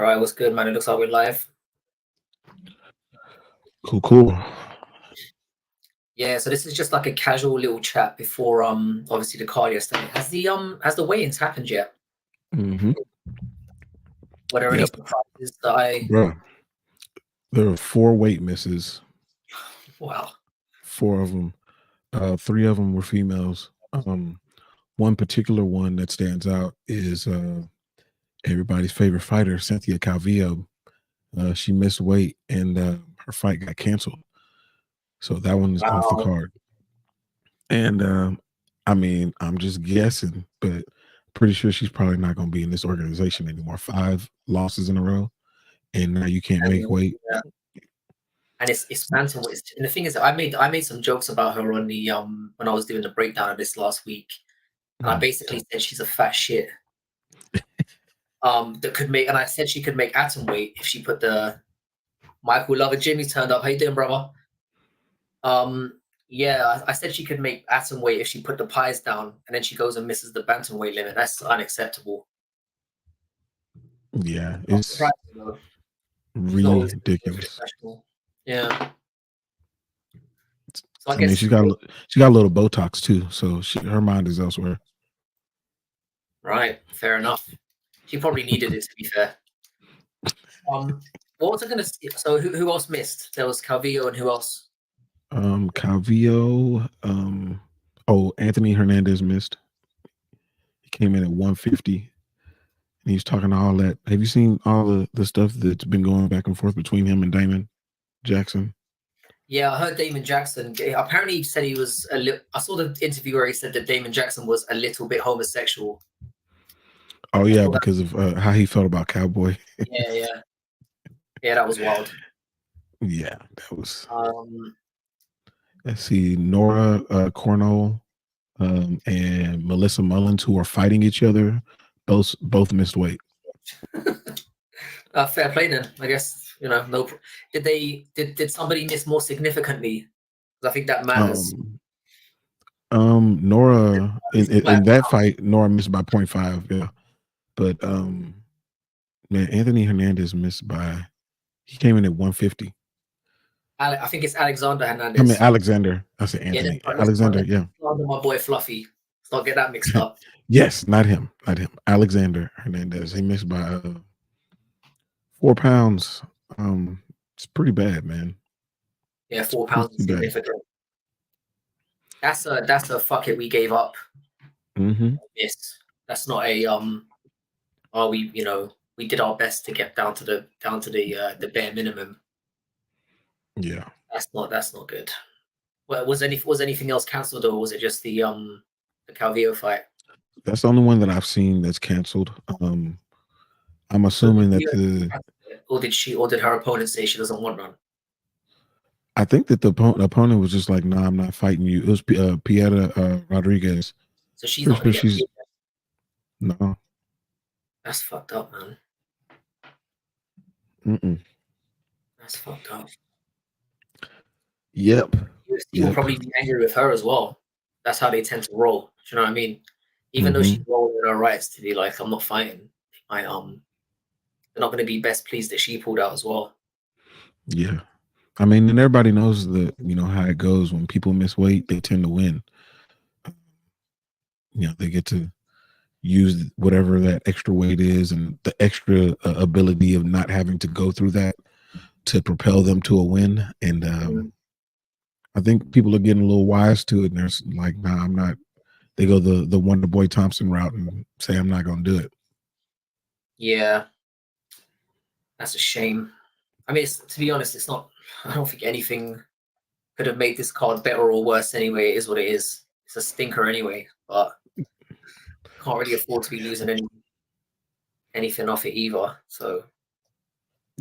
All right, what's good, man? It looks like we're live. Cool. Yeah, so this is just like a casual little chat before obviously the card yesterday. Has the weigh-ins happened yet? Mm-hmm. Were there any Yep. surprises that I Bro, there are 4 weight misses. wow. 4 of them. 3 of them were females. One particular one that stands out is everybody's favorite fighter, Cynthia Calvillo. She missed weight and her fight got canceled. So that one is off the Wow. card. And I mean, I'm just guessing, but pretty sure she's probably not going to be in this organization anymore. 5 losses in a row, and now you can't make And, weight. yeah. And it's bantamweight. And the thing is, I made some jokes about her on the when I was doing the breakdown of this last week, and I basically said she's a fat shit. That could make, and I said she could make atom weight if she put the Michael Lover Jimmy turned up. How you doing, brother? Yeah, I said she could make atom weight if she put the pies down, and then she goes and misses the bantamweight limit. That's unacceptable. Yeah, Not it's surprising though. She's not always ridiculous. professional. Yeah. So I I mean, guess she's got a little Botox too, so her mind is elsewhere. right, fair enough. She probably needed it, to be fair. What was I gonna say? So who else missed? There was Calvillo, and who else? Calvillo. Anthony Hernandez missed. He came in at 150. And he's talking all that. Have you seen all the stuff that's been going back and forth between him and Damon Jackson? Yeah, I heard Damon Jackson. Apparently, he said he was a little. I saw the interview where he said that Damon Jackson was a little bit homosexual. Oh yeah, because of how he felt about Cowboy. Yeah, that was wild. Yeah, that was. Um, Let's see, Nora Cornell and Melissa Mullins, who are fighting each other, both missed weight. Fair play then, I guess. No. Did somebody miss more significantly? Because I think that matters. Nora in that fight, Nora missed by 0.5. Yeah, but man, Anthony Hernandez missed by. He came in at 150. I think it's Alexander Hernandez. I mean Alexander. I said Anthony. Yeah, Alexander. Yeah. My boy Fluffy. Let's not get that mixed up. Yes, not him. Alexander Hernandez. He missed by 4 pounds. It's pretty bad, man. Yeah, 4 pounds is significant. That's a fuck it. We gave up. Mm-hmm. Yes, that's not a we did our best to get down to the bare minimum. Yeah, that's not good. Well, was anything else cancelled, or was it just the Calvillo fight? That's the only one that I've seen that's canceled. I'm assuming that or did her opponent say she doesn't want none? I think that the opponent was just like, "Nah, I'm not fighting you." It was Pieta Rodriguez. So she's not. No. That's fucked up, man. That's fucked up. Yep. UFC will probably be angry with her as well. That's how they tend to roll. Do you know what I mean? Even though she's rolling in her rights to be like, I'm not fighting. They're not going to be best pleased that she pulled out as well. Yeah. I mean, and everybody knows that, how it goes. When people miss weight, they tend to win. They get to use whatever that extra weight is and the extra ability of not having to go through that to propel them to a win. And I think people are getting a little wise to it. And there's like, nah, I'm not. They go the Wonder Boy Thompson route and say, I'm not going to do it. Yeah. That's a shame. I mean, to be honest, it's not. I don't think anything could have made this card better or worse anyway. It is what it is. It's a stinker anyway, but can't really afford to be losing anything off it either. So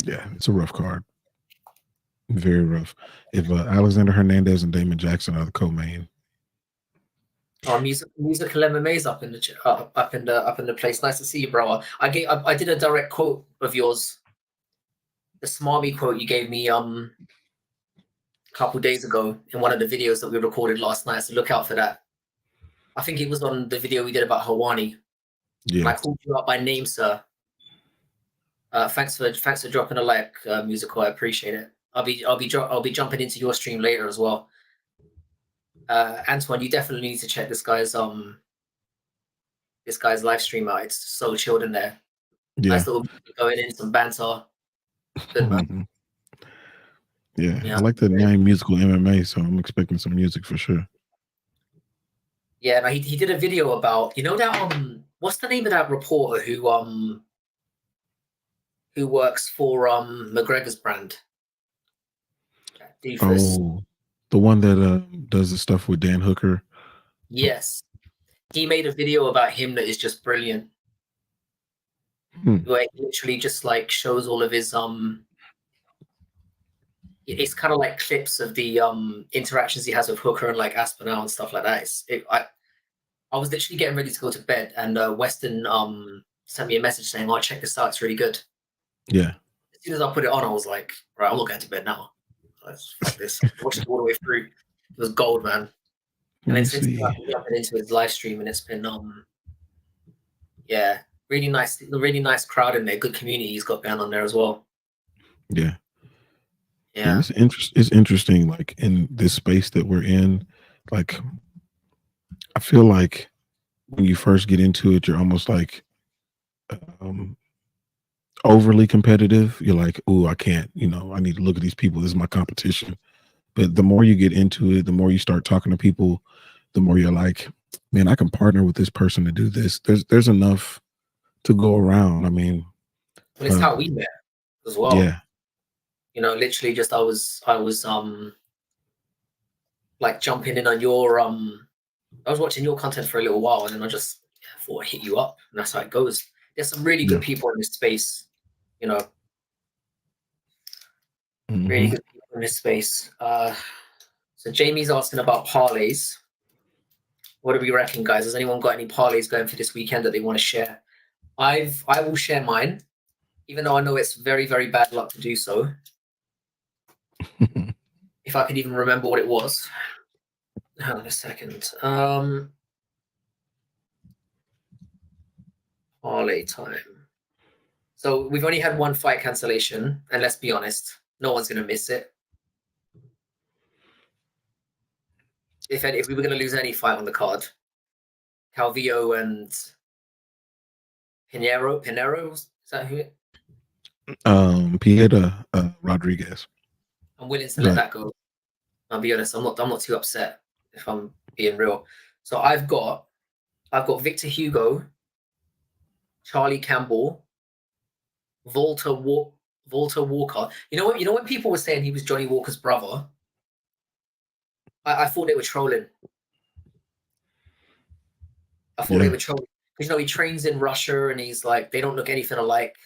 yeah, it's a rough card. Very rough. If Alexander Hernandez and Damon Jackson are the co-main. Musical MMA's up in the place. Nice to see you, bro. I did a direct quote of yours. The smarmy quote you gave me a couple days ago in one of the videos that we recorded last night. So look out for that. I think it was on the video we did about Hawani. Yeah. I called you out by name, sir. Thanks for dropping a like, musical. I appreciate it. I'll be jumping into your stream later as well. Antoine, you definitely need to check this guy's live stream out. It's so chilled in there. Yeah. Nice little music going in, some banter. Good man. Yeah, I like the name musical MMA, so I'm expecting some music for sure. Yeah, no, he did a video about, you know, that what's the name of that reporter who works for McGregor's brand? Doofus. Oh, the one that does the stuff with Dan Hooker. Yes. He made a video about him that is just brilliant. Where he literally just like shows all of his it's kind of like clips of the interactions he has with Hooker and like Aspinall and stuff like that. I was literally getting ready to go to bed, and Weston sent me a message saying, "Oh, check this out, it's really good." Yeah. As soon as I put it on, I was like, "Right, I'm not going to bed now. Fuck this." I watched it all the way through. It was gold, man. And then since I've been jumping into his live stream, and it's been yeah, really nice crowd in there, good community he's got going on there as well. Yeah. Yeah. It's interesting, like in this space that we're in, like I feel like when you first get into it, you're almost like overly competitive. You're like, oh, I can't, I need to look at these people. This is my competition. But the more you get into it, the more you start talking to people, the more you're like, man, I can partner with this person to do this. There's enough to go around. I mean, well, it's how we met as well. Yeah. You know, literally just I was like jumping in on your I was watching your content for a little while, and then I just thought I'd hit you up, and that's how it goes. There's some really good people in this space, you know. Really good people in this space. So Jamie's asking about parlays. What do we reckon, guys? Has anyone got any parlays going for this weekend that they want to share? I will share mine, even though I know it's very, very bad luck to do so. If I could even remember what it was. Hang on a second. Parlay time. So we've only had one fight cancellation, and let's be honest, no one's going to miss it. If we were going to lose any fight on the card, Calvillo and Pinero, is that who it? Pieta Rodriguez. I'm willing to let that go. I'll be honest, I'm not too upset if I'm being real. So I've got Victor Hugo, Charlie Campbell, Walter Walker. You know what? You know when people were saying he was Johnny Walker's brother? I thought they were trolling. I thought they were trolling because he trains in Russia, and he's like, they don't look anything alike.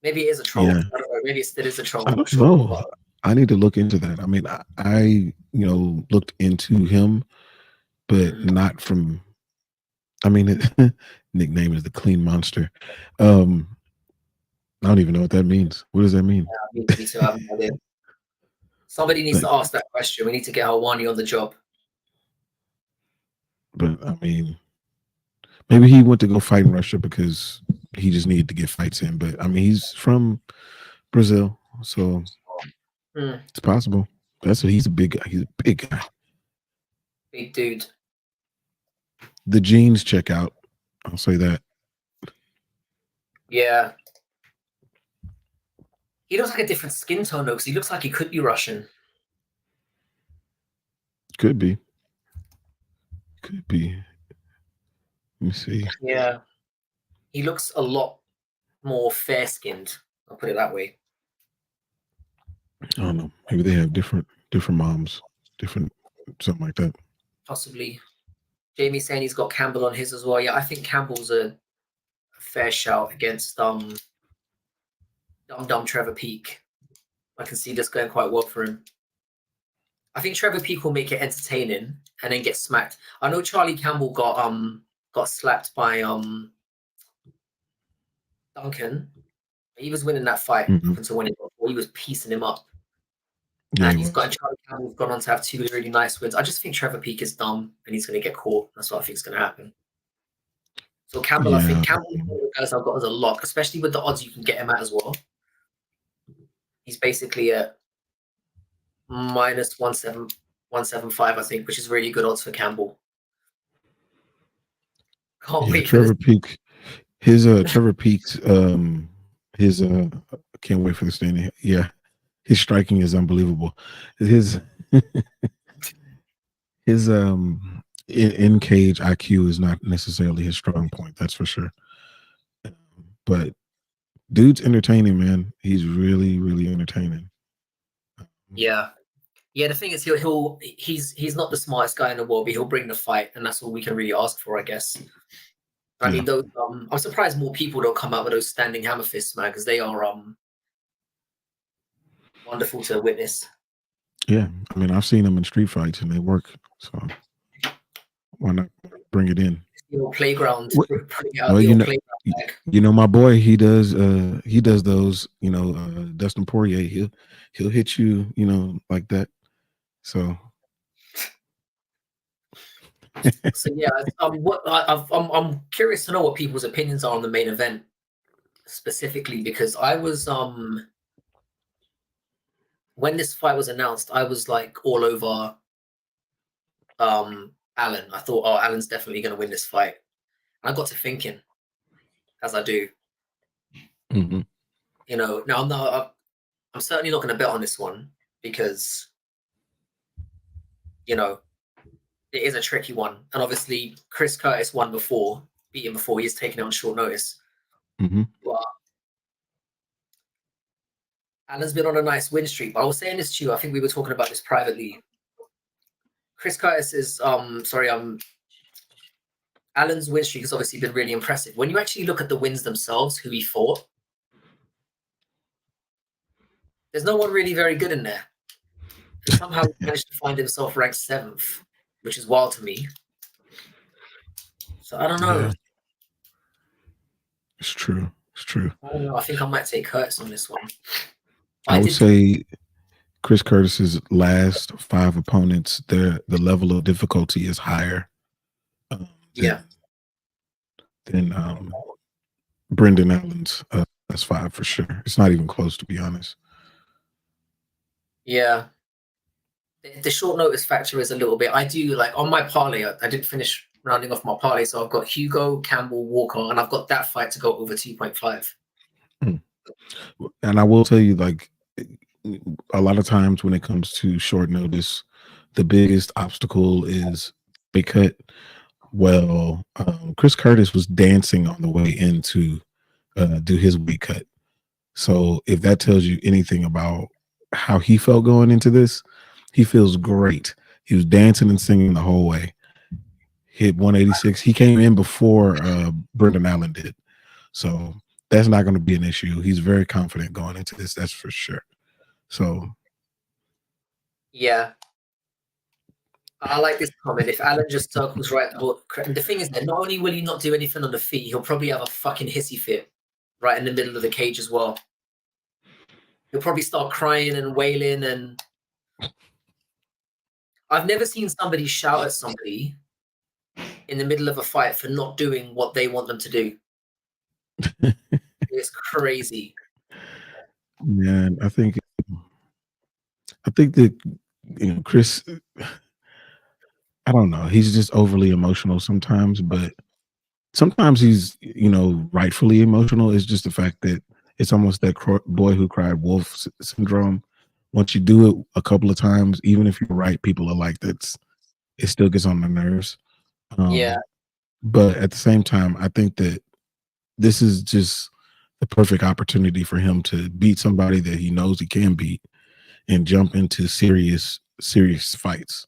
Maybe it is a troll. Yeah. I don't know. Maybe it is a troll. I don't know. I need to look into that. I mean, I looked into him, but not from. I mean, nickname is the Clean Monster. I don't even know what that means. What does that mean? Yeah, me too. I have no idea. Somebody needs to ask that question. We need to get Hawani on the job. But I mean, maybe he went to go fight in Russia because he just needed to get fights in. But I mean, he's from Brazil, so it's possible. He's a big guy. He's a big guy. Big dude. The genes check out. I'll say that. Yeah. He looks like a different skin tone though, because he looks like he could be Russian. Could be. Could be. Let me see. Yeah. He looks a lot more fair-skinned. I'll put it that way. I don't know. Maybe they have different moms, different something like that. Possibly. Jamie's saying he's got Campbell on his as well. Yeah, I think Campbell's a fair shout against dumb Trevor Peak. I can see this going quite well for him. I think Trevor Peak will make it entertaining and then get smacked. I know Charlie Campbell got slapped by Duncan. He was winning that fight up until when he was piecing him up. Yeah, and Charlie Campbell's gone on to have 2 really nice wins. I just think Trevor Peak is dumb and he's going to get caught. That's what I think is going to happen. So Campbell, I think Yeah, Campbell is one of the guys I've got as a lock, especially with the odds you can get him at as well. He's basically at minus 175, I think, which is really good odds for Campbell. Can't yeah. wait for this. Trevor Peak, his Trevor Peaks, his I can't wait for the standing. Yeah, his striking is unbelievable. His his in cage IQ is not necessarily his strong point. That's for sure. But dude's entertaining, man. He's really, really entertaining. Yeah. Yeah, the thing is, he's not the smartest guy in the world, but he'll bring the fight, and that's all we can really ask for, I guess. I Yeah, mean, those I'm surprised more people don't come out with those standing hammer fists, man, because they are wonderful to witness. yeah. I mean, I've seen them in street fights and they work. So why not bring it in? The old playground, What? putting out Well, the old playground bag. you know, my boy, he does those. You know, Dustin Poirier, he'll hit you, you know, like that. So So yeah, I'm curious to know what people's opinions are on the main event specifically, because I was when this fight was announced, I was like all over Allen. I thought, oh, Allen's definitely going to win this fight. And I got to thinking, as I do, mhm. you know, now I'm certainly not going to bet on this one because, you know, it is a tricky one. And obviously, Chris Curtis won before, beat him before. He's taken it on short notice. Mhm. But Allen's been on a nice win streak. But I was saying this to you. I think we were talking about this privately. Chris Curtis is Allen's win streak has obviously been really impressive. When you actually look at the wins themselves, who he fought, there's no one really very good in there. And somehow he managed to find himself ranked 7th, which is wild to me. So I don't know. Yeah, it's true. It's true. I don't know. I think I might take Curtis on this one. I I would did. say Chris Curtis's last 5 opponents, the level of difficulty is higher um, Yeah. than Brendan Allen's. That's 5 for sure. It's not even close, to be honest. Yeah. The short notice factor is a little bit. I do like on my parlay. I didn't finish rounding off my parlay, so I've got Hugo, Campbell, Walker, and I've got that fight to go over 2.5. And I will tell you, like, a lot of times when it comes to short notice, the biggest obstacle is big cut. Well, Chris Curtis was dancing on the way in to do his weight cut. So if that tells you anything about how he felt going into this, he feels great. He was dancing and singing the whole way. Hit 186. He came in before Brendan Allen did. So that's not going to be an issue. He's very confident going into this. That's for sure. So Yeah. I like this comment. If Allen just circles right, and the thing is that not only will he not do anything on the feet, he'll probably have a fucking hissy fit right in the middle of the cage as well. He'll probably start crying and wailing, and I've never seen somebody shout at somebody in the middle of a fight for not doing what they want them to do. It's crazy. man, I think that Chris, I don't know, he's just overly emotional sometimes, but sometimes he's rightfully emotional. It's just the fact that it's almost that boy who cried wolf syndrome. Once you do it a couple of times, even if you're right, people are like, that's it still gets on the nerves. Yeah. But at the same time, I think that this is just the perfect opportunity for him to beat somebody that he knows he can beat and jump into serious fights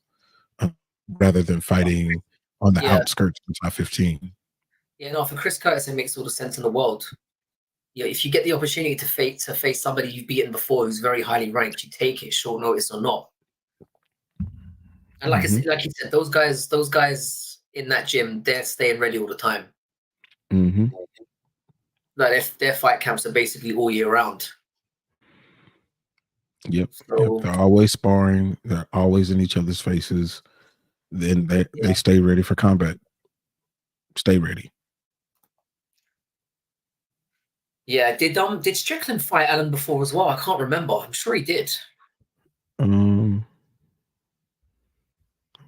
rather than fighting on the Yeah. outskirts of top 15. Yeah, no, for Chris Curtis, it makes all the sense in the world. Yeah, if you get the opportunity to face somebody you've beaten before who's very highly ranked, you take it, short notice or not. And like I said, like you said, those guys in that gym, they're staying ready all the time. Mm-hmm. Like their fight camps are basically all year round. Yep. So They're always sparring. They're always in each other's faces. Then they stay ready for combat. Stay ready. Yeah, did Strickland fight Allen before as well? I can't remember. I'm sure he did. Let me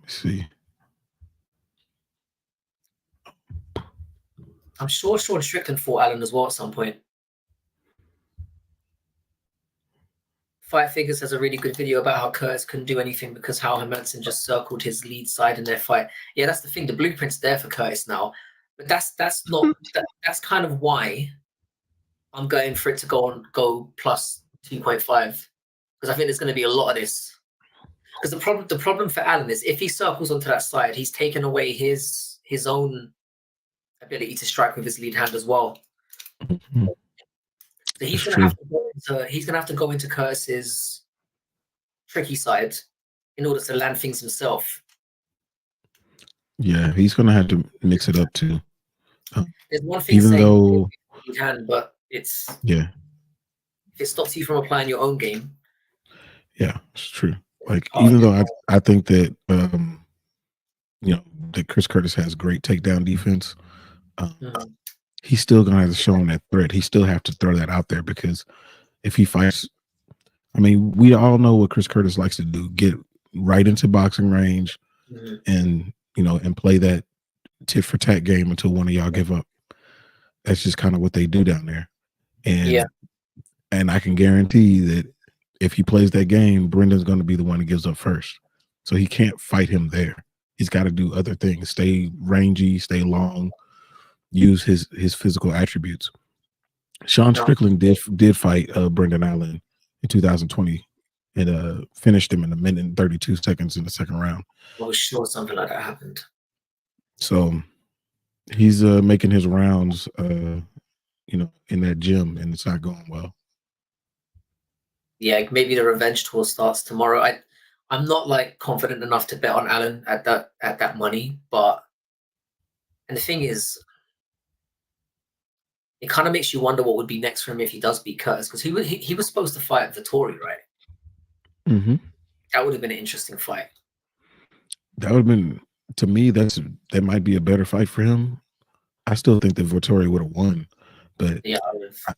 see. I'm sure Sean Strickland fought Allen as well at some point. Fight Figures has a really good video about how Curtis couldn't do anything because Hal Hermanson just circled his lead side in their fight. Yeah, that's the thing. The blueprint's there for Curtis now, but that's not that's kind of why I'm going for it to go plus 2.5 because I think there's going to be a lot of this. Because the problem for Allen is if he circles onto that side, he's taken away his own ability to strike with his lead hand as well. Mm-hmm. So he's going to have to go into Curtis's tricky side in order to land things himself. Yeah, he's gonna have to mix it up too. There's one thing Even saying though you can, but it's yeah, if it stops you from applying your own game. yeah, it's true. Like even though I think that that Chris Curtis has great takedown defense, he's still gonna have to show him that threat. He still have to throw that out there because if he fights, I mean, we all know what Chris Curtis likes to do: get right into boxing range and and play that tit for tat game until one of y'all give up. That's just kind of what they do down there. And I can guarantee that if he plays that game, Brendan's going to be the one that gives up first. So he can't fight him there. He's got to do other things: stay rangy, stay long, use his physical attributes. Sean Strickland did fight Brendan Allen in 2020 and finished him in 1 minute and 32 seconds in the second round. I was sure something like that happened. So he's making his rounds in that gym, and it's not going well. Yeah, maybe the revenge tour starts tomorrow. I'm not like confident enough to bet on Allen at that money, and the thing is, it kind of makes you wonder what would be next for him if he does beat Curtis, because he was supposed to fight Vettori, right? Mm-hmm. That would have been an interesting fight. That would have been, to me, that might be a better fight for him. I still think that Vettori would have won, but yeah,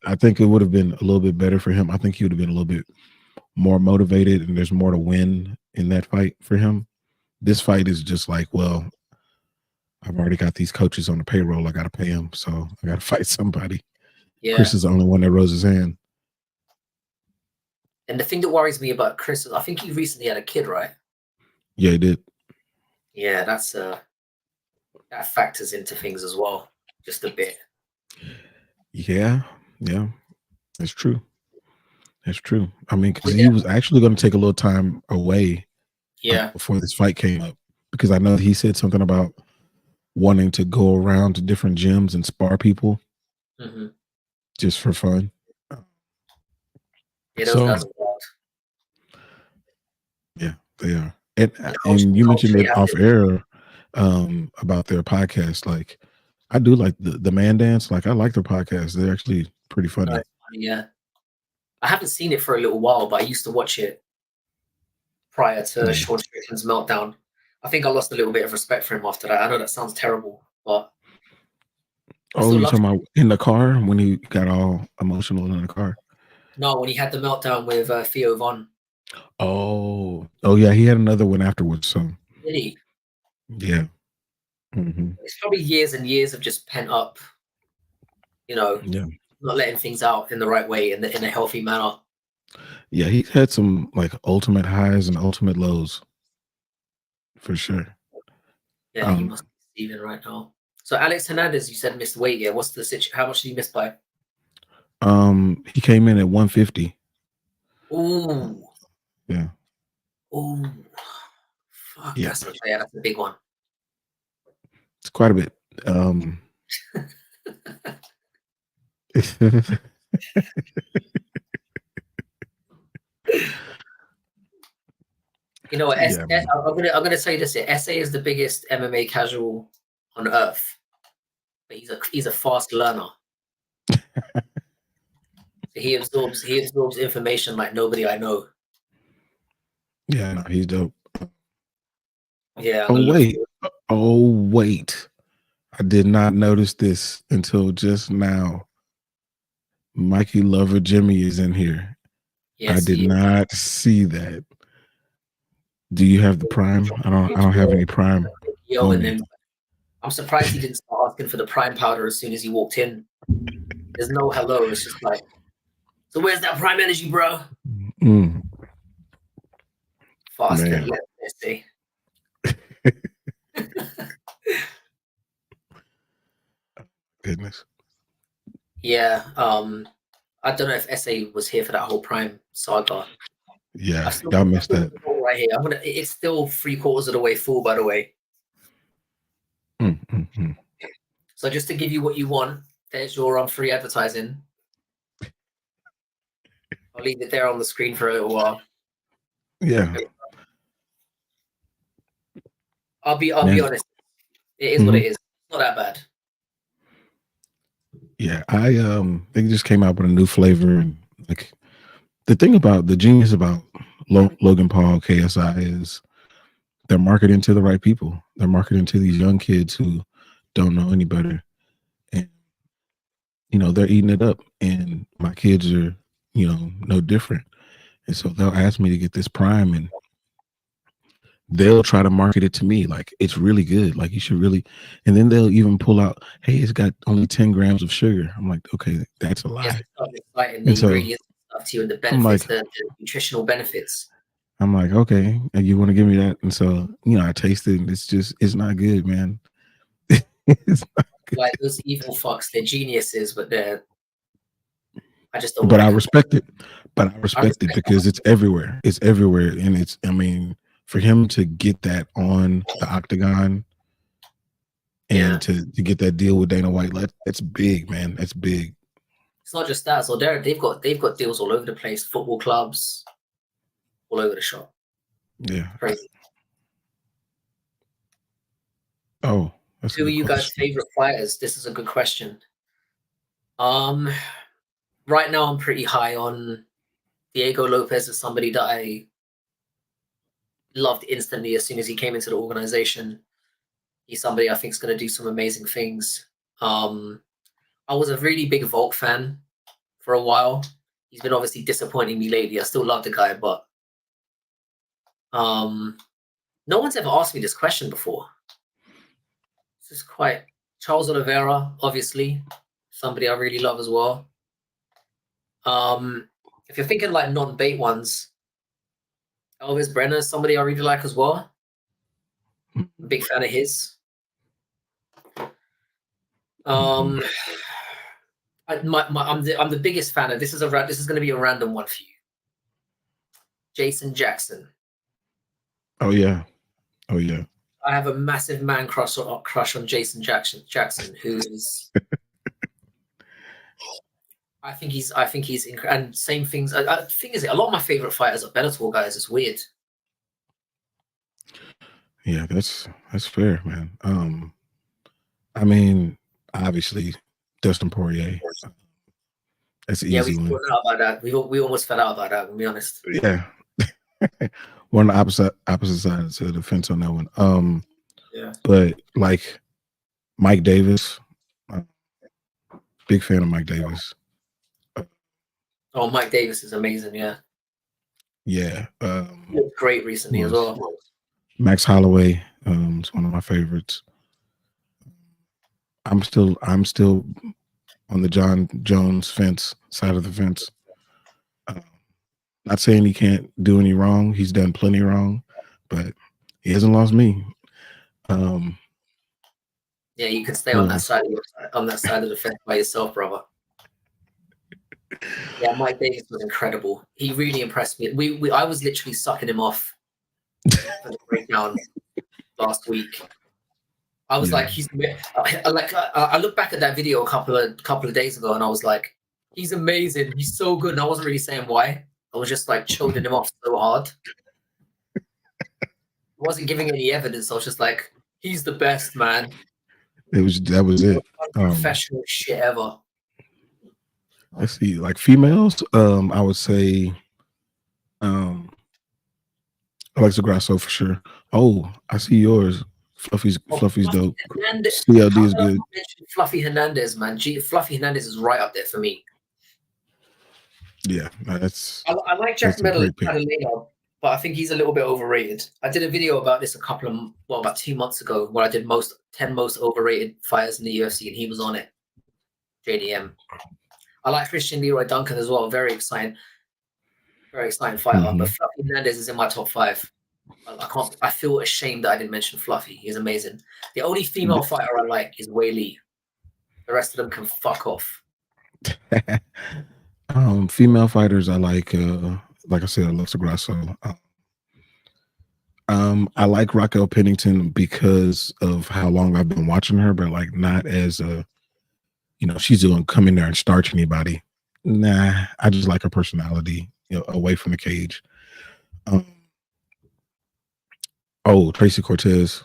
I think it would have been a little bit better for him. I think he would have been a little bit more motivated, and there's more to win in that fight for him. This fight is just like, well, I've already got these coaches on the payroll. I got to pay them, so I got to fight somebody. Yeah. Chris is the only one that rose his hand. And the thing that worries me about Chris is I think he recently had a kid, right? Yeah, he did. Yeah, that factors into things as well, just a bit. Yeah, that's true. That's true. I mean, because he was actually going to take a little time away before this fight came up, because I know he said something about wanting to go around to different gyms and spar people just for fun. Yeah, those guys are wild. Yeah, they are. And you mentioned it off air about their podcast. Like, I do like the Man Dance. Like, I like their podcast. They're actually pretty funny. Yeah. I haven't seen it for a little while, but I used to watch it prior to Sean Strickland's meltdown. I think I lost a little bit of respect for him after that. I know that sounds terrible, but you're talking about in the car when he got all emotional in the car? No, when he had the meltdown with Theo Von. Oh yeah, he had another one afterwards. So did he? Yeah. Mm-hmm. It's probably years and years of just pent up, not letting things out in the right way in a healthy manner. Yeah, he's had some like ultimate highs and ultimate lows, for sure. Yeah, he must be receiving right now. So Alex Hernandez, you said missed weight. Yeah, what's the situation? How much did he miss by? He came in at 150. Ooh. Yeah. Ooh. Fuck. Yeah. That's a big one. It's quite a bit. You know what? I'm gonna say this here. SA is the biggest MMA casual on earth, but he's a fast learner. He absorbs information like nobody I know. Yeah, no, he's dope. Yeah. Oh wait. I did not notice this until just now. Mikey Lover Jimmy is in here. I Yes, did he is. not see that. Do you have the Prime? I don't have any Prime Yo, on and me. then I'm surprised he didn't start asking for the Prime powder as soon as he walked in. There's no hello. It's just like, so where's that Prime energy, bro? Mm, Fast and man. let's see. Goodness. Yeah. I don't know if SA was here for that whole Prime saga. Yeah, I've still y'all got missed that. right here. It's still 3/4 of the way full, by the way. Mm. So just to give you what you want, there's your free advertising. I'll leave it there on the screen for a little while. Yeah. I'll be honest. It is what it is. It's not that bad. Yeah, they just came out with a new flavor, and like the thing about the genius about Logan Paul KSI is they're marketing to the right people. They're marketing to these young kids who don't know any better, and they're eating it up. And my kids are no different, and so they'll ask me to get this Prime, and they'll try to market it to me like it's really good, like you should really, and then they'll even pull out, hey, it's got only 10 grams of sugar. I'm like, okay, that's a Yes, lie. exciting And the so ingredients stuff to you and the I'm benefits, like, the nutritional benefits. okay, and you want to give me that? And so I taste it, and it's not good, man. It's not good. Like those evil fucks, they're geniuses, but I just don't But I like them. respect it. But I respect it because it's everywhere. It's everywhere, and for him to get that on the octagon Yeah. and to get that deal with Dana White, that's big, man. That's big. It's not just that. So they've got deals all over the place, football clubs, all over the shop. Yeah. Crazy. Oh, that's a Who are good you guys' question. favorite fighters? This is a good question. Right now I'm pretty high on Diego Lopez as somebody that I loved instantly as soon as he came into the organization. He's somebody I think is going to do some amazing things. I was a really big Volk fan for a while. He's been obviously disappointing me lately. I still love the guy, but no one's ever asked me this question before. This is quite Charles Oliveira, obviously, somebody I really love as well. If you're thinking like non-bait ones, Elvis Brenner is somebody I really like as well. I'm a big fan of his. I'm the biggest fan of this is going to be a random one for you. Jason Jackson. Oh yeah. I have a massive man crush on Jason Jackson, who's I think he's and same things. Thing is, a lot of my favorite fighters are Bellator guys. It's weird. Yeah, that's fair, man. Obviously, Dustin Poirier. That's an easy one. Out about that. We almost fell out about that. To be honest. Yeah. We're on the opposite sides of the fence on that one. But like Mike Davis, big fan of Mike Davis. Oh, Mike Davis is amazing. Yeah. Yeah. He looked great recently as well. Max Holloway is one of my favorites. I'm still on the John Jones side of the fence. Not saying he can't do any wrong. He's done plenty wrong, but he hasn't lost me. Yeah, you can stay on that side of the fence by yourself, brother. Yeah, Mike Davis was incredible. He really impressed me. I was literally sucking him off for the breakdown last week. I was like, I look back at that video a couple of days ago, and I was like, he's amazing. He's so good. And I wasn't really saying why. I was just like choking him off so hard. I wasn't giving any evidence. I was just like, he's the best, man. That was it. Professional shit ever. Let's see, like females, I would say Alexa Grasso for sure. Oh, I see yours. Fluffy's dope. CLD is good. Fluffy Hernandez, man. Fluffy Hernandez is right up there for me. Yeah, I like Jeff that's a great pick. Maddalena, but I think he's a little bit overrated. I did a video about this about 2 months ago, where I did 10 most overrated fighters in the UFC, and he was on it. JDM. I like Christian Leroy Duncan as well. Very exciting fighter. But Mhm. Fluffy Hernandez is in my top five. I can't. I feel ashamed that I didn't mention Fluffy. He's amazing. The only female fighter I like is Wei Li. The rest of them can fuck off. Female fighters I like I said, Alexa Grasso. I like Raquel Pennington because of how long I've been watching her, but like not as a, she's gonna come in there and starch anybody. Nah, I just like her personality, away from the cage. Um, oh, Tracy Cortez.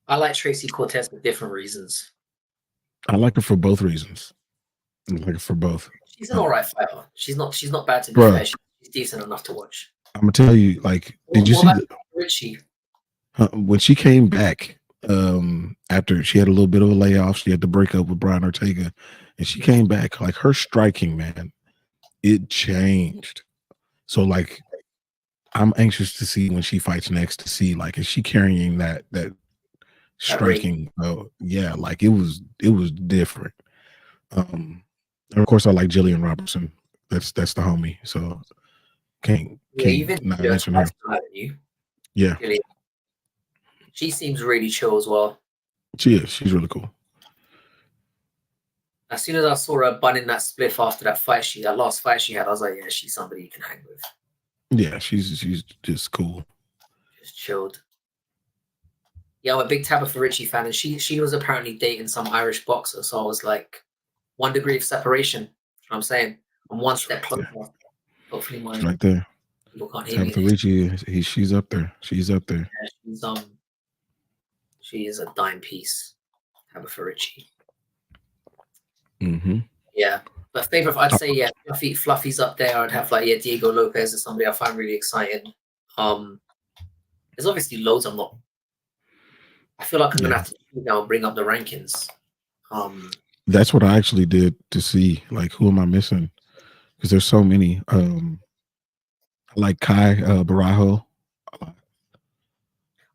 I like Tracy Cortez for different reasons. I like her for both reasons. I like her for both. She's an alright fighter. She's not bad, to be Bruh, fair. She's decent enough to watch. I'm gonna tell you, like, did you What see about Richie? when she came back, after she had a little bit of a layoff, she had to break up with Brian Ortega, and she came back, like her striking, man, it changed. So like I'm anxious to see when she fights next, to see like, is she carrying that That rate. striking? Oh yeah, like it was different. And of course I like Jillian Robertson. That's the homie. So can't Yeah, you've not interviewed her mention her. twice, haven't you? Yeah, Really. She seems really chill as well. she is. She's really cool. As soon as I saw her bunning that spliff after that last fight she had, I was like, yeah, she's somebody you can hang with. Yeah, she's just cool. Just chilled. Yeah, I'm a big Tabitha Ritchie fan, and she was apparently dating some Irish boxer, so I was like, 1 degree of separation. You know what I'm saying? I'm one step closer. Hopefully She's my right there. people can't hear me. Tabitha Ricci, she's up there. She's up there. Yeah, she is a dime piece. Tabitha Ritchie. Mm-hmm. Yeah. But favorite, I'd say, yeah, Fluffy's up there. I'd have like, yeah, Diego Lopez is somebody I find really exciting. There's obviously loads I'm not. I feel like I'm gonna have to now bring up the rankings. That's what I actually did to see, like, who am I missing? Because there's so many. I like Kai Barajo.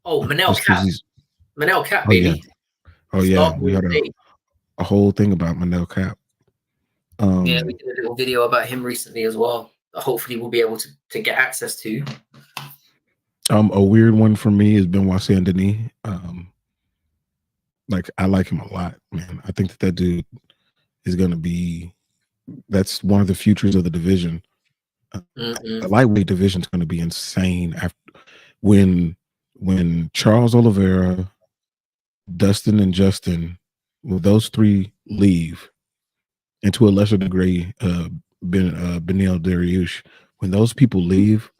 Oh, Manel Just because Cap. he's. Manel Cap, Oh yeah. baby. Oh Start yeah. We with had A. a whole thing about Manel Cap. Yeah, we did a little video about him recently as well. That hopefully we'll be able to get access to. A weird one for me is Benoit Saint Denis. Like I like him a lot, man. I think that dude is gonna be. That's one of the futures of the division. The lightweight division is going to be insane after when Charles Oliveira, Dustin, and Justin, well, those three leave, and to a lesser degree, Benil Dariush. When those people leave,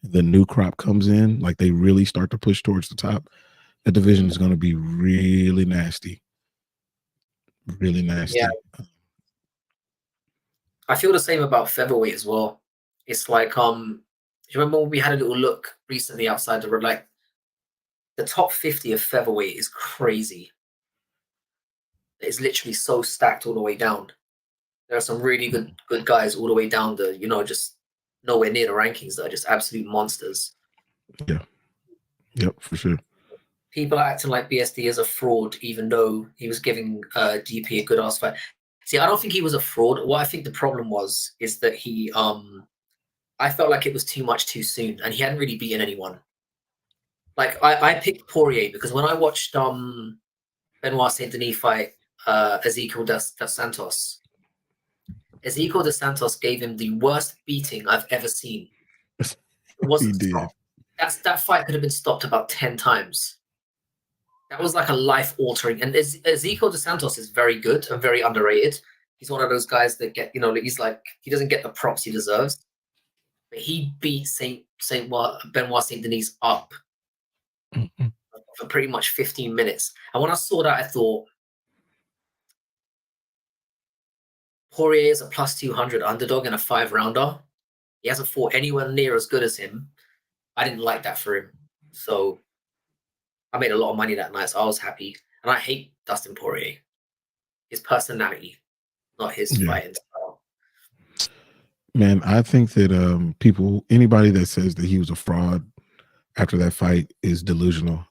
the new crop comes in. Like they really start to push towards the top. The division is going to be really nasty, really nasty. Yeah, I feel the same about featherweight as well. It's like, you remember when we had a little look recently outside like the top 50 of featherweight is crazy. It's literally so stacked all the way down. There are some really good guys all the way down the, just nowhere near the rankings that are just absolute monsters. Yeah. Yep, for sure. People are acting like BSD is a fraud, even though he was giving GP a good ass fight. See, I don't think he was a fraud. What I think the problem is that I felt like it was too much too soon, and he hadn't really beaten anyone. Like I picked Poirier because when I watched Benoit Saint Denis fight Ezekiel dos Santos, Ezekiel dos Santos gave him the worst beating I've ever seen. It He wasn't did. stopped. That fight could have been stopped about 10 times. That was like a life altering. And Ezekiel dos Santos is very good and very underrated. He's one of those guys that he doesn't get the props he deserves. But he beat Benoit Saint Denis up for pretty much 15 minutes. And when I saw that, I thought, Poirier is a plus 200 underdog in a 5-rounder. He hasn't fought anyone near as good as him. I didn't like that for him. So I made a lot of money that night, so I was happy. And I hate Dustin Poirier. His personality, not his fighting style. Man, I think that anybody that says that he was a fraud after that fight is delusional.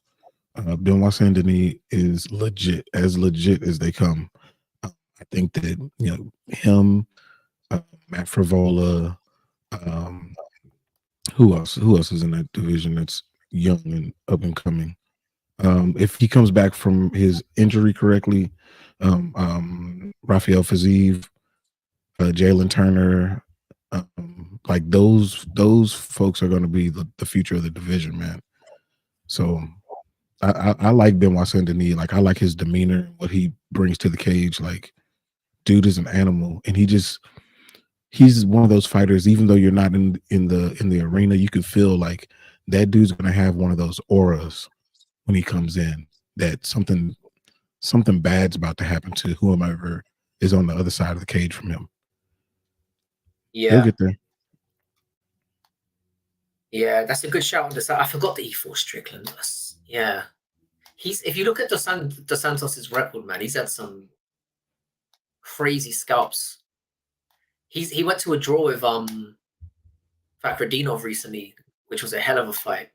Benoit Saint Denis is legit as they come. I think that him, Matt Frivola, um, who else? Who else is in that division that's young and up and coming? If he comes back from his injury correctly, Rafael Fiziev, Jalen Turner, like those folks are going to be the future of the division, man. So I like Benoit Saint Denis. Like I like his demeanor, what he brings to the cage. Like dude is an animal, and he's one of those fighters. Even though you're not in the arena, you can feel like that dude's going to have one of those auras when he comes in. That something bad's about to happen to whomever is on the other side of the cage from him. He'll Yeah. get there. Yeah, that's a good shout on this. I forgot that he fought Strickland. Yeah. If you look at Dos Santos's record, man, he's had some crazy scalps. He went to a draw with Fakhretdinov recently, which was a hell of a fight.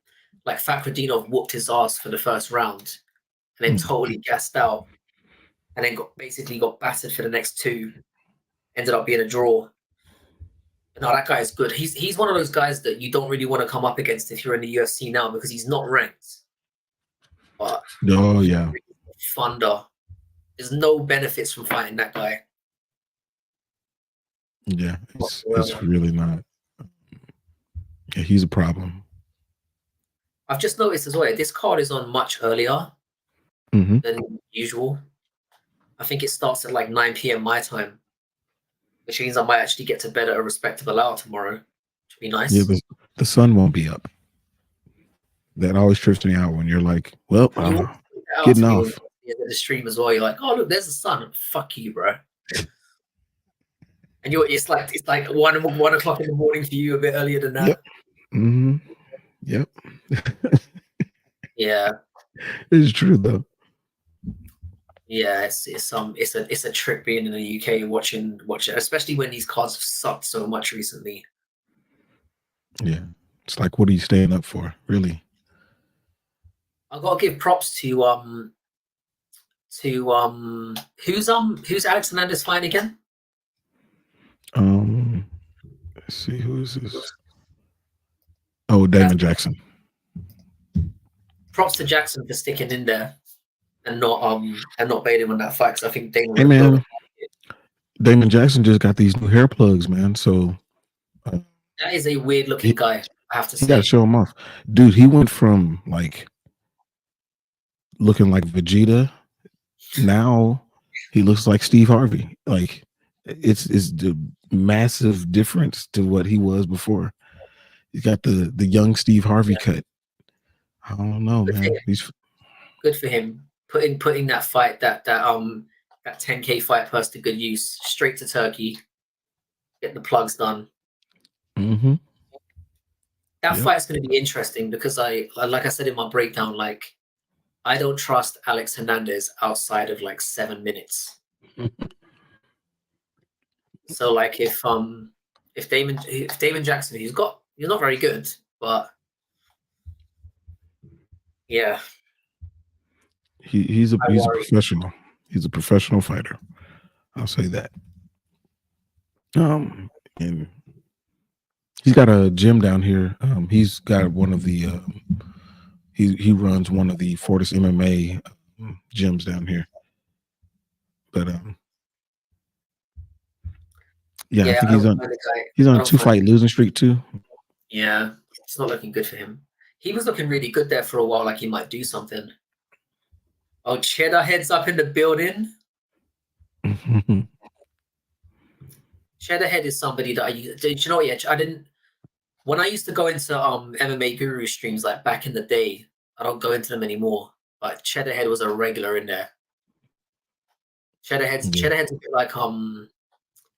Like Fakhretdinov whooped his ass for the first round and then totally gassed out, and then basically got battered for the next two. Ended up being a draw. No, that guy is good. He's one of those guys that you don't really want to come up against if you're in the UFC now because he's not ranked. But Oh yeah, thunder. There's no benefits from fighting that guy. Yeah, it's really not. Yeah, he's a problem. I've just noticed as well, this card is on much earlier than usual. I think it starts at like 9 p.m. my time, which means I might actually get to bed at a respectable hour tomorrow, which would be nice. Yeah, the sun won't be up. That always trips me out when you're like, well, getting off. At the end of the stream as well, you're like, oh look, there's the sun. Fuck you, bro. And it's like 1 o'clock in the morning for you, a bit earlier than that. Yep. Mm-hmm. Yep. Yeah. It's true though. Yeah, it's a trip being in the UK watching, especially when these cards have sucked so much recently. Yeah. It's like, what are you staying up for, really? I gotta give props to who's Alex Hernandez fighting again? Let's see, who is this? Oh, Damon Jackson. Props to Jackson for sticking in there and not baiting on that fight, because I think Damon. Hey man, Damon Jackson just got these new hair plugs, man. So that is a weird looking guy, I have to say. You gotta show him off. Dude, he went from like looking like Vegeta, now he looks like Steve Harvey. Like it's the massive difference to what he was before. He's got the young Steve Harvey cut. I don't know, man. Good for him. Putting that fight, that 10K fight purse to good use. Straight to Turkey. Get the plugs done. Mm-hmm. That fight's going to be interesting because like I said in my breakdown, like I don't trust Alex Hernandez outside of like 7 minutes. So like if Damon Jackson, he's not very good, but yeah, he's a professional. He's a professional fighter. I'll say that. And he's got a gym down here. He's got one of the he runs one of the Fortis MMA gyms down here. But yeah, I think he's on a 2-fight losing streak too. Yeah, it's not looking good for him. He was looking really good there for a while, like he might do something. Oh, Cheddar Head's up in the building. Cheddar Head is somebody that did you know what? Yeah, I didn't. When I used to go into MMA Guru streams like back in the day, I don't go into them anymore. But Cheddar Head was a regular in there. Cheddar Head's a bit like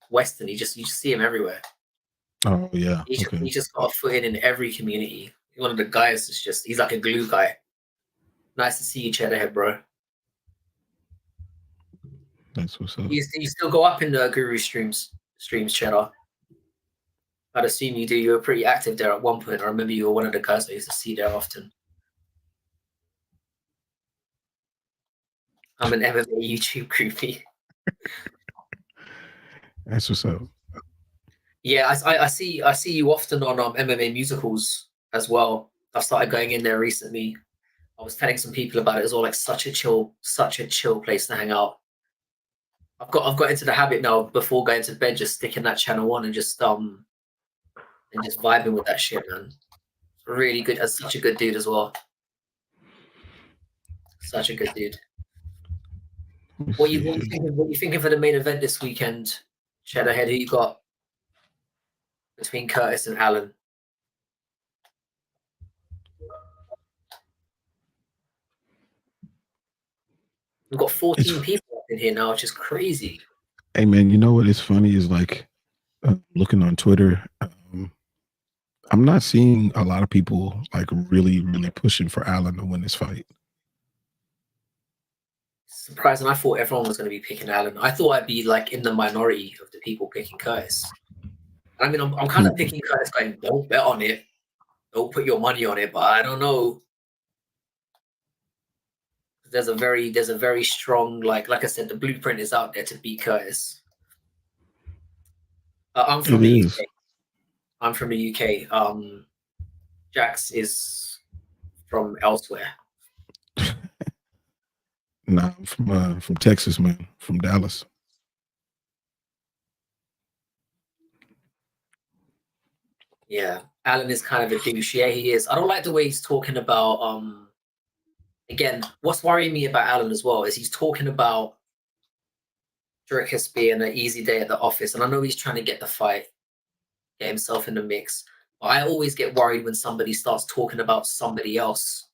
Western. You just see him everywhere. Oh yeah. He just got a foot in every community. One of the guys is he's like a glue guy. Nice to see you, Cheddar Head, bro. That's what's up. You still go up in the Guru streams, Cheddar? I'd assume you do. You were pretty active there at one point. I remember you were one of the guys I used to see there often. I'm an MMA YouTube groupie. That's what's up. Yeah, I see you often on MMA musicals as well. I've started going in there recently. I was telling some people about it as well. Like such a chill place to hang out. I've got into the habit now before going to bed, just sticking that channel on and just vibing with that shit, man. Really good. As such a good dude as well. Such a good dude. Let me What see you here. thinking? What you thinking for the main event this weekend? Shadowhead, who you got between Curtis and Allen? We've got 14 It's people up in here now, which is crazy. Hey man, you know what is funny is like looking on Twitter. I'm not seeing a lot of people like really, really pushing for Allen to win this fight. Surprising. I thought everyone was going to be picking Allen. I thought I'd be like in the minority of the people picking Curtis. I mean, I'm kind of picking Curtis, going, don't bet on it, don't put your money on it. But I don't know. There's a very strong like I said, the blueprint is out there to beat Curtis. I'm from It the is. UK. I'm from the UK. Jax is from elsewhere. Nah, I'm from Texas, man, from Dallas. Yeah, Allen is kind of a douche. Yeah, he is. I don't like the way he's talking about. Again, what's worrying me about Allen as well is he's talking about Dricus being an easy day at the office, and I know he's trying to get the fight, get himself in the mix. But I always get worried when somebody starts talking about somebody else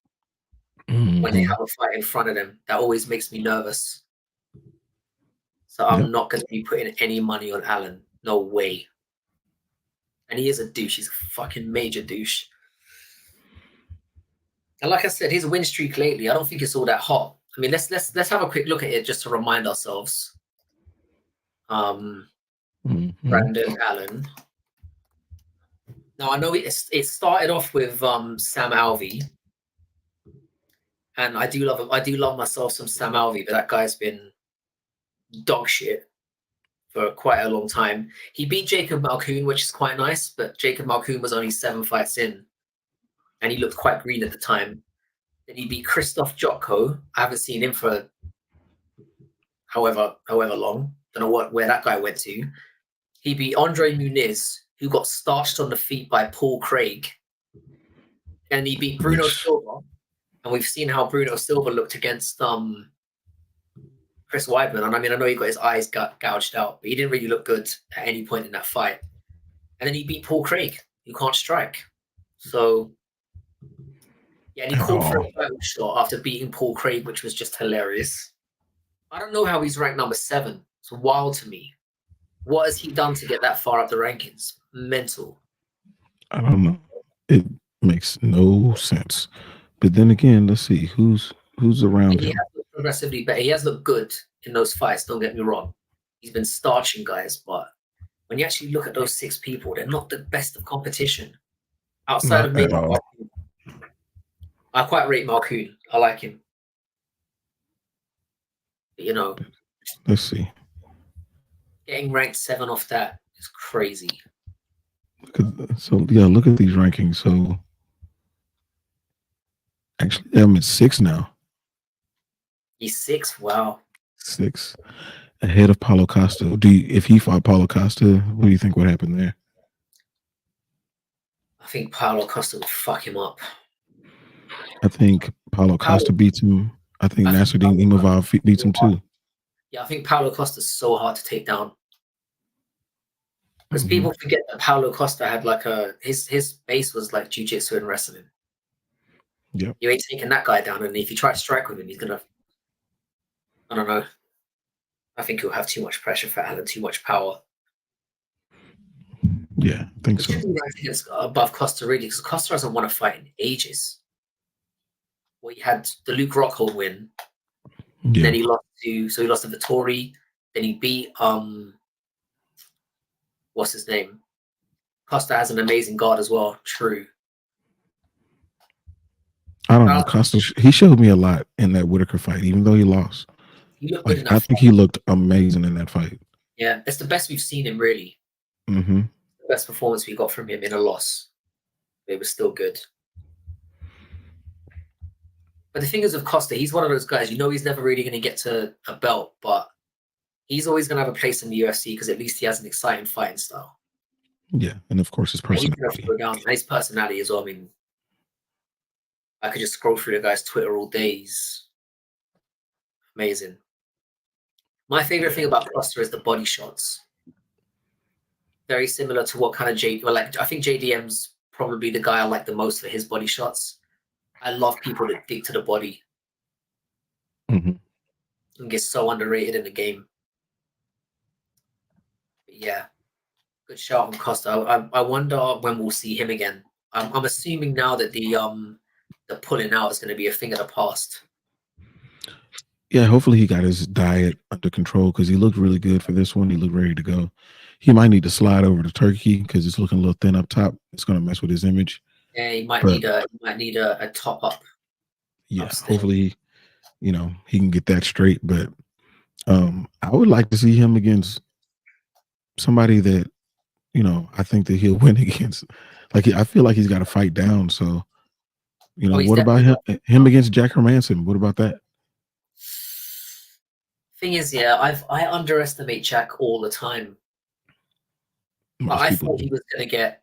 when they Mm-hmm. have a fight in front of them. That always makes me nervous. So Yep. I'm not going to be putting any money on Allen. No way. And he is a douche. He's a fucking major douche. And like I said, his win streak lately, I don't think it's all that hot. I mean, let's have a quick look at it just to remind ourselves. Mm-hmm. Brandon Allen. Now I know it started off with Sam Alvey, and I do love myself some Sam Alvey, but that guy's been dog shit for quite a long time. He beat Jacob Malkoon, which is quite nice, but Jacob Malkoon was only 7 fights in, and he looked quite green at the time. Then he beat Christoph Jotko. I haven't seen him for however long. Don't know where that guy went to. He beat Andre Muniz, who got starched on the feet by Paul Craig. And he beat Bruno Silva. And we've seen how Bruno Silva looked against Chris Weidman. And I mean, I know he got his eyes gouged out, but he didn't really look good at any point in that fight. And then he beat Paul Craig, who can't strike. So, yeah, and he called for a title shot after beating Paul Craig, which was just hilarious. I don't know how he's ranked number 7. It's wild to me. What has he done to get that far up the rankings? Mental. I don't know. It makes no sense. But then again, let's see who's around He him. has looked progressively better. He has looked good in those fights, don't get me wrong. He's been starching guys, but when you actually look at those 6 people, they're not the best of competition. Outside of Not maybe at all. Malkoon. I quite rate Malkoon. I like him. But, you know, Let's see. getting ranked 7 off that is crazy. Look at these rankings. So actually, I'm at 6 now. He's 6. Wow. 6 ahead of Paulo Costa. If he fought Paulo Costa, what do you think would happen there? I think Paulo Costa would fuck him up. I think Paulo Costa beats him. I think Nasruddin Imavov beats him too. Yeah, I think Paulo Costa's so hard to take down. Because people forget that Paulo Costa had like his base was like jiu-jitsu and wrestling. Yep. You ain't taking that guy down, and if you try to strike with him, he's gonna. I don't know. I think he'll have too much pressure for Allen, too much power. Yeah, I think so. Against above Costa really, because Costa hasn't won a fight in ages. Well, he had the Luke Rockhold win. Yeah. Then he lost to Vittori. Then he beat what's his name? Costa has an amazing guard as well. True. I don't know. Costa, he showed me a lot in that Whitaker fight, even though he lost. He looked good in I that think fight. he looked amazing in that fight. Yeah, it's the best we've seen him, really. Mm-hmm. The best performance we got from him in a loss. It was still good. But the thing is with Costa, he's one of those guys, he's never really going to get to a belt, but he's always going to have a place in the UFC because at least he has an exciting fighting style. Yeah, and of course his personality. And he's going to throw down. And his personality as well. I mean, I could just scroll through the guy's Twitter all day. He's amazing. My favorite thing about Costa is the body shots. Very similar to what kind of I think JDM's probably the guy I like the most for his body shots. I love people that dig to the body. Mm-hmm. And get so underrated in the game. But yeah, good shout on Costa. I wonder when we'll see him again. I'm assuming now that the pulling out is going to be a thing of the past. Yeah, hopefully he got his diet under control because he looked really good for this one. He looked ready to go. He might need to slide over to turkey because it's looking a little thin up top. It's going to mess with his image. Yeah, he might need a top up. Yeah, hopefully, he can get that straight. But I would like to see him against somebody that, I think that he'll win against. Like, I feel like he's got to fight down. So, what about him against Jack Hermanson? What about that? Thing is, I underestimate Jack all the time. I thought he was going to get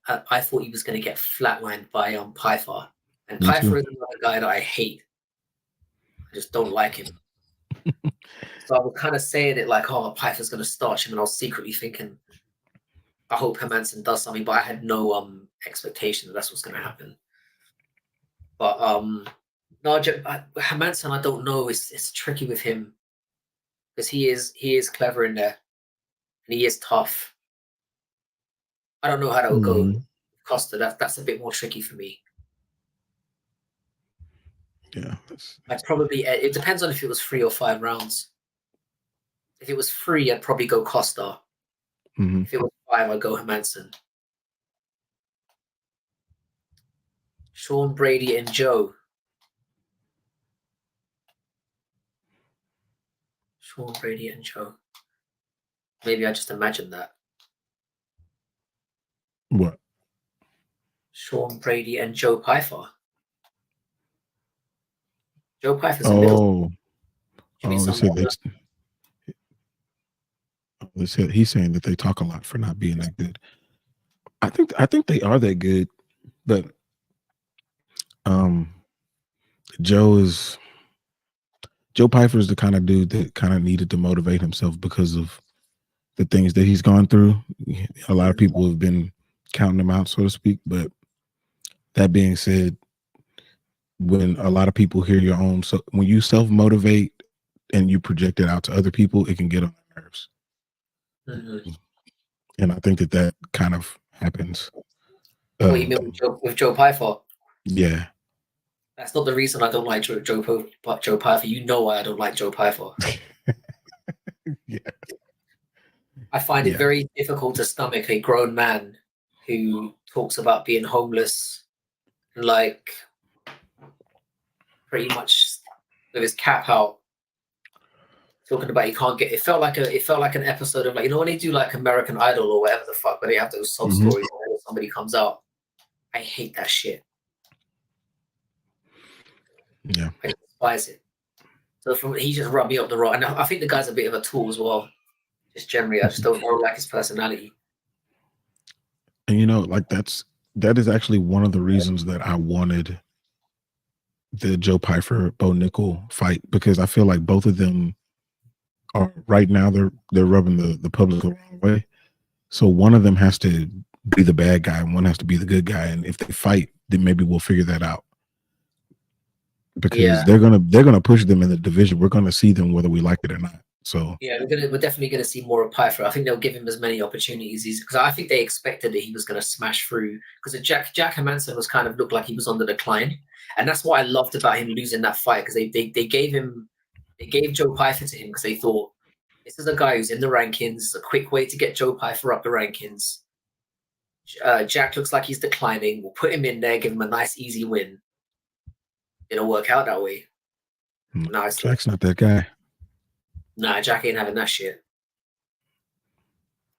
flatlined by Pythar, and Pythar is another guy that I hate. I just don't like him. So I was kind of saying it like, oh, Pythar's going to starch him, and I was secretly thinking, I hope Hermanson does something, but I had no expectation that that's what's going to happen. But no, Hermanson, I don't know. It's tricky with him because he is clever in there, and he is tough. I don't know how that will go. Costa, that's a bit more tricky for me. Yeah, it depends on if it was 3 or 5 rounds. If it was 3, I'd probably go Costa. Mm-hmm. If it was 5, I'd go Hermanson. Sean Brady and Joe. Sean Brady and Joe. Maybe I just imagined that. What? Sean Brady and Joe Pythar. Joe Pythar's a middle. He's saying that they talk a lot for not being that good. I think they are that good, but Joe Pyfer is the kind of dude that kind of needed to motivate himself because of the things that he's gone through. A lot of people have been counting him out, so to speak. But that being said, when a lot of people hear your own, so when you self-motivate and you project it out to other people, it can get on their nerves. Mm-hmm. And I think that kind of happens. What you mean with Joe Pythar? Yeah. That's not the reason I don't like Joe Pythar. You know why I don't like Joe Pythar. Yeah. I find it very difficult to stomach a grown man who talks about being homeless and like pretty much with his cap out, talking about he can't get. It felt like an episode of like when they do like American Idol or whatever the fuck, where they have those sob stories where somebody comes out. I hate that shit. Yeah, I despise it. So he just rubbed me up the road, and I think the guy's a bit of a tool as well. Just generally, I just don't like his personality. And that is actually one of the reasons that I wanted the Joe Pyfer Bo Nickel fight, because I feel like both of them are right now they're rubbing the public the wrong way. So one of them has to be the bad guy and one has to be the good guy. And if they fight, then maybe we'll figure that out. Because they're gonna push them in the division. We're gonna see them whether we like it or not. So yeah, we're definitely gonna see more of Pyfer. I think they'll give him as many opportunities because I think they expected that he was gonna smash through because Jack Hermanson was kind of looked like he was on the decline, and that's what I loved about him losing that fight because they gave Joe Pyfer to him because they thought this is a guy who's in the rankings. It's a quick way to get Joe Pyfer up the rankings. Jack looks like he's declining. We'll put him in there, give him a nice, easy win. It'll work out that way. Nice. Jack's not that guy. Nah, Jack ain't having that shit.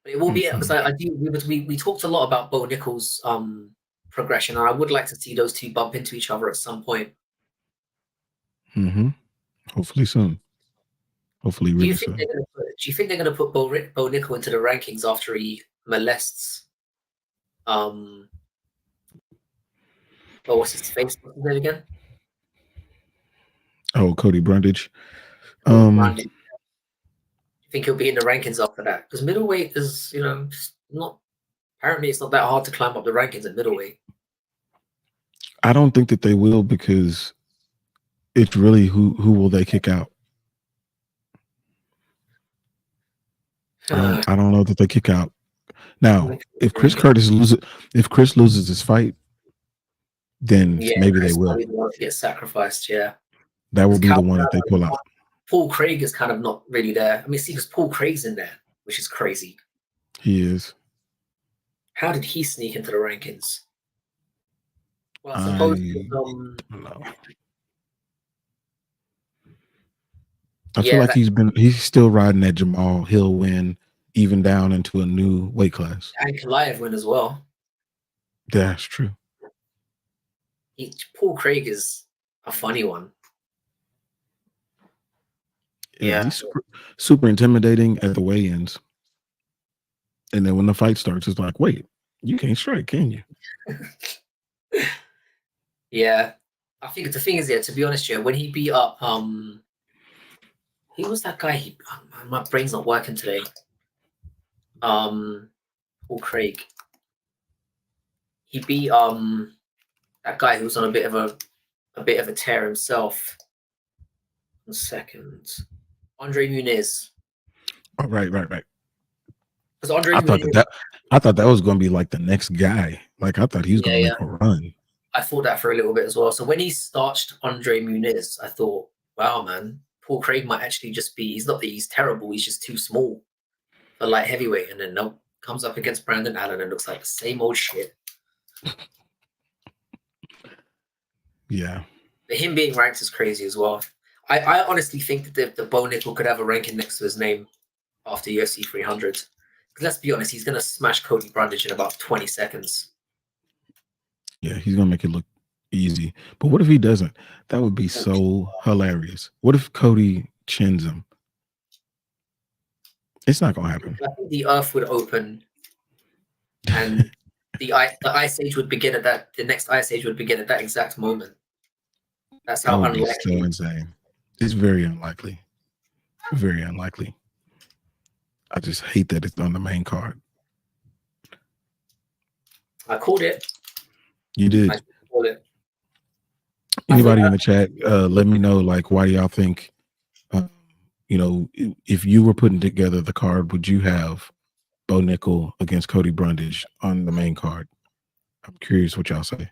But it will be because I do. We talked a lot about Bo Nichols' progression, and I would like to see those two bump into each other at some point. Hopefully soon. Hopefully really soon. Do you think they're gonna put Bo Nickel into the rankings after he molests? What's his face? What's his name again? Oh, Cody Brundage. Brundage. You think he'll be in the rankings after that? Because middleweight is, not. Apparently, it's not that hard to climb up the rankings at middleweight. I don't think that they will, because it's really who will they kick out. I don't know that they kick out. Now, if Chris loses his fight, then maybe they will. Get sacrificed, yeah. That will be the one that they pull out. Paul Craig is kind of not really there. I mean, see, because Paul Craig's in there, which is crazy. He is. How did he sneak into the rankings? Well, I suppose. I feel like he's still riding that Jamal Hill win, even down into a new weight class. And Kalaev win as well. That's true. Paul Craig is a funny one. Yeah, he's super intimidating at the weigh-ins, and then when the fight starts, it's like, wait, you can't strike, can you? Yeah, I think the thing is, to be honest, when he beat up, who was that guy? My brain's not working today. Paul Craig. He beat that guy who was on a bit of a tear himself. 1 second. Andre Muniz. Oh, right. Because Andre I thought that was going to be like the next guy. Like, I thought he was going to make a run. I thought that for a little bit as well. So when he starched Andre Muniz, I thought, wow, man, Paul Craig might actually just be. He's not that he's terrible. He's just too small for light heavyweight. And then comes up against Brandon Allen and looks like the same old shit. Yeah. But him being ranked is crazy as well. I honestly think that the Bo Nickel could have a ranking next to his name after UFC 300. Because let's be honest, he's going to smash Cody Brundage in about 20 seconds. Yeah, he's going to make it look easy. But what if he doesn't? That would be so hilarious. What if Cody chins him? It's not going to happen. I think the earth would open and the ice age would begin the next ice age would begin at that exact moment. That's how unlikely. So insane. It's very unlikely. Very unlikely. I just hate that it's on the main card. I called it. You did. I called it. Anybody in the chat, let me know, like, why y'all think, if you were putting together the card, would you have Bo Nickel against Cody Brundage on the main card? I'm curious what y'all say.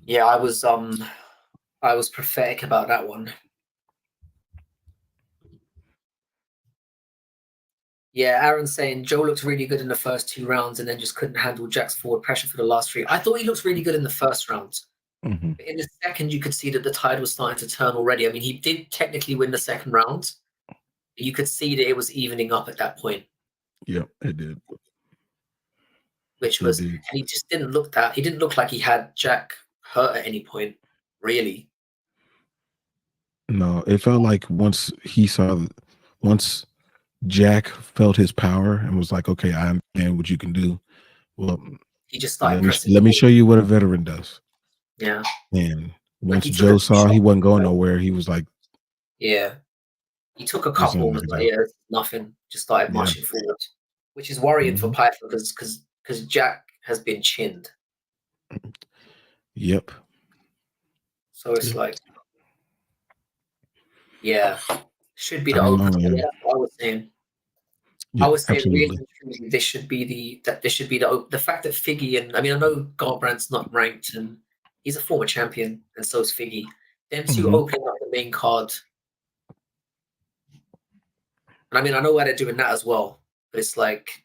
Yeah, I was prophetic about that one. Yeah, Aaron's saying Joe looked really good in the first 2 rounds and then just couldn't handle Jack's forward pressure for the last 3. I thought he looked really good in the first round. Mm-hmm. But in the second, you could see that the tide was starting to turn already. I mean, he did technically win the second round. You could see that it was evening up at that point. Yeah, it did. And he just didn't look he didn't look like he had Jack hurt at any point, really. No, it felt like once Jack felt his power and was like, okay, I understand what you can do. Well, he just started let me show you what a veteran does. Yeah. And once Joe saw he wasn't going nowhere, he was like, yeah. He took a couple and was like, yeah, nothing. Just started marching forward, which is worrying for Python because Jack has been chinned. Yep. So it's like, yeah, should be the open. Yeah, I was saying. Yeah, I was saying really, this should be the fact that Figgy and I know Garbrandt's not ranked and he's a former champion and so is Figgy. Them two opening up the main card. And I know why they're doing that as well. but it's like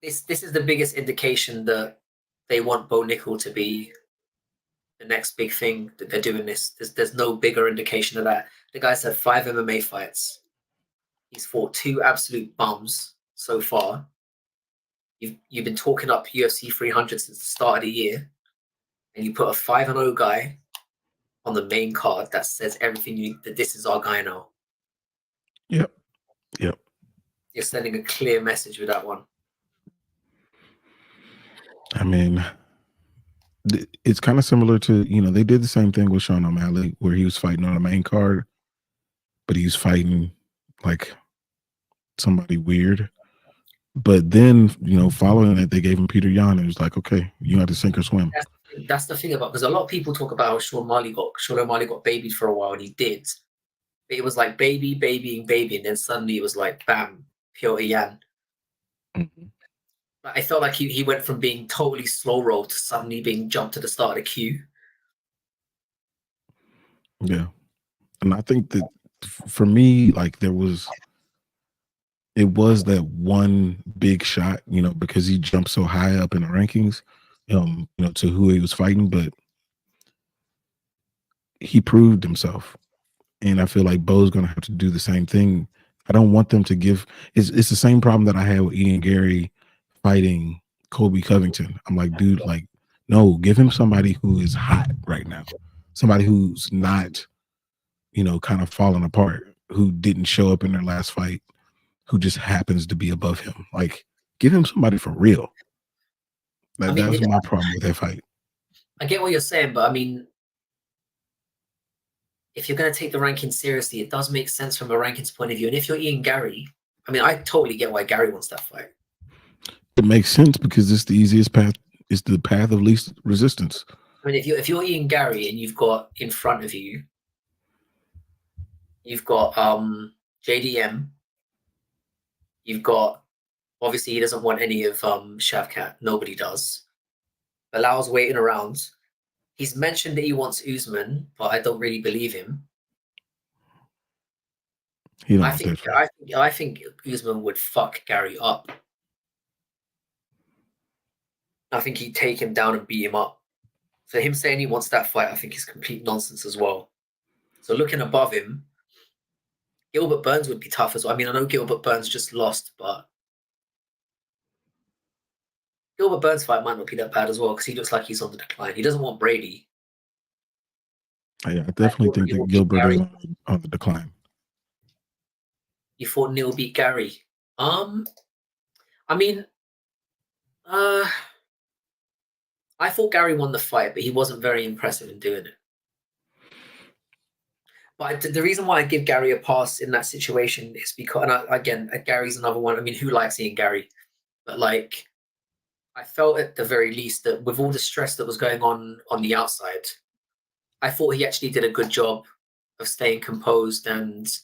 this is the biggest indication that they want Bo Nickel to be the next big thing that they're doing this. There's no bigger indication of that. The guy's had 5 MMA fights. He's fought 2 absolute bums so far. You've been talking up UFC 300 since the start of the year, and you put a 5-0 guy on the main card that says everything that this is our guy now. Yep. Yep. You're sending a clear message with that one. I mean, it's kind of similar to, they did the same thing with Sean O'Malley where he was fighting on the main card, but he was fighting like somebody weird. But then, following that, they gave him Peter Yan. It was like, okay, you have to sink or swim. That's the thing about, because a lot of people talk about how Sean O'Malley got babied for a while, and he did. But it was like baby, and then suddenly it was like bam, Piotr Yan. Mm-hmm. I felt like he went from being totally slow roll to suddenly being jumped to the start of the queue. Yeah. And I think that for me, like it was that one big shot, because he jumped so high up in the rankings, to who he was fighting, but he proved himself. And I feel like Bo's going to have to do the same thing. I don't want them to give, it's the same problem that I had with Ian Gary fighting Colby Covington. I'm like, dude, like, no, give him somebody who is hot right now. Somebody who's not, kind of falling apart, who didn't show up in their last fight, who just happens to be above him. Like, give him somebody for real. That was my problem with that fight. I get what you're saying, but I mean, if you're going to take the rankings seriously, it does make sense from a rankings point of view. And if you're Ian Gary, I mean, I totally get why Gary wants that fight. It makes sense because it's the easiest path. It's the path of least resistance. I mean, if you're Ian Gary and you've got in front of you, you've got JDM, you've got, obviously he doesn't want any of Shavkat. Nobody does. Bilal's waiting around. He's mentioned that he wants Usman, but I don't really believe him. I think Usman would fuck Gary up. I think he'd take him down and beat him up. So him saying he wants that fight, I think is complete nonsense as well. So looking above him, Gilbert Burns would be tough as well. I mean, I know Gilbert Burns just lost, but Gilbert Burns' fight might not be that bad as well because he looks like he's on the decline. He doesn't want Brady. Yeah, I definitely think that Gilbert is on the decline. You thought Neil beat Gary? I mean, I thought Gary won the fight, but he wasn't very impressive in doing it. But the reason why I give Gary a pass in that situation is because, and again, Gary's another one. I mean, who likes seeing Gary? But like, I felt at the very least that with all the stress that was going on the outside, I thought he actually did a good job of staying composed, and because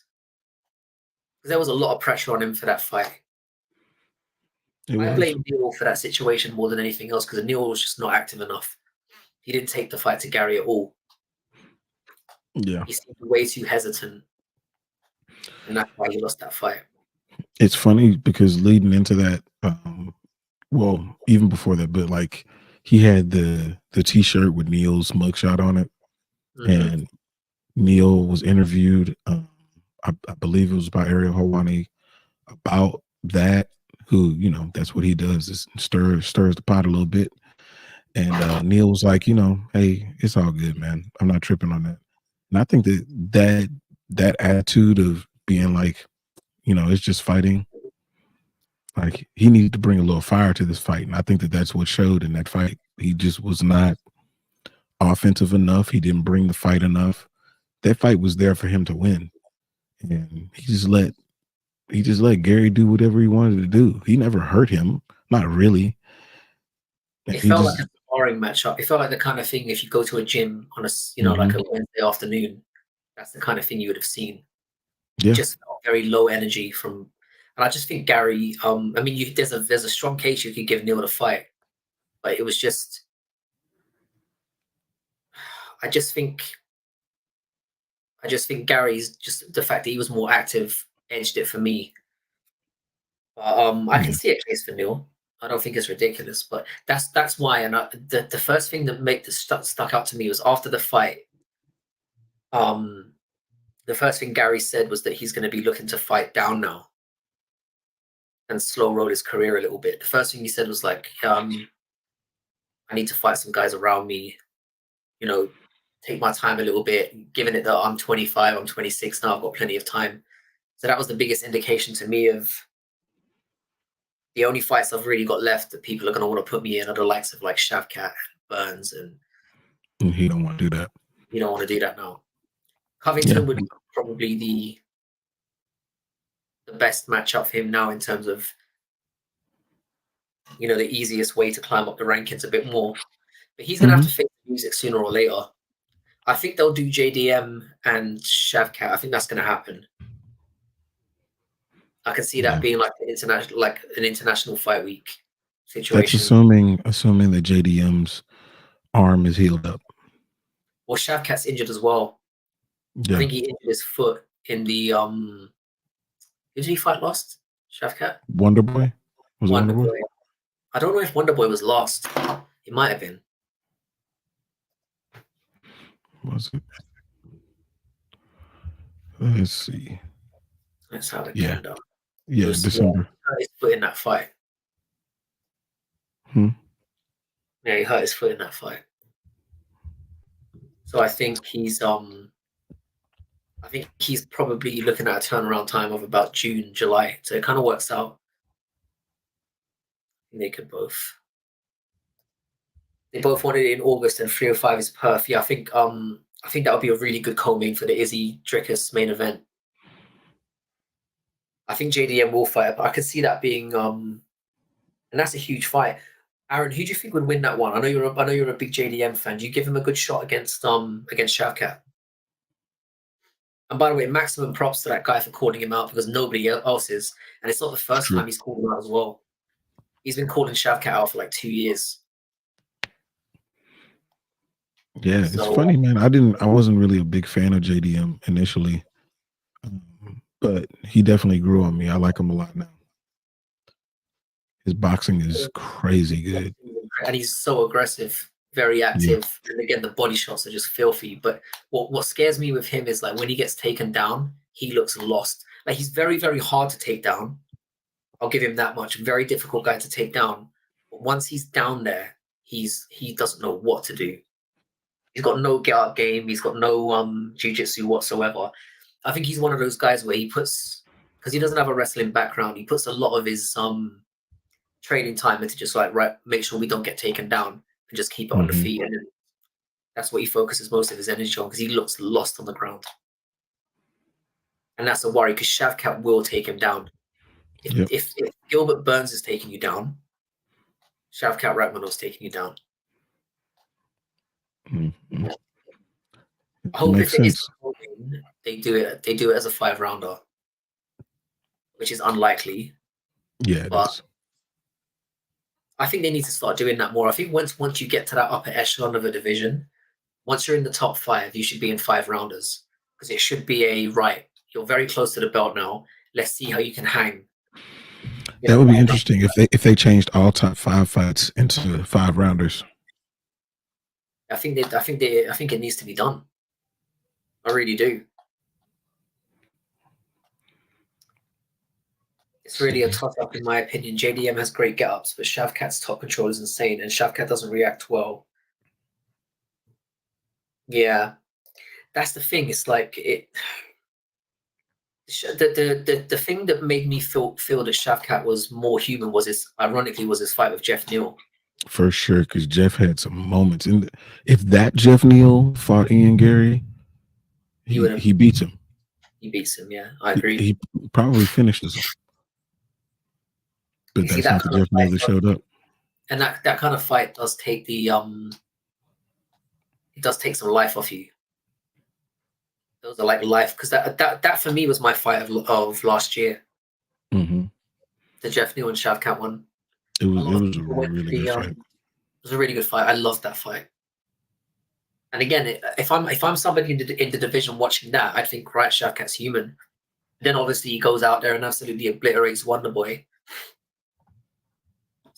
there was a lot of pressure on him for that fight. I blame Neil for that situation more than anything else because Neil was just not active enough. He didn't take the fight to Gary at all. Yeah. He seemed way too hesitant. And that's why he lost that fight. It's funny because leading into that, well, even before that, but like he had the T-shirt with Neil's mugshot on it, and Neil was interviewed. I believe it was by Ariel Helwani about that. Who that's what he does is stirs the pot a little bit. And Neil was like, hey, it's all good, man. I'm not tripping on that. And I think that attitude of being like, it's just fighting. Like he needed to bring a little fire to this fight, and I think that that's what showed in that fight. He just was not offensive enough. He didn't bring the fight enough. That fight was there for him to win, and he just let Gary do whatever he wanted to do. He never hurt him, not really. It felt like a sparring matchup. It felt like the kind of thing if you go to a gym on a like a Wednesday afternoon, that's the kind of thing you would have seen. Yeah. Just felt very low energy from, and I just think Gary. I mean, there's a strong case you could give Neil the fight, but it was just. I just think Gary's just the fact that he was more active edged it for me. But I can Yeah. see a case for Neil. I don't think it's ridiculous, but that's why. And the first thing that stuck out to me was after the fight. Um, the first thing Gary said was that he's going to be looking to fight down now and slow roll his career a little bit. The first thing he said was like, I need to fight some guys around me, you know, take my time a little bit, given it that I'm 25, I'm 26 now, I've got plenty of time. So that was the biggest indication to me of the only fights I've really got left that people are going to want to put me in are the likes of like Shavkat, Burns, and He don't want to do that. you don't want to do that now. Yeah. Covington would be probably the best matchup for him now in terms of, you know, the easiest way to climb up the rankings a bit more. But he's going to have to Mhm. face music sooner or later. I think they'll do JDM and Shavkat. I think that's going to happen. I can see that Yeah. being like an international fight week That's situation. assuming that JDM's arm is healed up. Well, Shavkat's injured as well. I Yeah. think he injured his foot in the who did he fight last? Shavkat? Wonder Boy? Was it Wonder Wonder Boy? Boy. I don't know if Wonder Boy was last. It might have been. Was it? Let's see. Let's have the Yeah. calendar. It Yeah, was December. he hurt his foot in that fight. Hmm. Yeah, he hurt his foot in that fight. So I think he's probably looking at a turnaround time of about June, July. So it kind of works out. They could both. They both wanted it in August, and 305 is perf. Yeah, I think that would be a really good co-main for the Izzy Drickus main event. I think JDM will fight, but I could see that being and that's a huge fight. Aaron, who do you think would win that one? I know you're a big JDM fan. Do you give him a good shot against Shavkat? And by the way, maximum props to that guy for calling him out because nobody else is, and it's not the first True. time he's called him out as well. He's been calling Shavkat out for like 2 years. Yeah, it's So funny, man. I wasn't really a big fan of JDM initially, but he definitely grew on me. I like him a lot now. His boxing is crazy good. and he's so aggressive, very Yeah. active, and again the body shots are just filthy. But what scares me with him is like when he gets taken down, he looks lost. Like he's very very hard to take down. I'll give him that much. Very difficult guy to take down. But once he's down there, he doesn't know what to do. He's got no get up game. He's got no jiu-jitsu whatsoever. I think he's one of those guys where he puts, because he doesn't have a wrestling background, he puts a lot of his training time into just like make sure we don't get taken down and just keep it on the Hmm. feet. And then that's what he focuses most of his energy on because he looks lost on the ground. And that's a worry because Shavkat will take him down. Yep. If Gilbert Burns is taking you down, Shavkat Rakhmanov's taking you down. Mm-hmm. I hope Makes if it is sense. they do it as a 5-rounder, which is unlikely. Yeah, it But is. I think they need to start doing that more. I think once you get to that upper echelon of a division, once you're in the top 5, you should be in 5-rounders because it should be you're very close to the belt now. Let's see how you can hang. That would be interesting if they changed all top 5 fights into 5-rounders. I think it needs to be done. I really do. It's really a toss-up in my opinion. JDM has great get-ups, but Shavkat's top control is insane, and Shavkat doesn't react well. Yeah, that's the thing. It's like it. The thing that made me feel that Shavkat was more human was his fight with Jeff Neal. For sure, because Jeff had some moments. And if that Jeff Neal fought Ian Gary, he beats him. He beats him. Yeah, I agree. He probably finishes him. But You see that's that not the kind of Jeff Neal fight, that showed up. and that kind of fight does take it does take some life off you. Those are like life because that for me was my fight of last year. Mm-hmm. The Jeff Neal and Shavkat one. It was a People went really to good fight. it was a really good fight. I loved that fight. And again, if I'm somebody in the division watching that, I'd think right, Shavkat's human. Then obviously he goes out there and absolutely obliterates Wonderboy.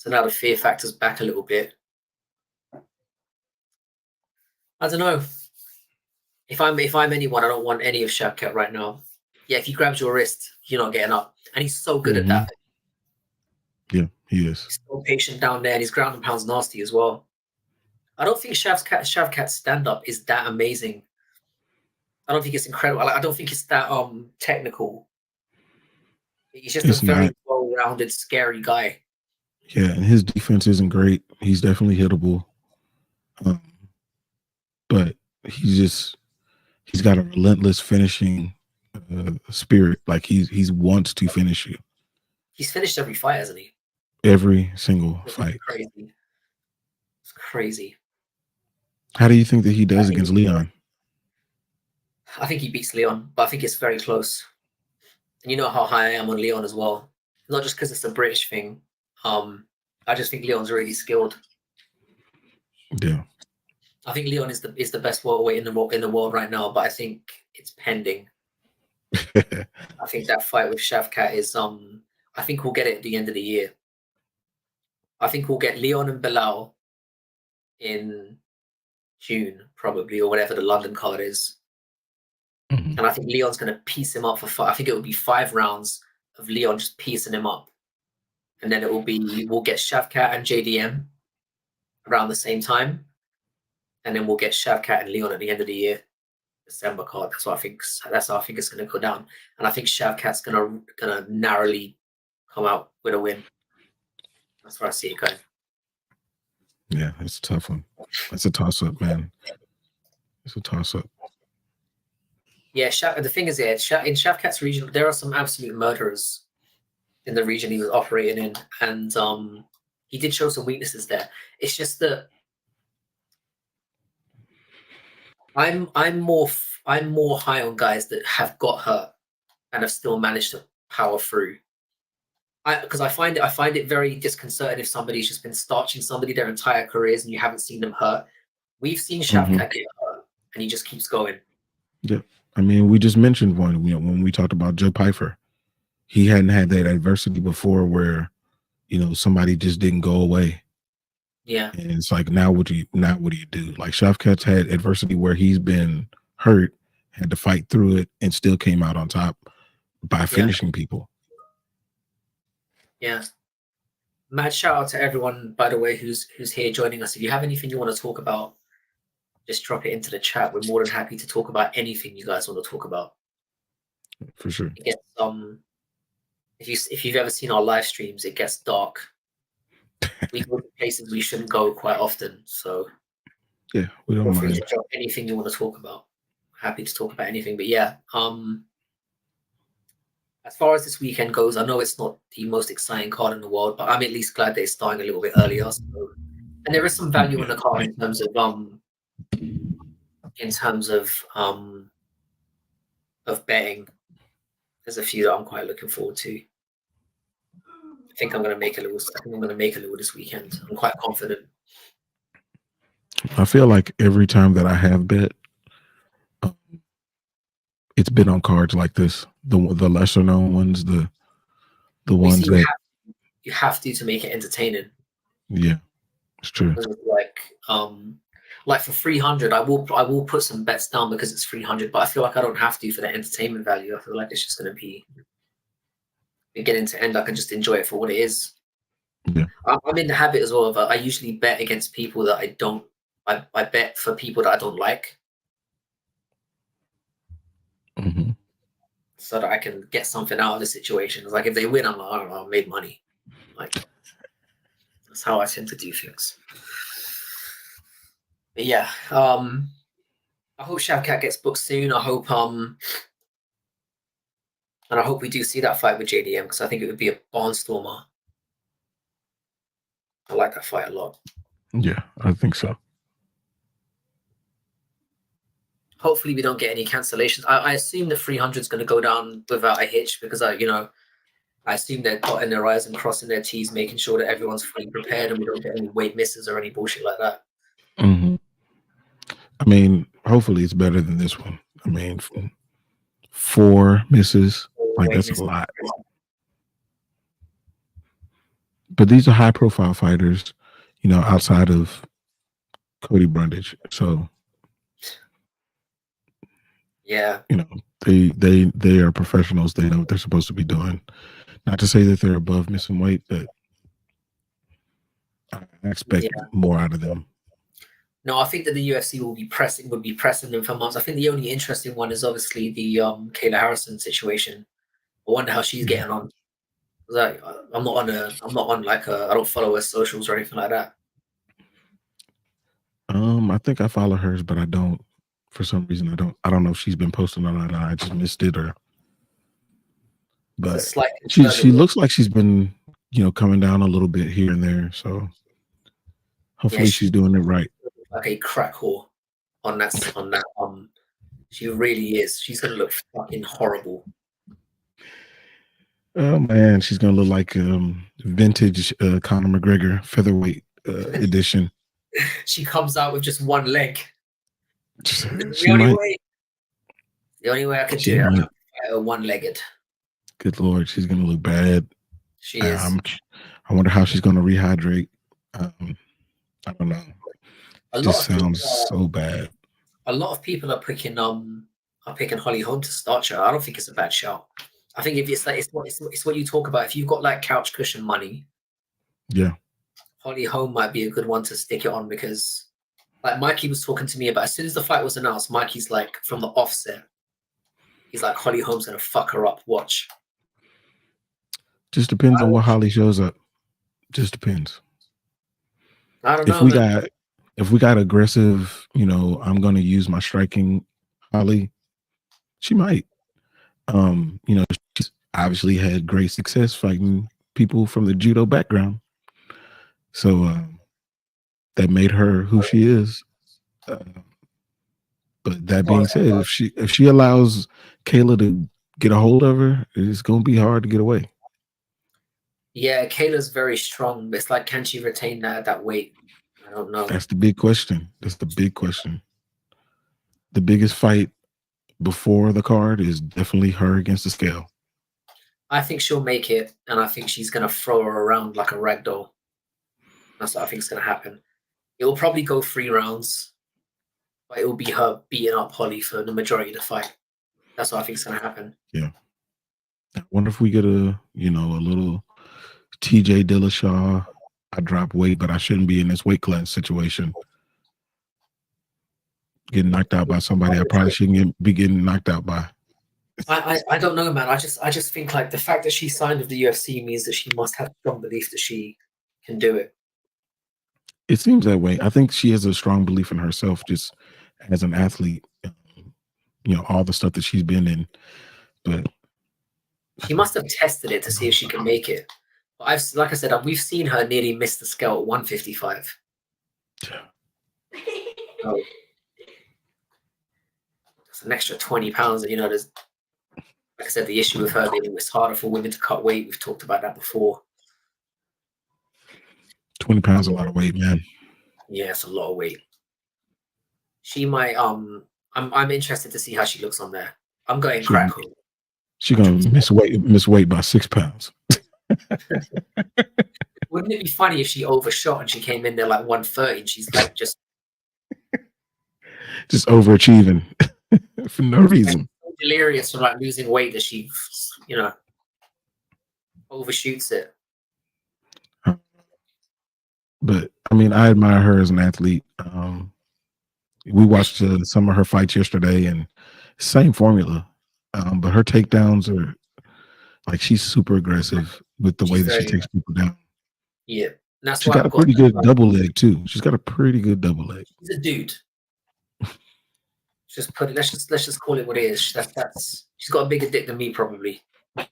So now the fear factor's back a little bit. I don't know. If I'm anyone, I don't want any of Shavkat right now. Yeah, if he grabs your wrist, you're not getting up. And he's so good at that. Yeah, he is. He's so patient down there, and his ground and pound's nasty as well. I don't think Shavkat's stand-up is that amazing. I don't think it's incredible. I don't think it's that technical. He's just a It's very not. well-rounded, scary guy. Yeah, and his defense isn't great. He's definitely hittable. But he's got a relentless finishing spirit. Like he wants to finish you. He's finished every fight, hasn't he? Every single fight. Crazy. It's crazy. How do you think that he does against Leon? I think he beats Leon, but I think it's very close. And you know how high I am on Leon as well. Not just because it's a British thing. I just think Leon's really skilled. Yeah. I think Leon is the best welterweight in the world right now, but I think it's pending. I think that fight with Shavkat is I think we'll get it at the end of the year. I think we'll get Leon and Bilal in June, probably, or whatever the London card is. Mm-hmm. And I think Leon's going to piece him up for five. I think it will be 5 rounds of Leon just piecing him up. And then we'll get Shavkat and JDM around the same time. And then we'll get Shavkat and Leon at the end of the year, December card. That's how I think it's going to go down. And I think Shavkat's going to narrowly come out with a win. That's where I see it going. Yeah, it's a tough one. It's a toss-up, man. It's a toss-up. Yeah, the thing is, in Shavkat's region, there are some absolute murderers in the region he was operating in, and he did show some weaknesses there. It's just that I'm more high on guys that have got hurt and have still managed to power through. Because I find it very disconcerting if somebody's just been starching somebody their entire careers and you haven't seen them hurt. We've seen Shavkat get hurt and he just keeps going. Yeah. I mean, we just mentioned one, when we talked about Joe Pyfer. He hadn't had that adversity before where, somebody just didn't go away. Yeah. And it's like, now what do you do? Like Shavkat's had adversity where he's been hurt, had to fight through it, and still came out on top by finishing people. Yeah. Mad shout out to everyone, by the way, who's here joining us. If you have anything you want to talk about, just drop it into the chat. We're more than happy to talk about anything you guys want to talk about. For sure. It gets, if you've ever seen our live streams, it gets dark. We go to places we shouldn't go quite often. So yeah, we don't mind. Drop anything you want to talk about. Happy to talk about anything. But yeah, as far as this weekend goes, I know it's not the most exciting card in the world, but I'm at least glad that it's starting a little bit earlier. So, and there is some value in the card in terms of betting. There's a few that I'm quite looking forward to. I think I'm going to make a little this weekend. I'm quite confident. I feel like every time that I have bet, it's been on cards like this. The lesser known ones, the ones that you have to make it entertaining. Yeah, it's true. Like for 300, I will put some bets down because it's 300, but I feel like I don't have to for the entertainment value. I feel like it's just going to be beginning to end. I can just enjoy it for what it is. Yeah, I'm in the habit as well of I usually bet against people that I don't. I bet for people that I don't like, so that I can get something out of the situation. It's like if they win, I'm like, I don't know, I made money. Like that's how I tend to do things. But yeah, I hope Shavkat gets booked soon. I hope and I hope we do see that fight with JDM because I think it would be a barnstormer. I like that fight a lot. Yeah, I think so. Hopefully we don't get any cancellations. I assume the 300 is going to go down without a hitch because I assume they're dotting their I's and crossing their T's, making sure that everyone's fully prepared and we don't get any weight misses or any bullshit like that. I mean, hopefully it's better than this one. I mean, 4 misses, like that's a lot. But these are high profile fighters, outside of Cody Brundage. So, Yeah, you know, they are professionals. They know what they're supposed to be doing. Not to say that they're above missing weight, but I expect yeah. more out of them. No, I think that the UFC would be pressing them for months. I think the only interesting one is obviously the Kayla Harrison situation. I wonder how she's Yeah. getting on. Like, I'm not on like I don't follow her socials or anything like that. I think I follow hers, but I don't. For some reason, I don't. I don't know if she's been posting on it. I just missed it, or. It's a But slight she concern she of it. looks like she's been, coming down a little bit here and there. So Yeah, hopefully she's she's doing it right. like a crack whore on that. She really is. She's gonna look fucking horrible. Oh man, she's gonna look like vintage Conor McGregor featherweight edition. She comes out with just one leg. The She only might. way, the only way I could She do it, I might. could fight her one-legged. Good lord, she's gonna look bad. She is. Um, I wonder how she's gonna rehydrate. Um, I don't know. A It lot just of people sounds so bad. a lot of people are picking Holly Holm to start her. I don't think it's a bad shout. I think if it's like it's what you talk about. If you've got like couch cushion money, Yeah. Holly Holm might be a good one to stick it on because like Mikey was talking to me about as soon as the fight was announced, Mikey's like from the offset, he's like Holly Holm's gonna fuck her up. Watch. Just depends I on what watched. Holly shows up. Just depends. I don't If know, we man. got if we got aggressive, I'm gonna use my striking Holly, she might. She's obviously had great success fighting people from the judo background. So that made her who she is. Uh, but that Oh, being said, if she allows Kayla to get a hold of her, it's gonna be hard to get away. yeah, Kayla's very strong, but it's like, can she retain that weight? I don't know. That's the big question. That's the big question. The biggest fight before the card is definitely her against the scale. I think she'll make it, and I think she's gonna throw her around like a rag doll. That's what I think is gonna happen. It will probably go 3 rounds, but it will be her beating up Holly for the majority of the fight. That's what I think is gonna happen. Yeah. I wonder if we get a little TJ Dillashaw. I drop weight, but I shouldn't be in this weight class situation. Getting knocked out by somebody I probably shouldn't be getting knocked out by. I don't know, man. I just think like the fact that she signed with the UFC means that she must have strong belief that she can do it. It seems that way. I think she has a strong belief in herself, just as an athlete. All the stuff that she's been in. But She must have tested it to see if she can make it. But like I said, we've seen her nearly miss the scale at 155. So it's an extra 20 pounds, and there's like I said, the issue with her being it's harder for women to cut weight. We've talked about that before. 20 pounds is a lot of weight, man. Yeah, it's a lot of weight. She might I'm interested to see how she looks on there. I'm going crack hook. She's gonna miss weight by 6 pounds. Wouldn't it be funny if she overshot and she came in there like 130 and she's like just overachieving for no reason. so delirious from like losing weight that she overshoots it. But I mean, I admire her as an athlete. We watched some of her fights yesterday, and same formula. But her takedowns are like she's super aggressive with the way She's that she very takes people down. yeah. And that's She's why got I've a got pretty her, good double leg too. She's got a pretty good double leg. she's a dude. Just put it. Let's just call it what it is. That's she's got a bigger dick than me probably. I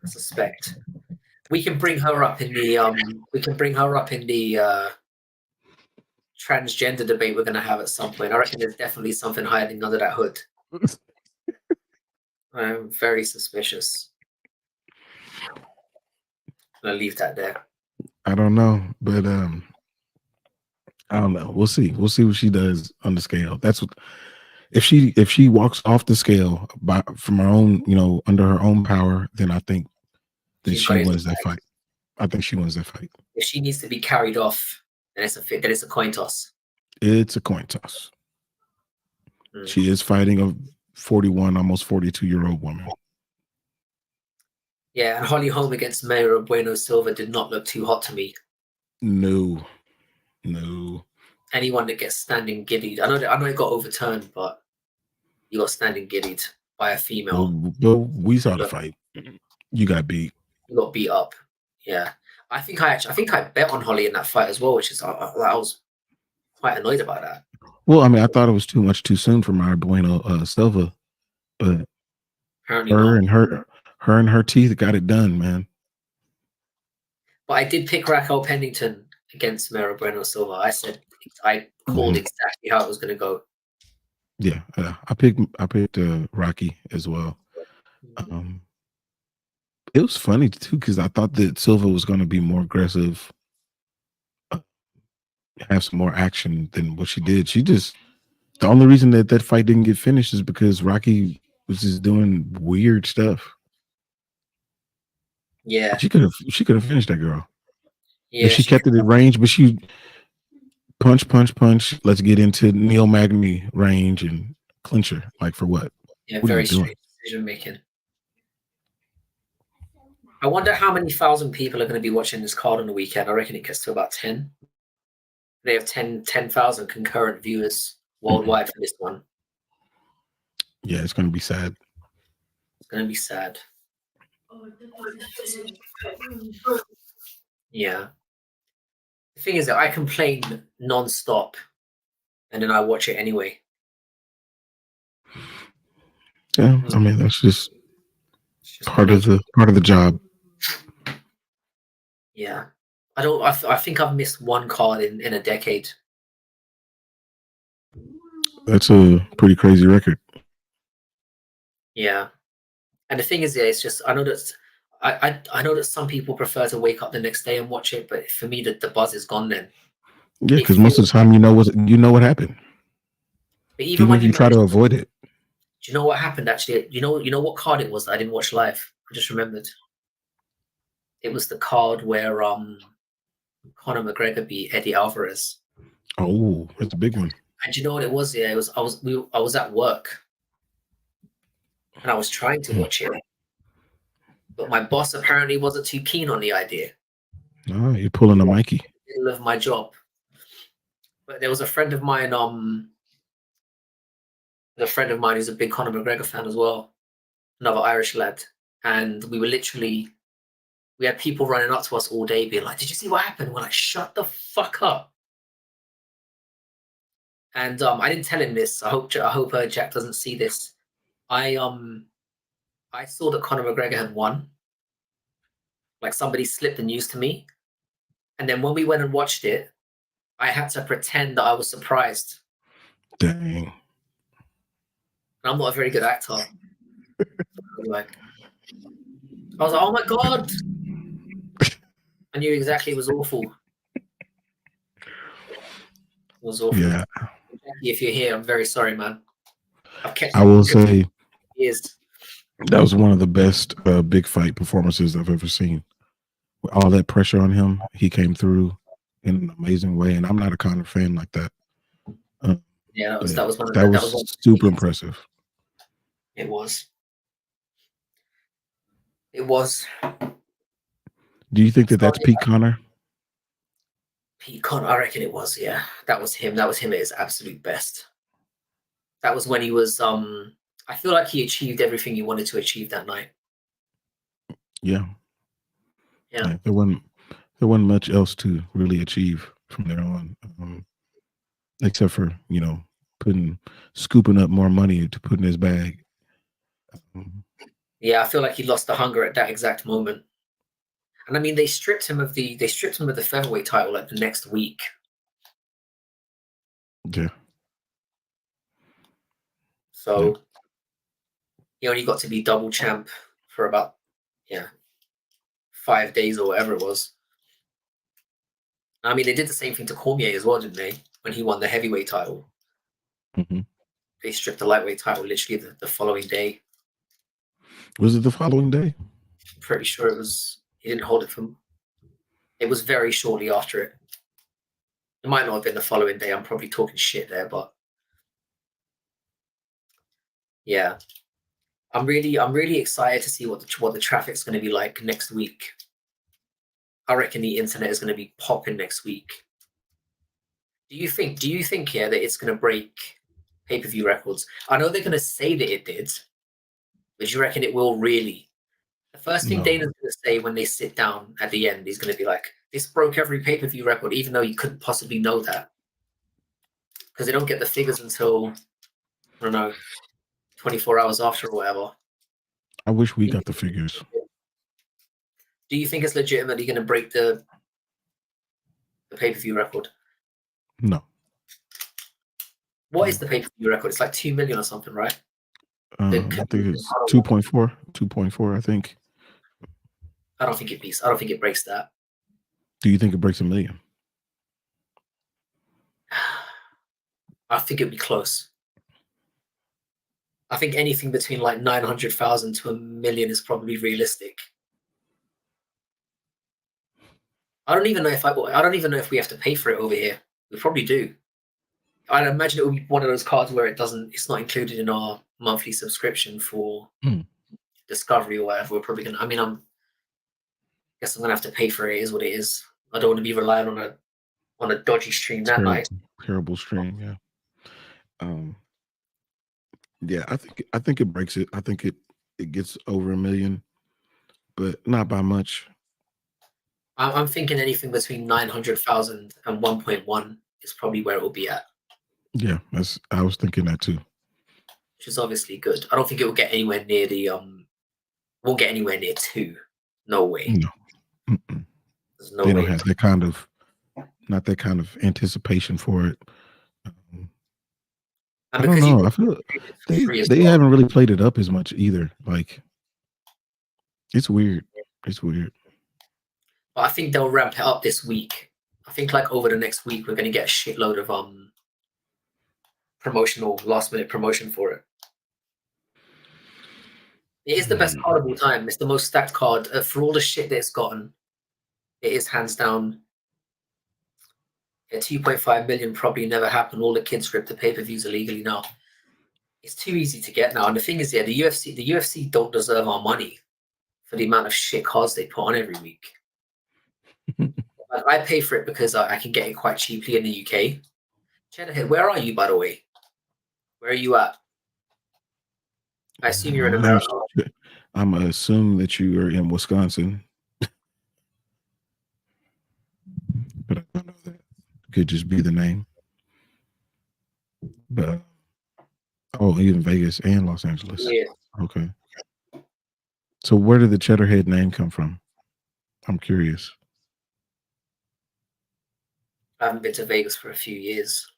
suspect. We can bring her up in the transgender debate we're going to have at some point. I reckon there's definitely something hiding under that hood. I'm very suspicious. I'm gonna leave that there. I don't know, but I don't know. We'll see. We'll see what she does on the scale. That's what if she walks off the scale from her own, under her own power, then I think then She's got she it in the wins that bag. fight. I think she wins that fight. If she needs to be carried off, then it's a coin toss. It's a coin toss. Mm. She is fighting a 41, almost 42-year-old woman. Yeah, and Holly Holm against Mayra Bueno Silva did not look too hot to me. No. Anyone that gets standing giddied, I know it got overturned, but you got standing giddied by a female. Well, we saw the fight. You got beat. You got beat up. Yeah, I think I bet on Holly in that fight as well, which is I was quite annoyed about that. Well, I mean, I thought it was too soon for Mayra Bueno Silva, but Apparently not. her and her teeth got it done, man. But I did pick Raquel Pennington against Mayra Bueno Silva. I called exactly how it was going to go. Yeah, I picked Rocky as well. It was funny too because I thought that Silva was going to be more aggressive, have some more action than what she did. The only reason that fight didn't get finished is because Rocky was just doing weird stuff. Yeah, she could have finished that girl. Yeah, if she kept it in range, but she punch. Let's get into Neil Magny range and clincher. Like for what? Yeah, what very strange decision making. I wonder how many thousand people are going to be watching this card on the weekend. I reckon it gets to about 10. They have 10,000 concurrent viewers worldwide for this one. Yeah, it's going to be sad. It's going to be sad. Yeah. The thing is that I complain non-stop, and then I watch it anyway. Yeah, I mean that's just part of the job. Yeah, I think I've missed one card in a decade. That's a pretty crazy record. Yeah, and the thing is, yeah, it's just I know that some people prefer to wake up the next day and watch it, but for me, the buzz is gone then. Yeah, because most of the time you know what happened. But even if you try to avoid it. Do you know what happened actually? You know what card it was that I didn't watch live? I just remembered. It was the card where Conor McGregor beat Eddie Alvarez. Oh, that's a big one. And do you know what it was? Yeah, I was at work and I was trying to watch it, but my boss apparently wasn't too keen on the idea. Oh, you're pulling a Mikey. Middle of my job. But there was a friend of mine, who's a big Conor McGregor fan as well, another Irish lad, and we had people running up to us all day being like, "Did you see what happened?" We're like, "Shut the fuck up." And I didn't tell him this. I hope Jack doesn't see this. I saw that Conor McGregor had won. Like somebody slipped the news to me, and then when we went and watched it, I had to pretend that I was surprised. Dang. And I'm not a very good actor. I was like, "Oh my god!" I knew exactly it was awful. It was awful. Yeah. Jackie, if you're here, I'm very sorry, man. I will say years. That was one of the best big fight performances I've ever seen. With all that pressure on him, he came through in an amazing way. And I'm not a Conor fan like that. Yeah, that was super impressive. It was. It was. Do you think that's Pete Conor? Pete Conor, I reckon it was. Yeah, that was him. That was him at his absolute best. That was when he was. I feel like he achieved everything he wanted to achieve that night. Yeah. Yeah. There wasn't much else to really achieve from there on, except for scooping up more money to put in his bag. Yeah, I feel like he lost the hunger at that exact moment. And I mean, they stripped him of the featherweight title like the next week. Yeah. So he only got to be double champ for about 5 days or whatever it was. I mean, they did the same thing to Cormier as well, didn't they? When he won the heavyweight title. Mm-hmm. They stripped the lightweight title literally the following day. Was it the following day? pretty sure he didn't hold it for. It was very shortly after it. It might not have been the following day. I'm probably talking shit there, but yeah, I'm really excited to see what the traffic's going to be like next week. I reckon the internet is going to be popping next week. Do you think? Yeah, that it's going to break pay-per-view records? I know they're going to say that it did, but do you reckon it will really? The first thing No. Dana's going to say when they sit down at the end, he's going to be like, "This broke every pay-per-view record," even though you couldn't possibly know that because they don't get the figures until I don't know, 24 hours after or whatever. I wish we got the figures. Do you think it's legitimately going to break the pay-per-view record? No. What is the pay-per-view record? It's like 2 million or something, right? I think it's 2.4. 2.4, I think. I don't think it breaks that. Do you think it breaks 1 million? I think it'd be close. I think anything between like 900,000 to 1 million is probably realistic. I don't even know if we have to pay for it over here. We probably do. I'd imagine it would be one of those cards where it's not included in our monthly subscription for Discovery or whatever. We're probably gonna. I guess I'm gonna have to pay for it. It is what it is. I don't want to be relying on a dodgy stream that night. Terrible stream, yeah. Yeah, I think it breaks it. I think it gets over 1 million, but not by much. I'm thinking anything between 900,000 and 1.1 is probably where it will be at. Yeah, I was thinking that too. Which is obviously good. I don't think it will get anywhere near won't get anywhere near 2. No way. No. There's no they way. Don't have that kind of not that kind of anticipation for it. I don't know. I feel they haven't really played it up as much either. Like, it's weird. It's weird. But I think they'll ramp it up this week. I think like over the next week we're going to get a shitload of last minute promotion for it. It is the best card of all time. It's the most stacked card for all the shit that it's gotten. It is hands down. Yeah, 2.5 million probably never happened. All the kids rip the pay-per-views illegally now. It's too easy to get now. And the thing is, yeah, the UFC don't deserve our money for the amount of shit cards they put on every week. I pay for it because I can get it quite cheaply in the UK. Cheddarhead, where are you, by the way? Where are you at? I assume you're in America. I'm assuming that you are in Wisconsin. But I don't know that. Could just be the name. But even Vegas and Los Angeles. Yeah. Okay. So where did the Cheddarhead name come from? I'm curious. I haven't been to Vegas for a few years.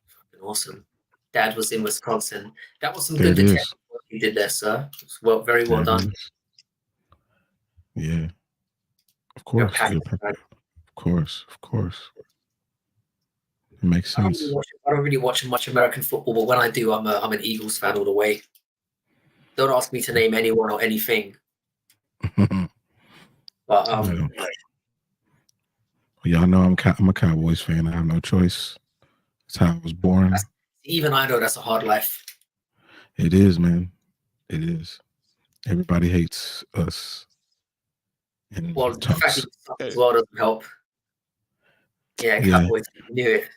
Fucking awesome. Dad was in Wisconsin. That was some good detective work you did there, sir. It was very well done. Yeah. Of course. Of course. It makes sense. I don't really watch much American football, but when I do, I'm an Eagles fan all the way. Don't ask me to name anyone or anything. But y'all know I'm a Cowboys fan. I have no choice. That's how I was born. Even I know that's a hard life. It is, man. It is. Everybody hates us. And well, the fact that you suck as well doesn't help. Yeah, Cowboys knew it.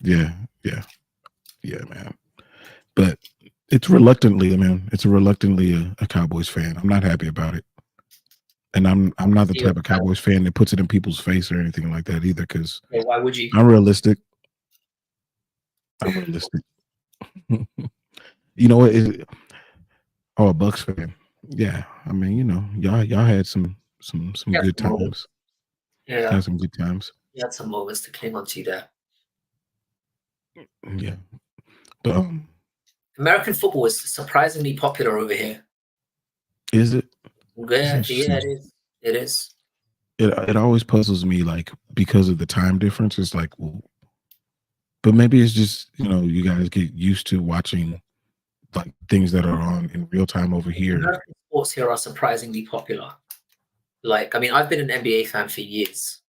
Yeah, man. But it's reluctantly, man. It's reluctantly a Cowboys fan. I'm not happy about it. And I'm not the type of Cowboys fan that puts it in people's face or anything like that either. Because why would you? I'm realistic. You know what? A Bucks fan. Yeah, I mean, y'all had some good times. Yeah, had some good times. You had some moments to cling on to there. Yeah, but American football is surprisingly popular over here. Is it? Yeah, it is. It is. It always puzzles me, like, because of the time difference. It's like, well, but maybe it's just you guys get used to watching like things that are on in real time over here. American sports here are surprisingly popular. Like, I mean, I've been an NBA fan for years.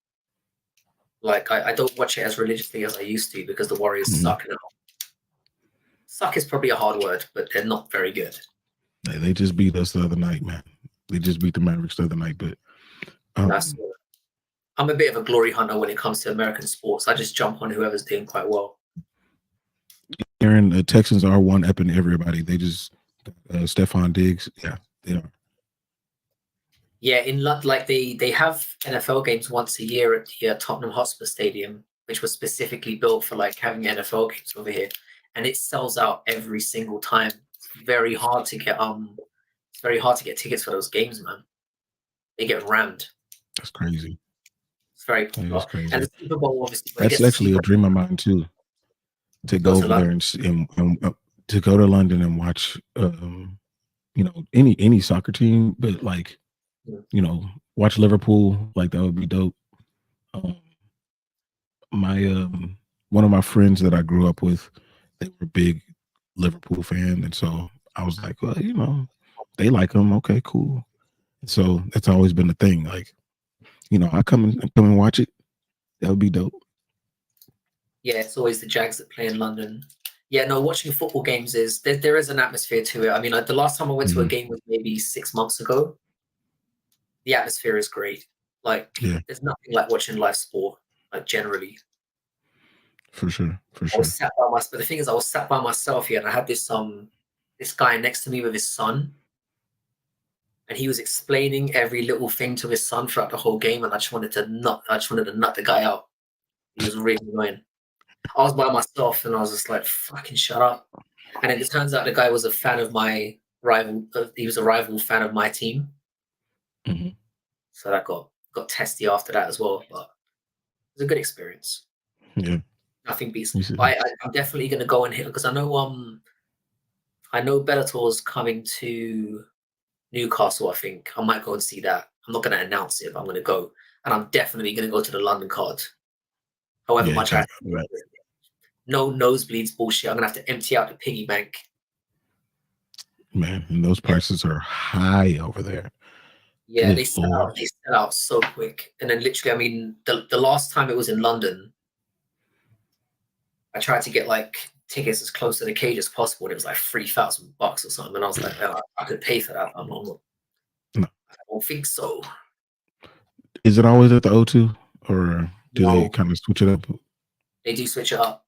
Like, I don't watch it as religiously as I used to because the Warriors suck now. Suck is probably a hard word, but they're not very good. They just beat us the other night, man. They just beat the Mavericks the other night, but I'm a bit of a glory hunter when it comes to American sports. I just jump on whoever's doing quite well. Aaron, the Texans are one up in everybody. They just Stephon Diggs, yeah, they are. Yeah, like they have NFL games once a year at the Tottenham Hotspur Stadium, which was specifically built for like having NFL games over here, and it sells out every single time. It's very hard to get tickets for those games, man. They get rammed. That's crazy. It's very popular. That's crazy. And the Super Bowl, obviously, that's actually a dream of mine too. To go over there and to go to London and watch, any soccer team, but like, watch Liverpool. Like that would be dope. My one of my friends that I grew up with, they were a big Liverpool fan, and so I was like, well, they like them. Okay, cool. So that's always been the thing. Like, I come and watch it. That would be dope. Yeah, it's always the Jags that play in London. Yeah, no, watching football games there is an atmosphere to it. I mean, like the last time I went to a game was maybe 6 months ago. The atmosphere is great. Like, there's nothing like watching live sport, like generally. For sure. I was sat by myself, but the thing is, I was sat by myself here, and I had this guy next to me with his son, and he was explaining every little thing to his son throughout the whole game, and I just wanted to nut the guy out. He was really annoying. I was by myself, and I was just like, "Fucking shut up!" And then it turns out the guy was a fan of my rival. He was a rival fan of my team, so that got testy after that as well. But it was a good experience. Yeah, nothing beats. I'm definitely going to go and hit because I know Bellator's coming to Newcastle. I think I might go and see that. I'm not going to announce it, but I'm going to go, and I'm definitely going to go to the London card. However much I no nosebleeds bullshit. I'm gonna have to empty out the piggy bank. Man, and those prices are high over there. Yeah, they sell out so quick. And then literally, I mean, the last time it was in London, I tried to get like tickets as close to the cage as possible, and it was like $3,000 or something. And I was like, I could pay for that. I don't think so. Is it always at the O2, or do they kind of switch it up? They do switch it up.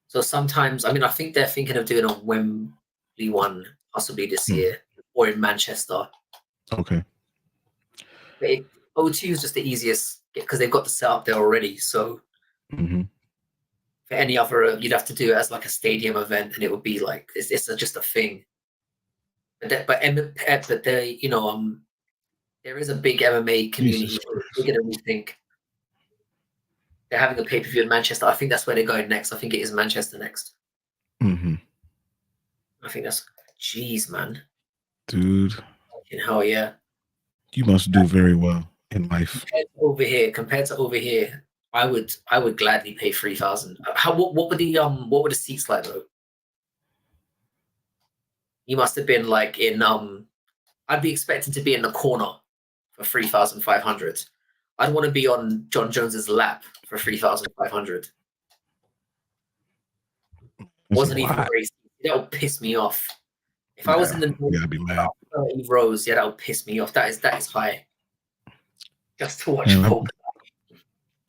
So sometimes, I mean, I think they're thinking of doing a Wembley one possibly this year, or in Manchester. Okay. But O2 is just the easiest because they've got the setup there already. So for any other, you'd have to do it as like a stadium event, and it would be like it's just a thing. But there is a big MMA community, bigger than we think. They're having a pay-per-view in Manchester. I think that's where they're going next. I think it is Manchester next. I think that's jeez, man. Dude. Hell yeah. You must do very well in life. Compared to over here, I would gladly pay $3,000. What were the seats like though? You must have been like in I'd be expecting to be in the corner for 3,500. I'd want to be on John Jones's lap for 3,500. Wasn't even very. That would piss me off. If I was in the gotta be mad. 30 rows, that would piss me off. That is high. Just to watch folk.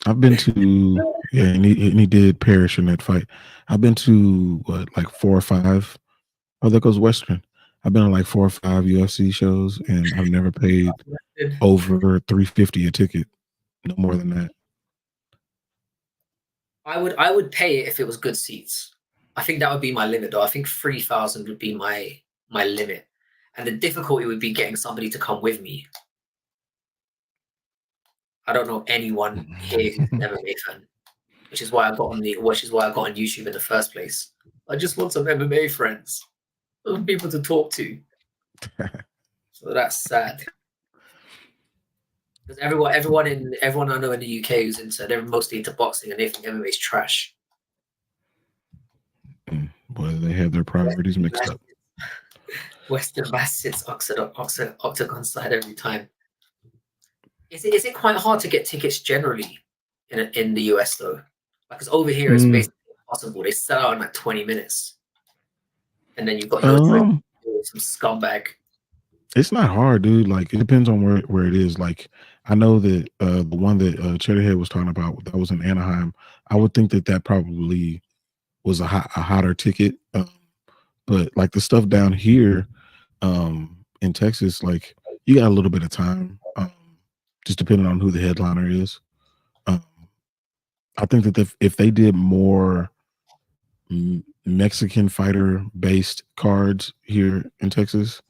I've been to and he did perish in that fight. I've been to like 4 or 5. Oh, there goes Western. I've been on like 4 or 5 UFC shows, and I've never paid over $350 a ticket. No more than that. I would pay it if it was good seats. I think that would be my limit, though. I think 3,000 would be my limit, and the difficulty would be getting somebody to come with me. I don't know anyone here who's an MMA fan, which is why I got on YouTube in the first place. I just want some MMA friends, people to talk to. So that's sad. Because everyone I know in the UK who's they're mostly into boxing, and they think MMA is trash. Boy, they have their priorities mixed up. Western Mass sits octagon side every time. Is it quite hard to get tickets generally in the US though? Because over here it's Mm, basically impossible. They sell out in like 20 minutes, and then you've got your drink, um, some scumbag. it's not hard, dude. Like it depends on where it is. Like I know that the one that Cheddarhead was talking about that was in Anaheim. I would think that that probably was a hotter ticket. But like the stuff down here in Texas, like you got a little bit of time, just depending on who the headliner is. Um, I think that if they did more Mexican fighter based cards here in Texas,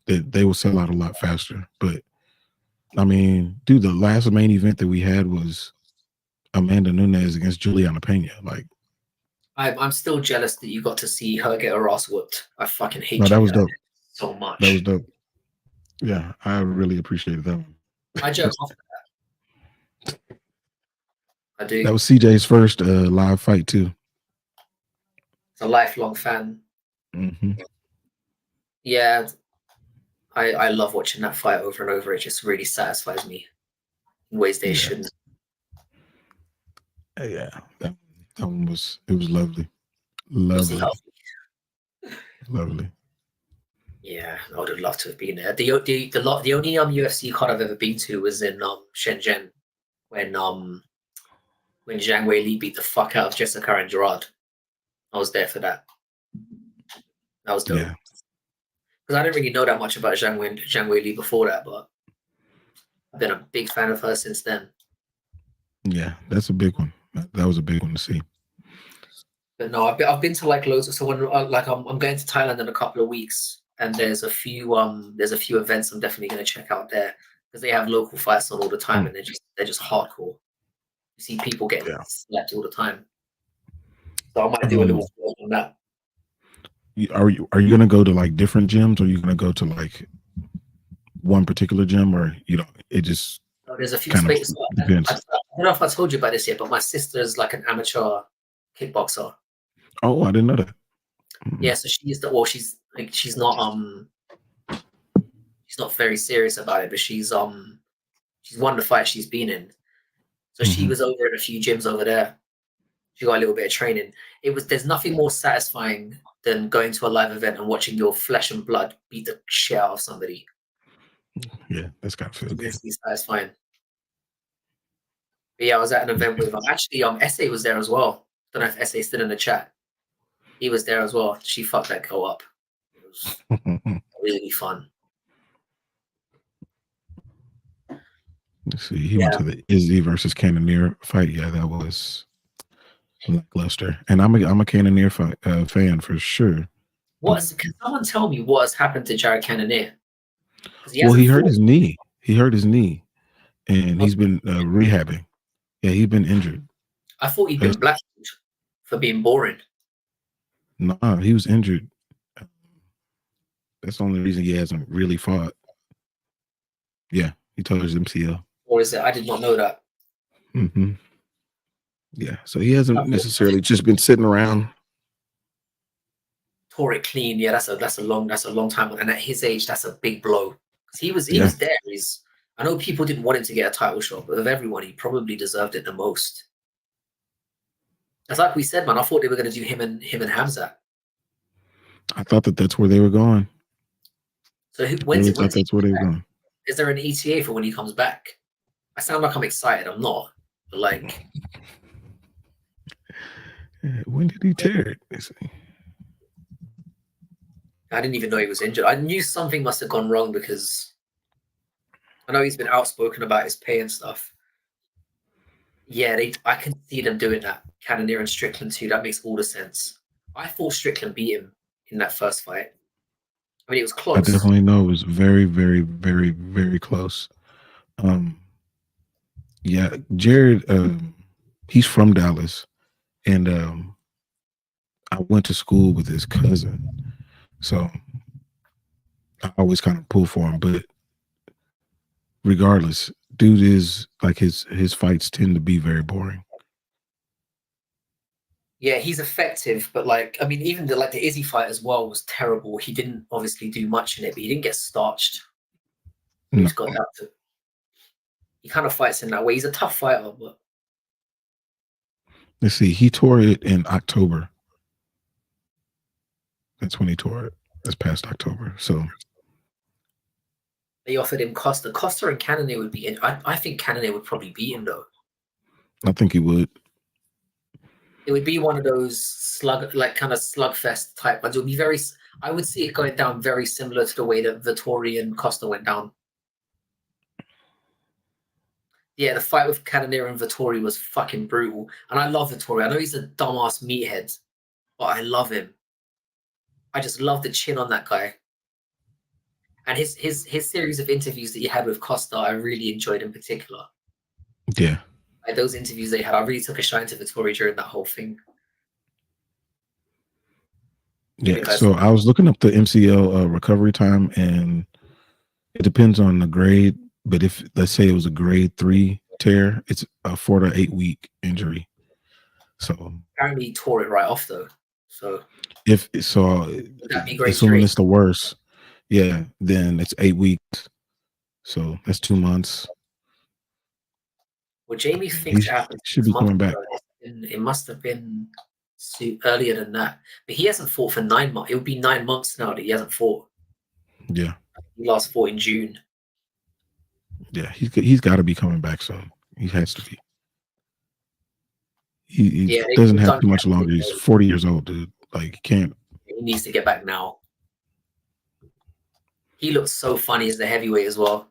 that they will sell out a lot faster. But I mean, dude, the last main event that we had was Amanda Nunes against Juliana Pena. Like, I'm still jealous that you got to see her get her ass whooped. I fucking hate no, that was Juliana dope. so That was much. dope. Yeah, I really appreciated that one. I jerk off. I That do. was CJ's first live fight too. It's a lifelong fan. Hmm. Yeah, I love watching that fight over and over. It just really satisfies me in ways they Yeah, shouldn't. yeah. That one was it was lovely, Obviously, lovely, healthy. lovely. Yeah, I would have loved to have been there. The only UFC card I've ever been to was in Shenzhen when Zhang Weili beat the fuck out of Jessica and Gerard. I was there for that. That was dope. Yeah, Because I didn't really know that much about Zhang Weili before that, but I've been a big fan of her since then. yeah. That's a big one. That was a big one to see. But no, I've been to like loads of so when like I'm going to Thailand in a couple of weeks, and there's a few events I'm definitely going to check out there because they have local fights on all the time, Mm, and they're just hardcore. You see people getting yeah. slapped all the time, so I might do a Um, little vlog on that. are you gonna go to like different gyms, or are you gonna go to like one particular gym, or you know, it just So there's a few kind of spaces. I depends. don't know if I told you about this yet, but my sister's like an amateur kickboxer. Oh, I didn't know that. Mm, Yeah, so she's like she's not very serious about it, but she's won the fight she's been in. So she mhm. was over in a few gyms over there. She got a little bit of training. There's nothing more satisfying than going to a live event and watching your flesh and blood beat the shit out of somebody. Yeah, that's gotta feel It's good. immensely satisfying. But yeah, I was at an event with actually Essay was there as well. Don't know if Essay's still in the chat. He was there as well. She fucked that girl up. It was really fun. Let's see. He went Yeah. to the Izzy versus Cannoneer fight. Yeah, that was lackluster. And I'm a Cannoneer fan for sure. Can someone tell me what has happened to Jared Cannonier? Because he Well, hasn't he hurt fought. his knee. He hurt his knee, and he's been rehabbing. Yeah, he's been injured. I thought he'd That's, been blackballed for being boring. nah, he was injured. That's the only reason he hasn't really fought. Yeah, he tore his MCL. Or is it? I did not know that. Hmm. Yeah, so he I hasn't thought necessarily just been sitting around. tore it clean. Yeah, that's a long time. And at his age, that's a big blow. Because he Yeah, was there. I know people didn't want him to get a title shot, but of everyone, he probably deserved it the most. It's like we said, man. I thought they were going to do him and Hamza. I thought that that's where they were going. So I when's really it? thought When's he that's where they were back? going. Is there an ETA for when he comes back? I sound like I'm excited. I'm not. But like, When did he tear it? Let's see. I didn't even know he was injured. I knew something must have gone wrong because I know he's been outspoken about his pay and stuff. Yeah, I can see them doing that. Cannonier and Strickland too. That makes all the sense. I thought Strickland beat him in that first fight. I mean, it was I close. definitely know it was very, very, very, very close. Um, yeah, Jared, he's from Dallas, and I went to school with his cousin, so I always kind of pull for him. But regardless, dude is like his fights tend to be very boring. Yeah, he's effective, but like, I mean, even the Izzy fight as well was terrible. He didn't obviously do much in it, but he didn't get starched. He No, just got that. He kind of fights in that way. He's a tough fighter, but let's see. He tore it in October. That's when he tore it. That's past October. So they offered him Costa. Costa and Cannonier would be in. I think Cannonier would probably beat him though. I think he would. It would be one of those kind of slugfest type ones. It would be very. I would see it going down very similar to the way that Vittori and Costa went down. Yeah, the fight with Cannonier and Vittori was fucking brutal, and I love Vittori. I know he's a dumbass meathead, but I love him. I just love the chin on that guy. And his series of interviews that he had with Costa, I really enjoyed in particular. Yeah. Like those interviews they had, I really took a shine to Vittori during that whole thing. Yeah. So I was looking up the MCL recovery time, and it depends on the grade. But if let's say it was a grade 3 tear, it's a 4 to 8 week injury. So apparently he tore it right off though. So if so, would that be grade assuming 3? it's the worst, yeah, then it's 8 weeks. So that's 2 months. Well, Jamie He thinks it happened should 6 be months coming back. ago. It must have been earlier than that. But he hasn't fought for 9 months. It would be 9 months now that he hasn't fought. Yeah. He last fought in June. Yeah, he's got to be coming back soon. He has to be. He doesn't have too much longer. He's 40 years old, dude. Like, he can't. He needs to get back now. He looks so funny as the heavyweight as well.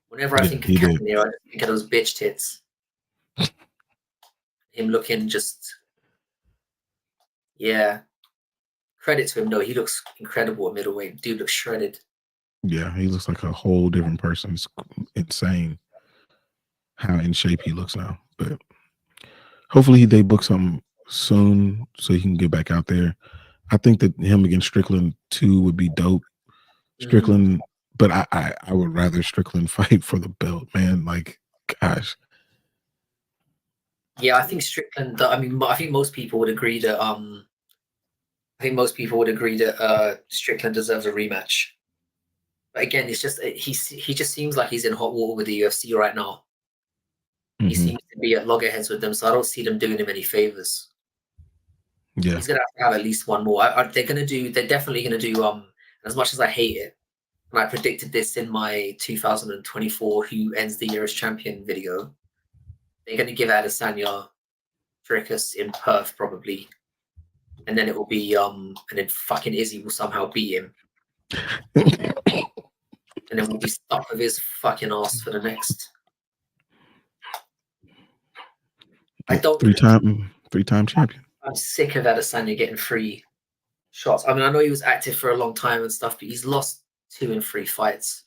Whenever I think of Cannonier, I think of those bitch tits. Him looking just, yeah. Credit to him though. He looks incredible at middleweight. Dude looks shredded. Yeah, he looks like a whole different person. It's insane how in shape he looks now. But hopefully they book something soon so he can get back out there. I think that him against Strickland 2 would be dope. Strickland, but I would rather Strickland fight for the belt, man. Like, gosh. Yeah, I think Strickland. I mean, I think most people would agree that. Strickland deserves a rematch. But again, it's just he just seems like he's in hot water with the UFC right now. He seems to be at loggerheads with them, so I don't see them doing him any favors. Yeah, he's gonna have to have at least one more. They're definitely gonna do. As much as I hate it, and I predicted this in my 2024 "Who Ends the Year as Champion" video, they're gonna give Adesanya Dricus in Perth probably, and then it will be and then fucking Izzy will somehow beat him, and then we'll be stuck with his fucking ass for the next. I don't. three-time champion. I'm sick of Adesanya getting free shots. I mean, I know he was active for a long time and stuff, but he's lost 2 in 3 fights.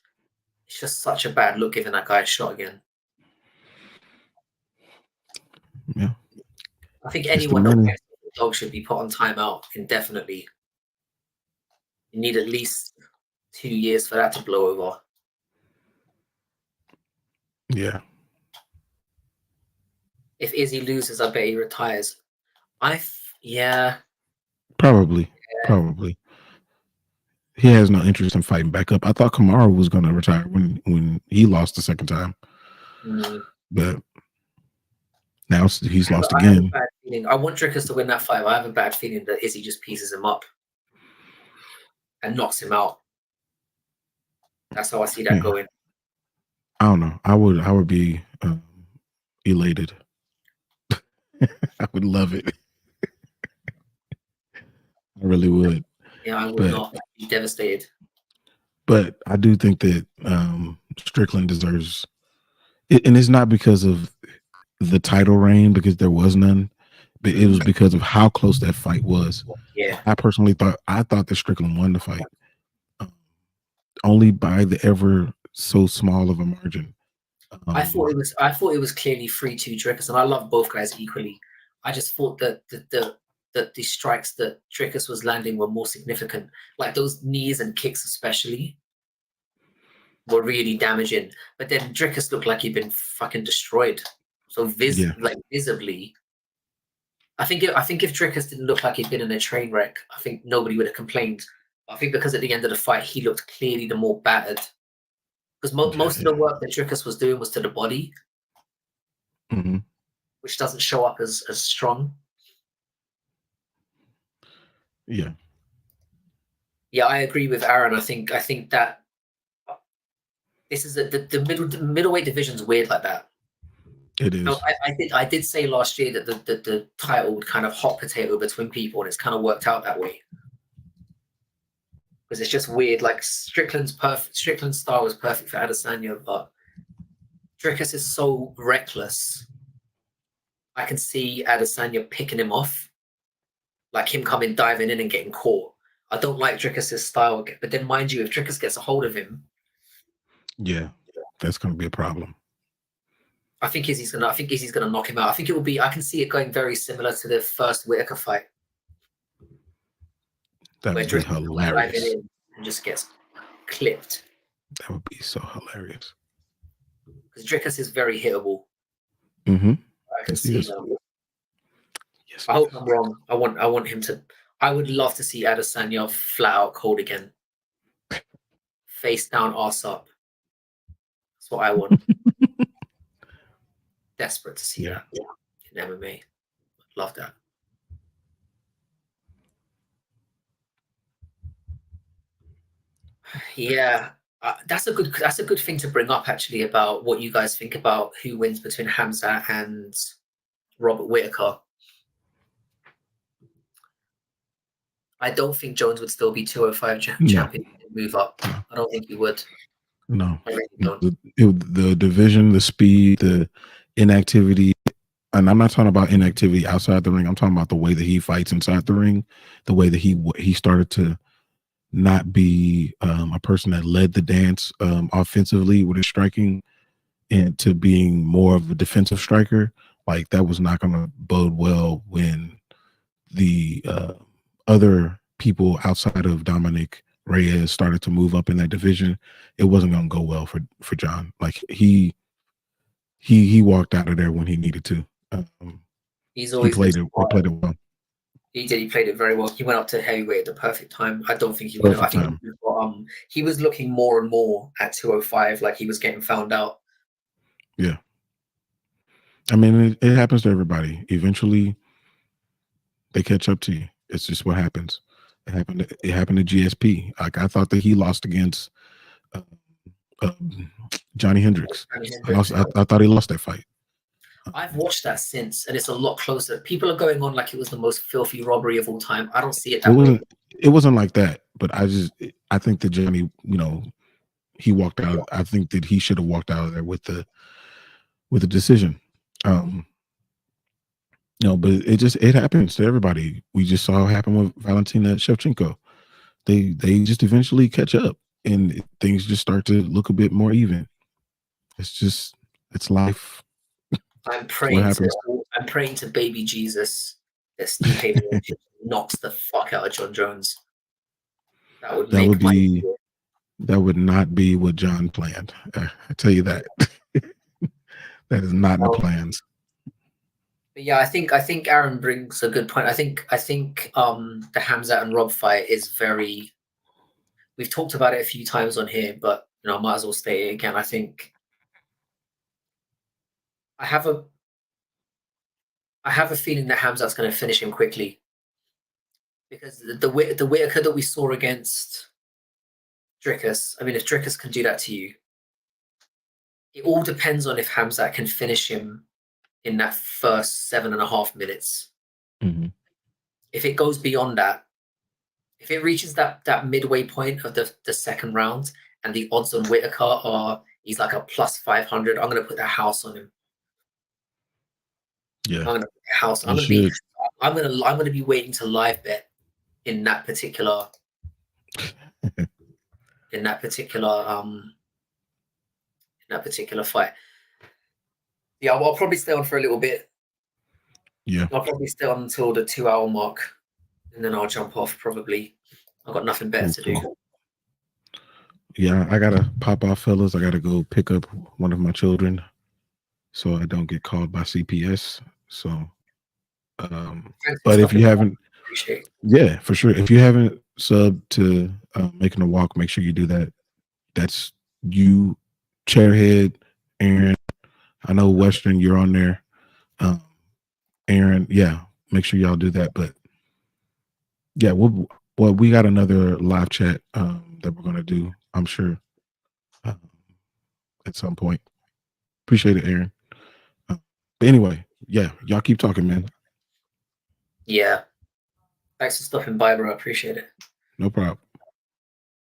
It's just such a bad look giving that guy a shot again. Yeah, I think anyone that fights the dog should be put on timeout indefinitely. You need at least 2 years for that to blow over. Yeah. If Izzy loses, I bet he retires. Yeah. Probably. He has no interest in fighting back up. I thought Kamaru was going to retire when he lost the second time, but now he's lost again. I have a bad feeling. I want Dricus to win that fight. But I have a bad feeling that Izzy just pieces him up and knocks him out. That's how I see that going. I don't know. I would be elated. I would love it. I really would. Yeah, I would not be devastated. But I do think that Strickland deserves it, and it's not because of the title reign, because there was none, but it was because of how close that fight was. Yeah, I personally thought that Strickland won the fight, only by the ever so small of a margin. I thought it was clearly 3-2 Dricus, and I love both guys equally. I just thought that the strikes that Dricus was landing were more significant, like those knees and kicks especially were really damaging. But then Dricus looked like he'd been fucking destroyed. So visibly, I think if Dricus didn't look like he'd been in a train wreck, I think nobody would have complained. I think because at the end of the fight, he looked clearly the more battered. Because most of the work that Dricus was doing was to the body, which doesn't show up as strong. Yeah. Yeah, I agree with Aaron. I think that this is the middleweight division's weird like that. It is. So I did say last year that the title would kind of hot potato between people, and it's kind of worked out that way. Because it's just weird. Like Strickland's style was perfect for Adesanya, but Dricus is so reckless. I can see Adesanya picking him off, like him coming diving in and getting caught. I don't like Dricus's style, but then mind you, if Dricus gets a hold of him, yeah, that's going to be a problem. I think Izzy's gonna knock him out. I think it will be. I can see it going very similar to the first Whitaker fight. That would be hilarious. And just gets clipped. That would be so hilarious. Because Dricus is very hittable. Mm-hmm. I can see that. Yes, I hope I'm wrong. I want him to. I would love to see Adesanya flat out cold again, face down, arse up. That's what I want. Desperate to see that in MMA. Love that. Yeah, that's a good thing to bring up actually about what you guys think about who wins between Hamza and Robert Whitaker. I don't think Jones would still be 205 champion and move up. I don't think he would. No. The division, the speed, the inactivity, and I'm not talking about inactivity outside the ring. I'm talking about the way that he fights inside the ring, the way that he started to not be a person that led the dance offensively with his striking and to being more of a defensive striker. Like that was not going to bode well when the other people outside of Dominic Reyes started to move up in that division. It wasn't going to go well for John. Like he walked out of there when he needed to. He's always played it well. He did. He played it very well. He went up to heavyweight at the perfect time. I don't think he would have. I think he was looking more and more at 205, like he was getting found out. Yeah. I mean, it happens to everybody. Eventually, they catch up to you. It's just what happens. It happened to GSP. Like I thought that he lost against Johnny Hendricks. I thought he lost that fight. I've watched that since, and it's a lot closer. People are going on like it was the most filthy robbery of all time. I don't see it that way. It wasn't like that, but I think that Johnny, he walked out. I think that he should have walked out of there with the decision. But it happens to everybody. We just saw it happen with Valentina Shevchenko. They just eventually catch up, and things just start to look a bit more even. It's life. I'm praying to baby Jesus that Steve Haven knocks the fuck out of John Jones. That would not be what John planned. I tell you that. That is not in the plans. But yeah, I think Aaron brings a good point. I think the Hamza and Rob fight is very. We've talked about it a few times on here, but I might as well state it again. I think I have a feeling that Hamza's going to finish him quickly because the Whitaker that we saw against Dricus. I mean, if Dricus can do that to you, it all depends on if Hamza can finish him in that first 7.5 minutes. Mm-hmm. If it goes beyond that, if it reaches that midway point of the second round and the odds on Whitaker are he's like a plus 500, I'm going to put that house on him. Yeah, I'm going to put a house. I'm going to be waiting to live bet in that particular fight. Yeah, I'll probably stay on for a little bit. Yeah, I'll probably stay on until the 2-hour mark, and then I'll jump off. Probably, I've got nothing better to do. Yeah, I gotta pop off, fellas. I gotta go pick up one of my children, so I don't get called by CPS. So Thanks for But if stopping you by. haven't, Appreciate it. yeah, for sure. If you haven't subbed to Making a Walk, make sure you do that. That's you, Chairhead, Aaron. I know Western, you're on there. Um, Aaron, yeah, make sure y'all do that. But yeah, we got another live chat that we're gonna do, I'm sure, uh, at some point. Appreciate it, Aaron. Uh, but anyway, yeah, y'all keep talking, man. Yeah. Thanks for stopping by, bro. I appreciate it. No problem.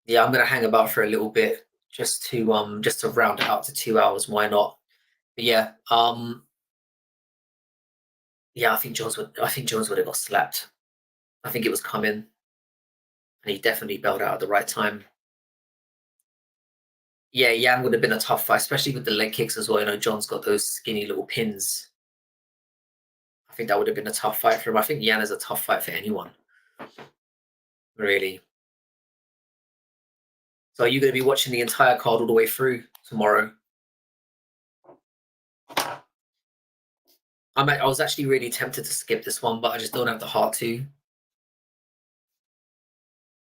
Yeah, I'm gonna hang about for a little bit just to round it out to 2 hours. Why not? But yeah, I think Jones would have got slapped. I think it was coming, and he definitely bailed out at the right time. Yeah, Yan would have been a tough fight, especially with the leg kicks as well. You know, John's got those skinny little pins. I think that would have been a tough fight for him. I think Yan is a tough fight for anyone, really. So are you going to be watching the entire card all the way through tomorrow? I was actually really tempted to skip this one, but I just don't have the heart to.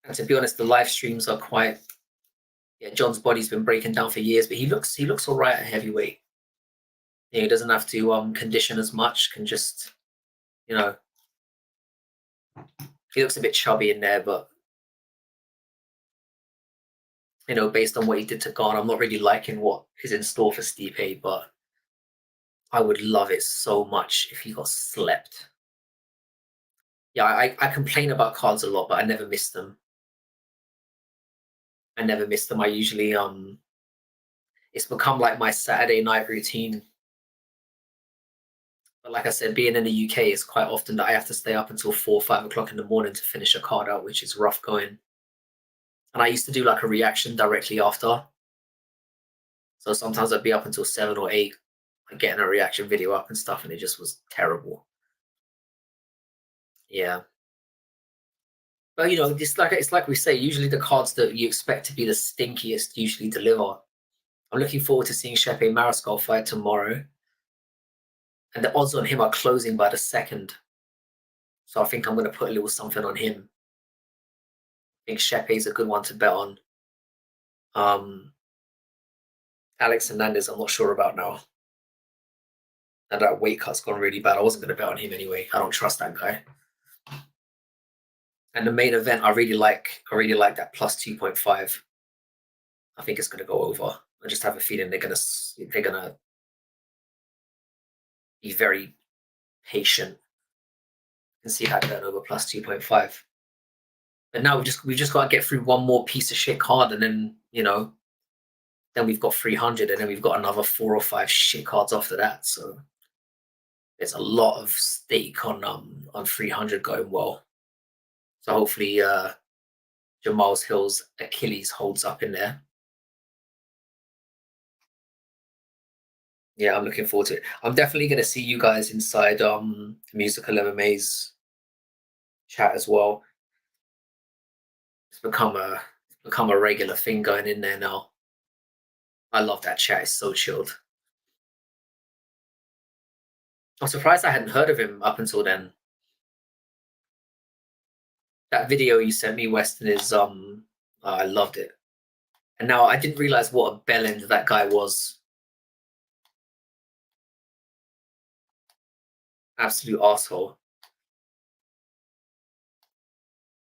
And to be honest, the live streams are quite. Yeah, John's body's been breaking down for years, but he looks all right at heavyweight. You know, he doesn't have to condition as much. Can just, you know, he looks a bit chubby in there, but you know, based on what he did to Ghana, I'm not really liking what is in store for Stipe, but I would love it so much if he got slept. Yeah, I complain about cards a lot, but I never miss them. I never miss them. I usually it's become like my Saturday night routine. But like I said, being in the UK is quite often that I have to stay up until 4 or 5 o'clock in the morning to finish a card out, which is rough going. And I used to do like a reaction directly after. So sometimes I'd be up until 7 or 8, like getting a reaction video up and stuff, and it just was terrible. Yeah. But you know, it's like we say, usually the cards that you expect to be the stinkiest usually deliver. I'm looking forward to seeing Shepe Mariscal fight tomorrow. And the odds on him are closing by the second. So I think I'm going to put a little something on him. I think Shepe is a good one to bet on. Um, Alex Hernandez, I'm not sure about now. And that weight cut's gone really bad. I wasn't going to bet on him anyway. I don't trust that guy. And the main event, I really like that plus 2.5. I think it's going to go over. I just have a feeling they're gonna be very patient and see that going over plus 2.5. But now we've just got to get through one more piece of shit card, and then then we've got 300, and then we've got another 4 or 5 shit cards after that. So there's a lot of stake on 300 going well. So hopefully Jamal Hill's Achilles holds up in there. Yeah, I'm looking forward to it. I'm definitely going to see you guys inside Musical MMA's chat as well. It's become a regular thing going in there now. I love that chat. It's so chilled. I'm surprised I hadn't heard of him up until then. That video you sent me, Weston, is I loved it. And now I didn't realize what a bellend that guy was. Absolute asshole.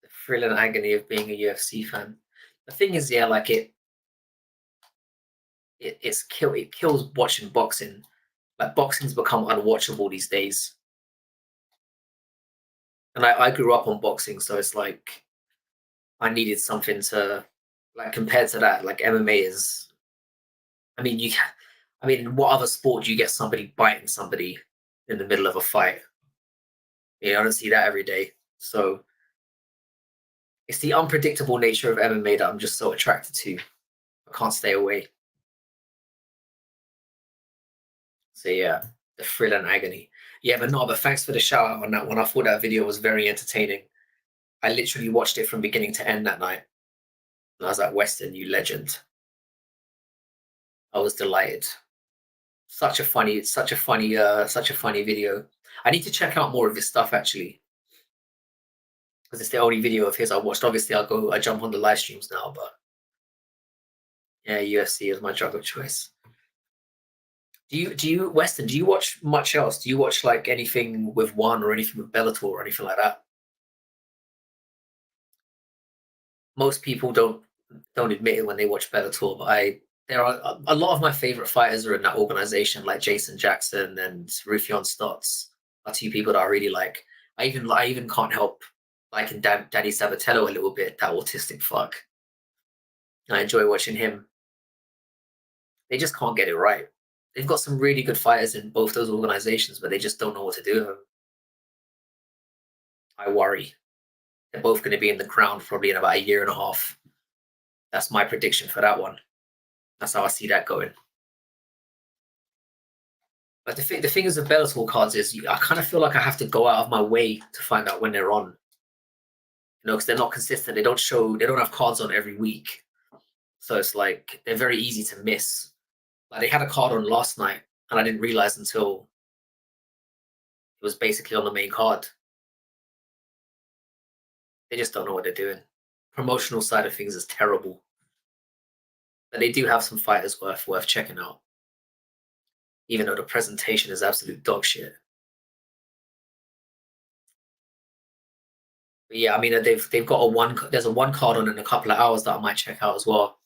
The thrill and agony of being a UFC fan. The thing is, yeah, like it kills watching boxing. Like boxing's become unwatchable these days. And I grew up on boxing, so it's like I needed something to like compared to that. Like MMA is, I mean, what other sport do you get somebody biting somebody in the middle of a fight? You know, I don't see that every day. So it's the unpredictable nature of MMA that I'm just so attracted to. I can't stay away. So yeah, the thrill and agony. Yeah, but no, but thanks for the shout out on that one. I thought that video was very entertaining. I literally watched it from beginning to end that night. And I was like, Weston, you legend. I was delighted. Such a funny video. I need to check out more of his stuff actually, because it's the only video of his I watched. Obviously, I jump on the live streams now, but yeah, UFC is my drug of choice. Do you Weston? Do you watch much else? Do you watch like anything with One or anything with Bellator or anything like that? Most people don't admit it when they watch Bellator, but there are a lot of my favorite fighters are in that organization, like Jason Jackson and Ruffion Stotts are two people that I really like. I even can't help liking Danny Sabatello a little bit. That autistic fuck. I enjoy watching him. They just can't get it right. They've got some really good fighters in both those organizations, but they just don't know what to do with them. I worry. They're both going to be in the ground probably in about a year and a half. That's my prediction for that one. That's how I see that going. But the thing is with Bellator cards is I kind of feel like I have to go out of my way to find out when they're on. You know, because they're not consistent. They don't have cards on every week. So it's like they're very easy to miss. Like they had a card on last night, and I didn't realize until it was basically on the main card. They just don't know what they're doing. Promotional side of things is terrible. But they do have some fighters worth checking out. Even though the presentation is absolute dog shit. But yeah, I mean they've got there's a one card on in a couple of hours that I might check out as well.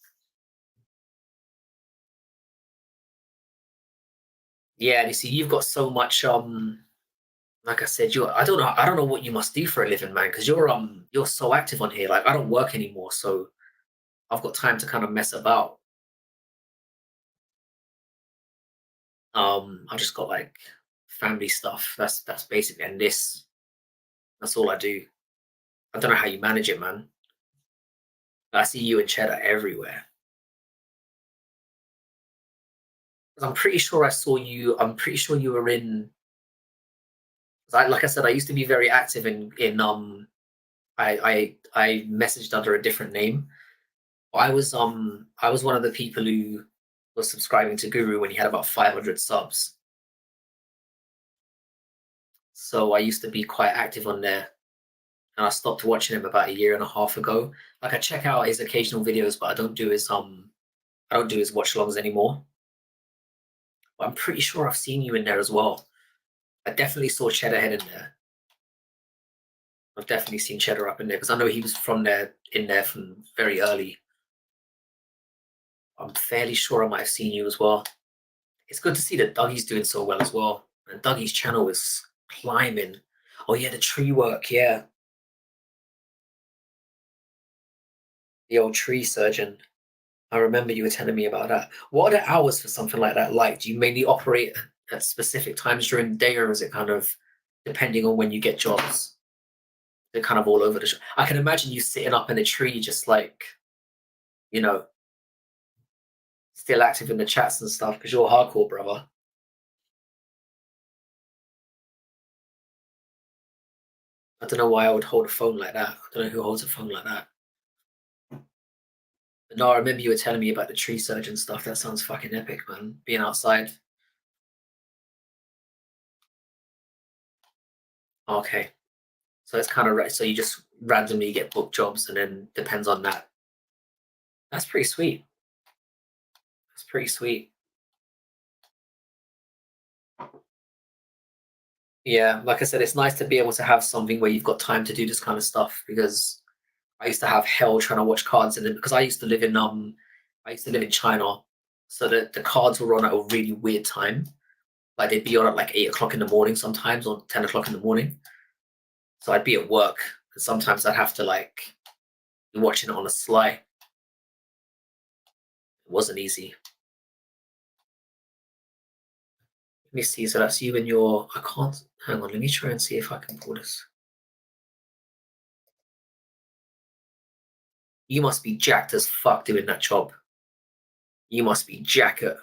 Yeah, and you see, you've got so much. Like I said, I don't know what you must do for a living, man, because you're so active on here. Like I don't work anymore, so I've got time to kind of mess about. I just got like family stuff. That's basic, and this. That's all I do. I don't know how you manage it, man. I see you and Cheddar everywhere. 'Cause I'm pretty sure I saw you. I'm pretty sure you were in. 'Cause like I said, I used to be very active in. I messaged under a different name. I was one of the people who was subscribing to Guru when he had about 500 subs. So I used to be quite active on there, and I stopped watching him about a year and a half ago. Like I check out his occasional videos, but I don't do his watch longs anymore. But I'm pretty sure I've seen you in there as well. I definitely saw Cheddar Head in there. I've definitely seen Cheddar up in there because I know he was from there in there from very early. I'm fairly sure I might have seen you as well. It's good to see that Dougie's doing so well as well. And Dougie's channel is climbing. Oh yeah, the tree work, yeah. The old tree surgeon. I remember you were telling me about that. What are the hours for something like that like? Do you mainly operate at specific times during the day, or is it kind of depending on when you get jobs? They're kind of all over the show. I can imagine you sitting up in a tree just like, you know, still active in the chats and stuff because you're hardcore, brother. I don't know why I would hold a phone like that. I don't know who holds a phone like that. But no, I remember you were telling me about the tree surgeon stuff. That sounds fucking epic, man. Being outside. Okay. So it's kind of right. So you just randomly get booked jobs and then depends on that. That's pretty sweet. That's pretty sweet. Yeah, like I said, it's nice to be able to have something where you've got time to do this kind of stuff because I used to have hell trying to watch cards and then because I used to live in China, so that the cards were on at a really weird time. Like they'd be on at like 8 o'clock in the morning sometimes or 10 o'clock in the morning. So I'd be at work and sometimes I'd have to like be watching it on the sly. It wasn't easy. Let me see. So that's you and your. I can't. Hang on. Let me try and see if I can pull this. You must be jacked as fuck doing that job. You must be jacket.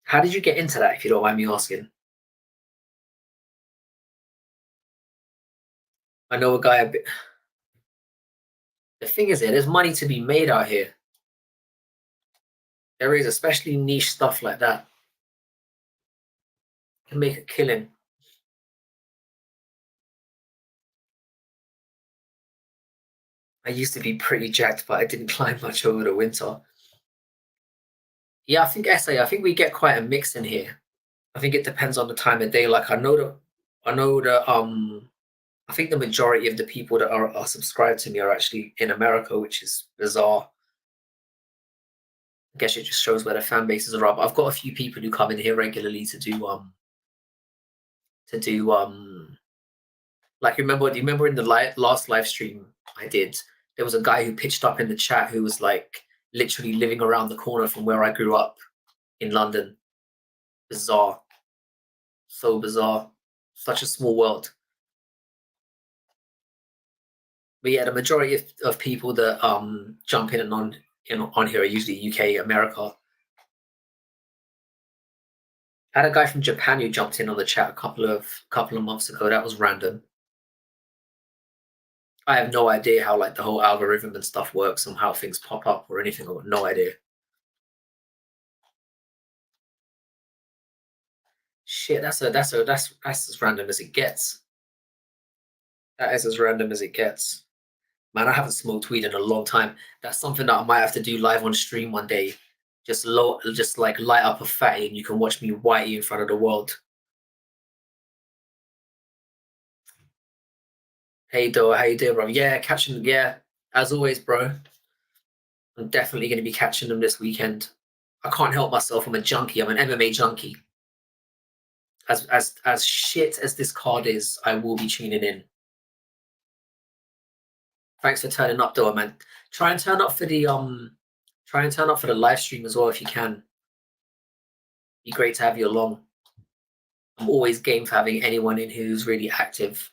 How did you get into that, if you don't mind me asking? I know a guy a bit. The thing is, there's money to be made out here. There is, especially niche stuff like that. Can make a killing. I used to be pretty jacked, but I didn't climb much over the winter. Yeah, I think SA. I think we get quite a mix in here. I think it depends on the time of day. Like I know that I think the majority of the people that are subscribed to me are actually in America, which is bizarre. I guess it just shows where the fan bases are up. I've got a few people who come in here regularly to do like do you remember in the last live stream I did, there was a guy who pitched up in the chat who was like literally living around the corner from where I grew up in London. Bizarre. So bizarre. Such a small world. But yeah, the majority of people that jump in and on here are usually UK, America. I had a guy from Japan who jumped in on the chat a couple of months ago. That was random. I have no idea how like the whole algorithm and stuff works and how things pop up or anything. I've got no idea. Shit, that's as random as it gets. That is as random as it gets. Man, I haven't smoked weed in a long time. That's something that I might have to do live on stream one day. Just like light up a fatty and you can watch me whitey in front of the world. Hey Do, how you doing, bro? Yeah, catching, yeah, as always, bro. I'm definitely going to be catching them this weekend. I can't help myself. I'm a junkie. I'm an MMA junkie. As shit as this card is, I will be tuning in. Thanks for turning up, though, man. Try and turn up for the live stream as well if you can. Be great to have you along. I'm always game for having anyone in who's really active.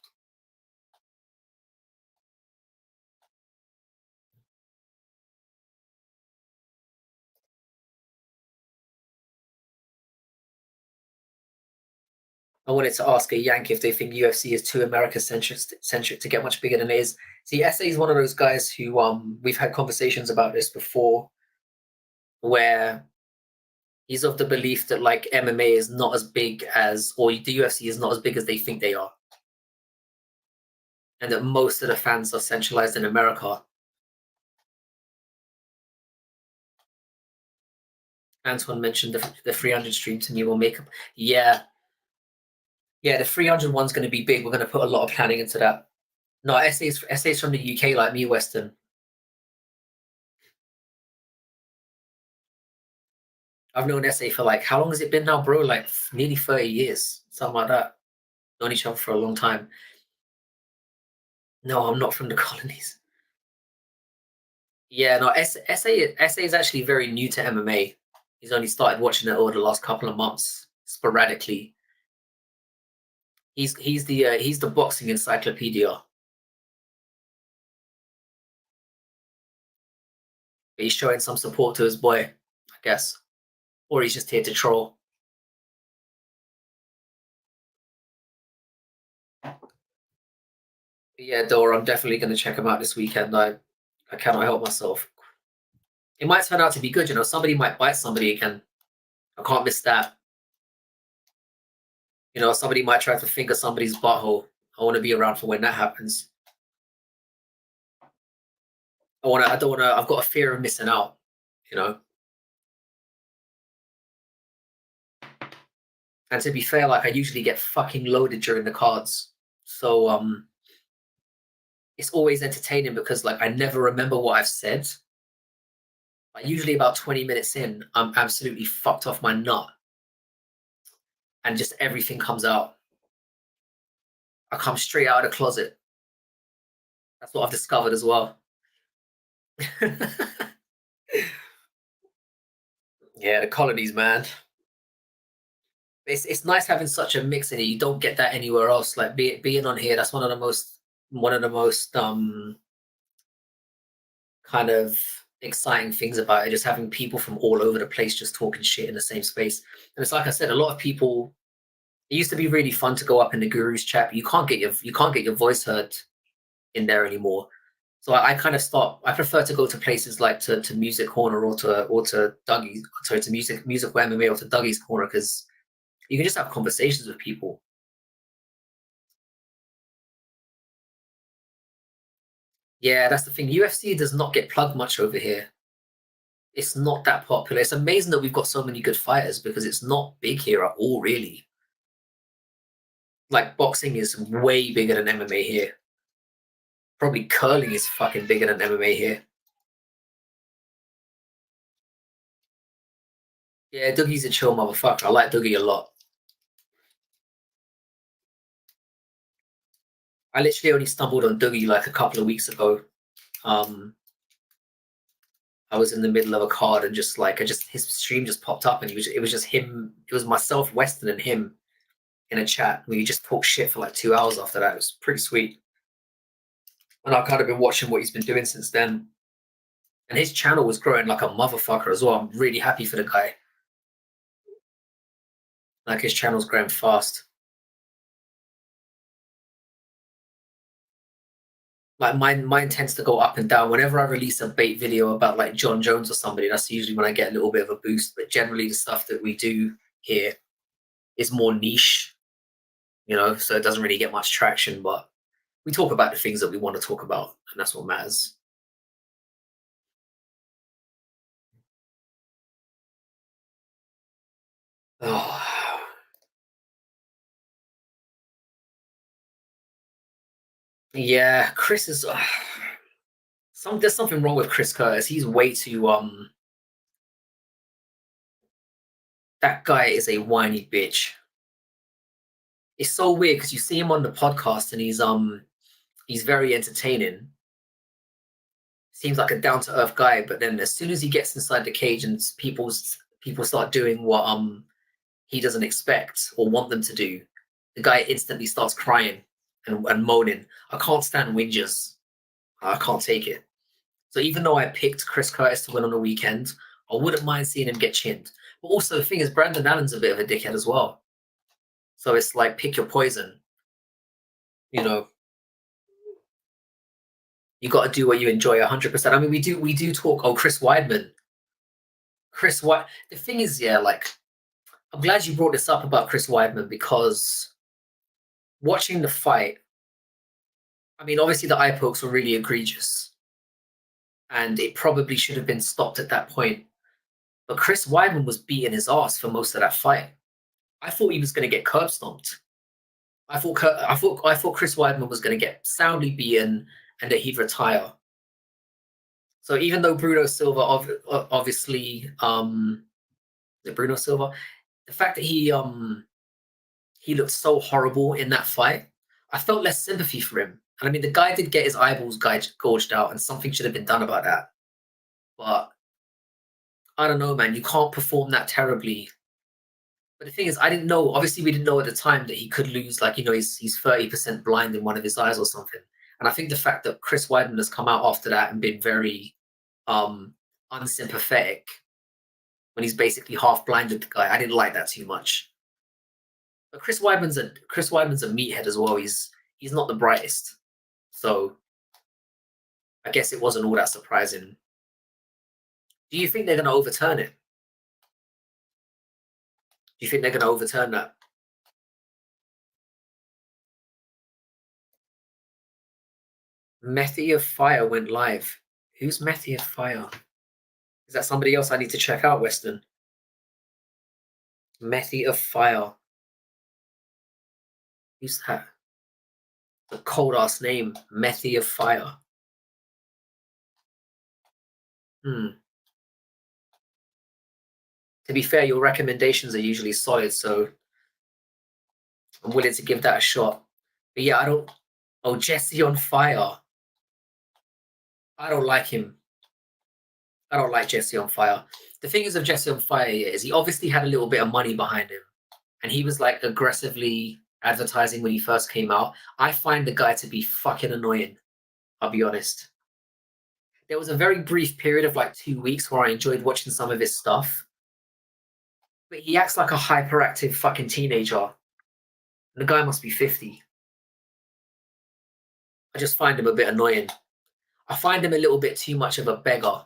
I wanted to ask a Yank if they think UFC is too America-centric to get much bigger than it is. See, SA is one of those guys who we've had conversations about this before, where he's of the belief that like MMA is not as big as, or the UFC is not as big as they think they are, and that most of the fans are centralized in America. Antoine mentioned the 300 stream to me will make up. Yeah, the 300 one's going to be big. We're going to put a lot of planning into that. No, SA's from the UK, like me, Western. I've known SA for like, how long has it been now, bro? Like nearly 30 years, something like that. Known each other for a long time. No, I'm not from the colonies. Yeah, no, SA is actually very new to MMA. He's only started watching it over the last couple of months, sporadically. He's the boxing encyclopedia. But he's showing some support to his boy, I guess. Or he's just here to troll. But yeah, Dora, I'm definitely going to check him out this weekend. I cannot help myself. It might turn out to be good, you know. Somebody might bite somebody again. I can't miss that. You know, somebody might try to finger somebody's butthole. I want to be around for when that happens. I've got a fear of missing out, you know. And to be fair, like I usually get fucking loaded during the cards. So it's always entertaining because like I never remember what I've said. Like usually about 20 minutes in, I'm absolutely fucked off my nut. And just everything comes out. I come straight out of the closet. That's what I've discovered as well. Yeah, the colonies, man. It's nice having such a mix in it. You don't get that anywhere else. Like being on here, that's one of the most kind of exciting things about it. Just having people from all over the place just talking shit in the same space. And it's like I said, a lot of people. It used to be really fun to go up in the Guru's chat, but you can't get your voice heard in there anymore. So I kind of stop. I prefer to go to places like to Music Corner or to Dougie's. Sorry, to Music MMA or to Dougie's Corner because you can just have conversations with people. Yeah, that's the thing. UFC does not get plugged much over here. It's not that popular. It's amazing that we've got so many good fighters because it's not big here at all, really. Like boxing is way bigger than MMA here. Probably curling is fucking bigger than MMA here. Yeah, Dougie's a chill motherfucker. I like Dougie a lot. I literally only stumbled on Dougie like a couple of weeks ago. Um, I was in the middle of a card and just like his stream just popped up and it was just him. It was myself, Weston, and him in a chat. We just talked shit for like 2 hours after that. It was pretty sweet. And I've kind of been watching what he's been doing since then. And his channel was growing like a motherfucker as well. I'm really happy for the guy. Like his channel's growing fast. Like mine tends to go up and down. Whenever I release a bait video about like John Jones or somebody, that's usually when I get a little bit of a boost. But generally the stuff that we do here is more niche, so it doesn't really get much traction, but we talk about the things that we want to talk about, and that's what matters. Oh. Yeah, Chris is there's something wrong with Chris Curtis. He's way too that guy is a whiny bitch. It's so weird because you see him on the podcast and he's very entertaining. Seems like a down to earth guy, but then as soon as he gets inside the cage and people start doing what he doesn't expect or want them to do, the guy instantly starts crying and moaning. I can't stand whingers. I can't take it. So even though I picked Chris Curtis to win on the weekend, I wouldn't mind seeing him get chinned. But also the thing is, Brandon Allen's a bit of a dickhead as well. So it's like pick your poison. You got to do what you enjoy 100%. I mean, we do talk. Oh, Chris Weidman. The thing is, yeah, like I'm glad you brought this up about Chris Weidman because watching the fight, I mean, obviously the eye pokes were really egregious, and it probably should have been stopped at that point. But Chris Weidman was beating his ass for most of that fight. I thought he was going to get curb stomped. I thought Chris Weidman was going to get soundly beaten and that he'd retire. So even though Bruno Silva obviously Bruno Silva, the fact that he looked so horrible in that fight, I felt less sympathy for him. And I mean, the guy did get his eyeballs gouged out, and something should have been done about that. But I don't know, man. You can't perform that terribly. But the thing is, I didn't know. Obviously, we didn't know at the time that he could lose. Like, he's 30% blind in one of his eyes or something. And I think the fact that Chris Weidman has come out after that and been very unsympathetic when he's basically half blinded the guy, I didn't like that too much. But Chris Weidman's a meathead as well. He's not the brightest, so I guess it wasn't all that surprising. Do you think they're going to overturn it? Do you think they're going to overturn that? Method of Fire went live. Who's Method of Fire? Is that somebody else I need to check out, Weston? Method of Fire. Who's that? The cold ass name, Method of Fire. To be fair, your recommendations are usually solid, so I'm willing to give that a shot. But yeah, I don't. Oh, Jesse on Fire. I don't like him. I don't like Jesse on Fire. The thing is of Jesse on Fire is he obviously had a little bit of money behind him, and he was like aggressively advertising when he first came out. I find the guy to be fucking annoying. I'll be honest. There was a very brief period of like 2 weeks where I enjoyed watching some of his stuff, but he acts like a hyperactive fucking teenager. And the guy must be 50. I just find him a bit annoying. I find him a little bit too much of a beggar.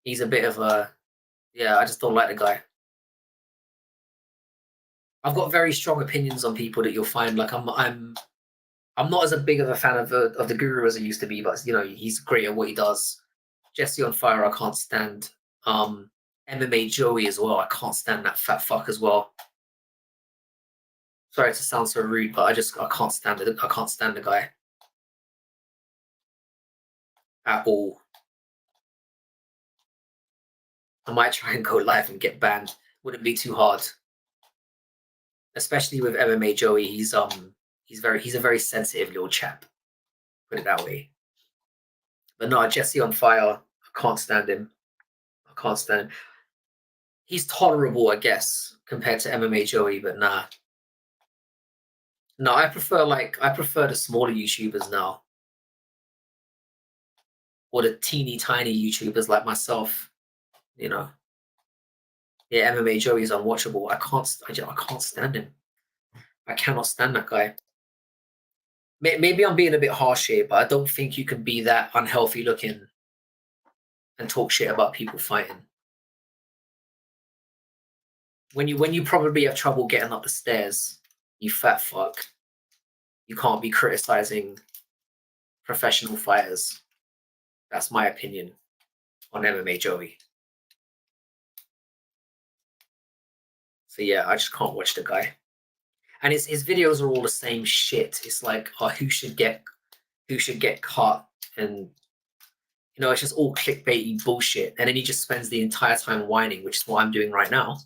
He's a bit of a, yeah, I just don't like the guy. I've got very strong opinions on people that you'll find like I'm not as a big of a fan of the Guru as I used to be, but you know he's great at what he does. Jesse on Fire, I can't stand. Um, MMA Joey as well. I can't stand that fat fuck as well. Sorry to sound so rude, but I can't stand it. I can't stand the guy at all. I might try and go live and get banned. Wouldn't be too hard, especially with MMA Joey. He's a very sensitive little chap. Put it that way. But no, Jesse on Fire. I can't stand him. I can't stand him. He's tolerable, I guess, compared to MMA Joey, but nah. No, I prefer the smaller YouTubers now. Or the teeny tiny YouTubers like myself, you know. Yeah, MMA Joey is unwatchable. I can't stand him. I cannot stand that guy. Maybe I'm being a bit harsh here, but I don't think you can be that unhealthy looking and talk shit about people fighting. When you probably have trouble getting up the stairs, you fat fuck, you can't be criticizing professional fighters. That's my opinion on MMA Joey. So yeah, I just can't watch the guy. And his videos are all the same shit. It's like, oh, who should get cut, and you know, it's just all clickbaity bullshit. And then he just spends the entire time whining, which is what I'm doing right now.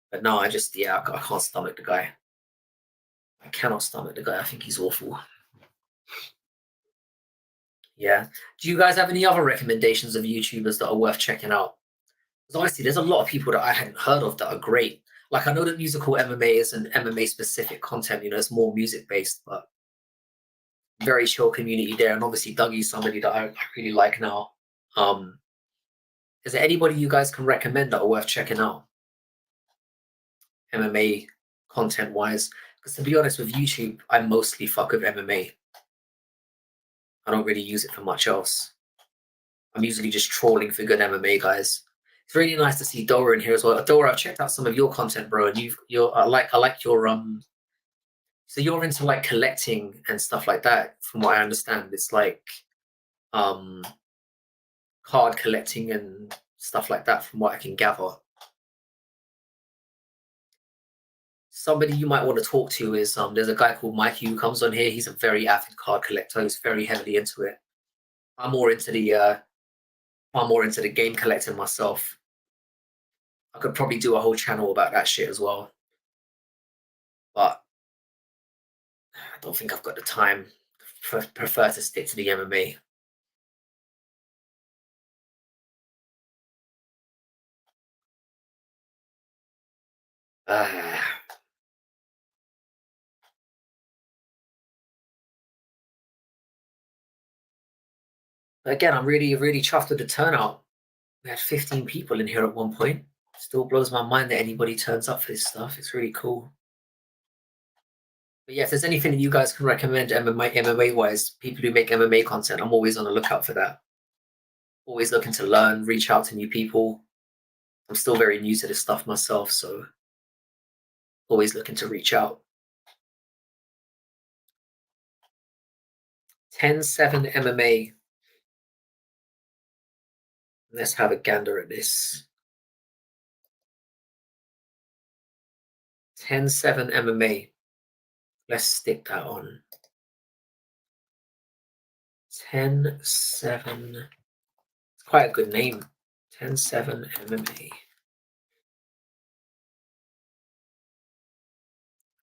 But no, I can't stomach the guy. I cannot stomach the guy. I think he's awful. Yeah. Do you guys have any other recommendations of YouTubers that are worth checking out? Because honestly, there's a lot of people that I hadn't heard of that are great. Like I know that musical MMA isn't MMA specific content, you know, it's more music based, but very chill community there. And obviously Dougie's somebody that I really like now. Um, is there anybody you guys can recommend that are worth checking out? MMA content wise? Because to be honest with YouTube, I mostly fuck with MMA. I don't really use it for much else. I'm usually just trawling for good MMA guys. It's really nice to see Dora in here as well. Dora, I've checked out some of your content, bro, and I like your so you're into like collecting and stuff like that, from what I understand. It's like um card collecting and stuff like that, from what I can gather. Somebody you might want to talk to is there's a guy called Mikey who comes on here. He's a very avid card collector. He's very heavily into it. I'm more into the game collecting myself. I could probably do a whole channel about that shit as well, but I don't think I've got the time. Prefer to stick to the MMA. Uh, Again, I'm really chuffed with the turnout. We had 15 people in here at one point. Still blows my mind that anybody turns up for this stuff. It's really cool. But yeah, if there's anything that you guys can recommend MMA wise, people who make MMA content, I'm always on the lookout for that. Always looking to learn, reach out to new people. I'm still very new to this stuff myself, so always looking to reach out. 10-7 MMA. Let's have a gander at this. 10-7 MMA. Let's stick that on. 10-7. It's quite a good name. 10-7 MMA.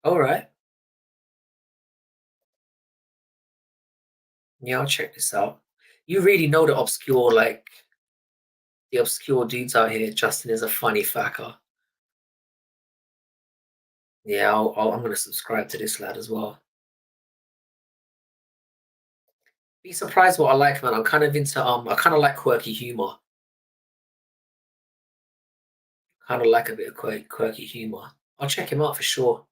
All right. Yeah, I'll check this out. You really know the obscure dudes out here. Justin is a funny fucker. Yeah, I'm gonna subscribe to this lad as well. Be surprised what I like, man. I'm kind of into I kind of like quirky humor. Kind of like a bit of quirky humor. I'll check him out for sure.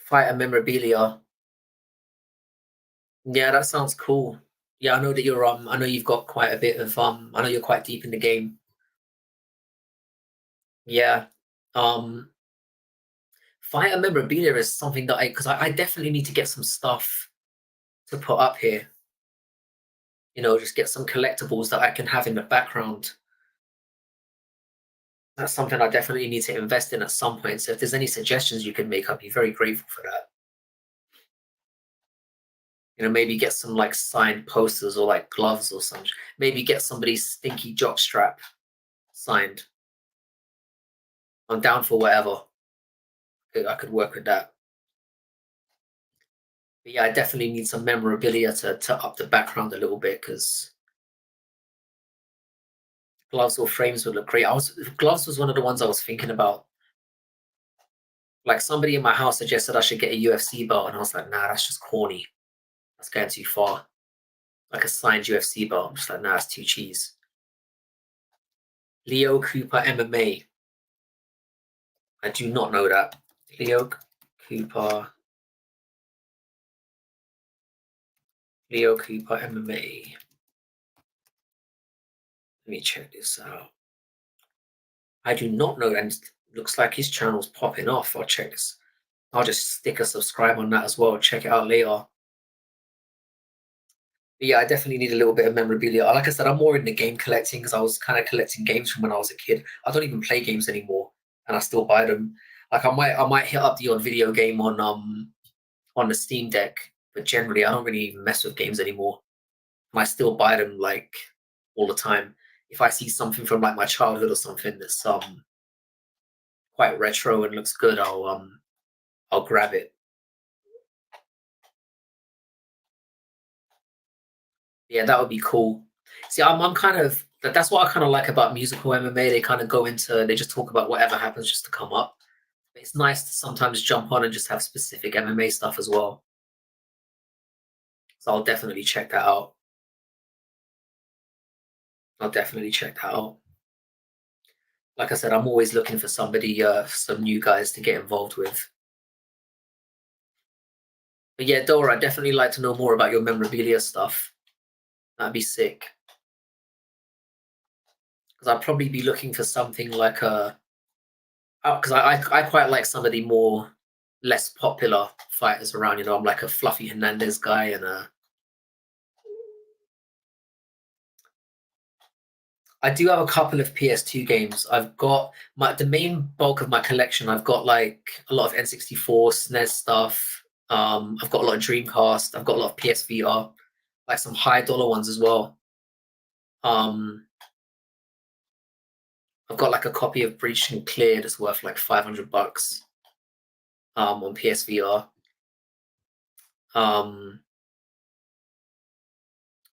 Fighter memorabilia. Yeah, that sounds cool. Yeah, I know that you're I know you've got quite a bit of I know you're quite deep in the game. Yeah. Um Fighter memorabilia is something that because I definitely need to get some stuff to put up here. Just get some collectibles that I can have in the background. That's something I definitely need to invest in at some point. So if there's any suggestions you can make, I'd be very grateful for that. Maybe get some like signed posters or like gloves or something. Maybe get somebody's stinky jockstrap signed. I'm down for whatever. I could work with that. But yeah, I definitely need some memorabilia to up the background a little bit because gloves or frames would look great. Gloves was one of the ones I was thinking about. Like somebody in my house suggested I should get a UFC belt, and I was like, nah, that's just corny. That's going too far. Like a signed UFC belt. I'm just like, nah, that's too cheese. Leo Cooper MMA. I do not know that. Leo Cooper. Leo Cooper MMA. Let me check this out. I do not know that. And it looks like his channel's popping off. I'll check this. I'll just stick a subscribe on that as well. Check it out later. But yeah, I definitely need a little bit of memorabilia. Like I said, I'm more into game collecting because I was kind of collecting games from when I was a kid. I don't even play games anymore, and I still buy them. Like I might hit up the odd video game on the Steam Deck, but generally I don't really even mess with games anymore. And I still buy them like all the time. If I see something from like my childhood or something that's quite retro and looks good, I'll grab it. Yeah, that would be cool. See, I'm kind of that's what I kind of like about musical MMA. They kind of go into they just talk about whatever happens just to come up. It's nice to sometimes jump on and just have specific MMA stuff as well. So I'll definitely check that out. I'll definitely check that out. Like I said, I'm always looking for somebody, some new guys to get involved with. But yeah, Dora, I'd definitely like to know more about your memorabilia stuff. That'd be sick. Because I'd probably be looking for something like a because I quite like some of the more less popular fighters around. I'm like a Fluffy Hernandez guy, and I do have a couple of PS2 games. I've got the main bulk of my collection. I've got like a lot of N64, SNES stuff. I've got a lot of Dreamcast. I've got a lot of PSVR, like some high dollar ones as well. I've got like a copy of Breached and Cleared that's worth like $500 on PSVR. Um,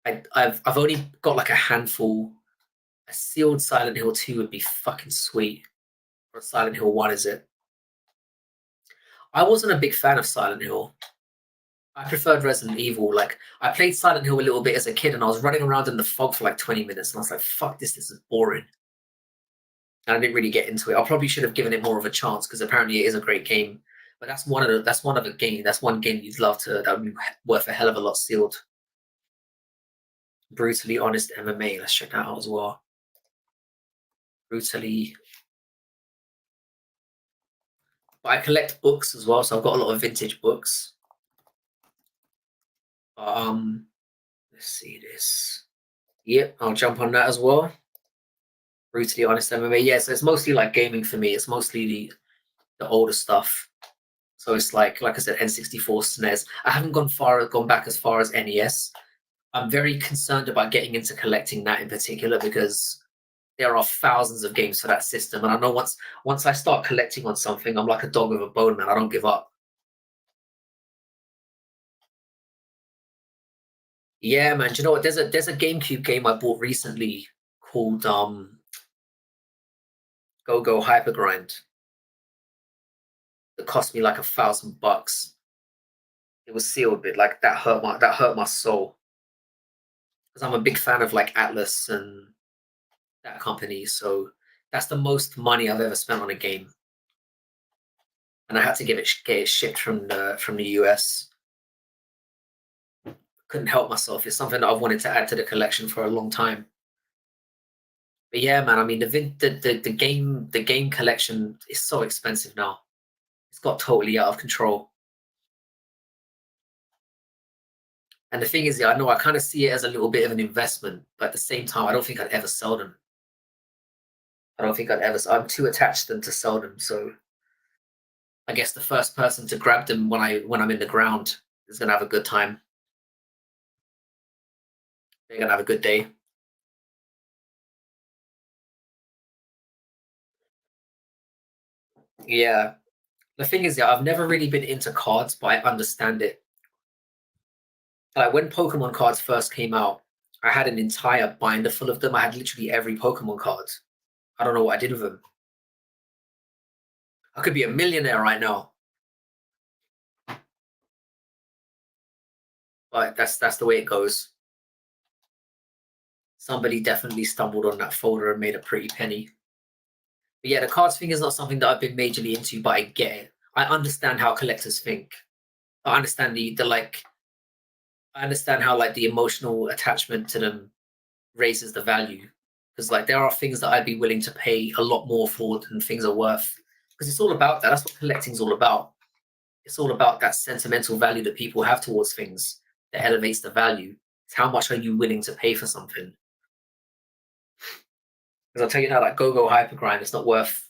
I've only got like a handful. A sealed Silent Hill 2 would be fucking sweet. Or Silent Hill 1, is it? I wasn't a big fan of Silent Hill. I preferred Resident Evil. Like, I played Silent Hill a little bit as a kid, and I was running around in the fog for like 20 minutes, and I was like, fuck this is boring. And I didn't really get into it. I probably should have given it more of a chance, because apparently it is a great game. But that's one game you'd love to, that would be worth a hell of a lot sealed. Brutally Honest MMA, let's check that out as well. Brutally. But I collect books as well, so I've got a lot of vintage books. Let's see this. Yep, I'll jump on that as well. Brutally Honest MMA. Yeah, so it's mostly like gaming for me. It's mostly the older stuff. So it's like I said, N64, SNES. I haven't gone back as far as NES. I'm very concerned about getting into collecting that in particular because there are thousands of games for that system. And I know once I start collecting on something, I'm like a dog with a bone, man. I don't give up. Yeah, man. Do you know what? There's a GameCube game I bought recently called Go Go Hyper Grind. It cost me like $1,000. It was sealed, but like that hurt my soul because I'm a big fan of like Atlas and that company. So that's the most money I've ever spent on a game, and I had to get it shipped from the US. Couldn't help myself. It's something that I've wanted to add to the collection for a long time. But yeah, man, I mean the game collection is so expensive now. It's got totally out of control. And the thing is, yeah, I know I kind of see it as a little bit of an investment, but at the same time, I don't think I'd ever sell them. I don't think I'd ever. I'm too attached to them to sell them. So I guess the first person to grab them when I'm in the ground is gonna have a good time. They're gonna have a good day. Yeah. The thing is, yeah, I've never really been into cards, but I understand it. Like when Pokemon cards first came out, I had an entire binder full of them. I had literally every Pokemon card. I don't know what I did with them. I could be a millionaire right now, but that's the way it goes. Somebody definitely stumbled on that folder and made a pretty penny. But yeah, the cards thing is not something that I've been majorly into, but I get it. I understand how collectors think. I understand the like. I understand how like the emotional attachment to them raises the value, because like there are things that I'd be willing to pay a lot more for than things are worth. Because it's all about that. That's what collecting's all about. It's all about that sentimental value that people have towards things that elevates the value. It's how much are you willing to pay for something? Because I'll tell you now, like Go-Go Hypergrind, it's not worth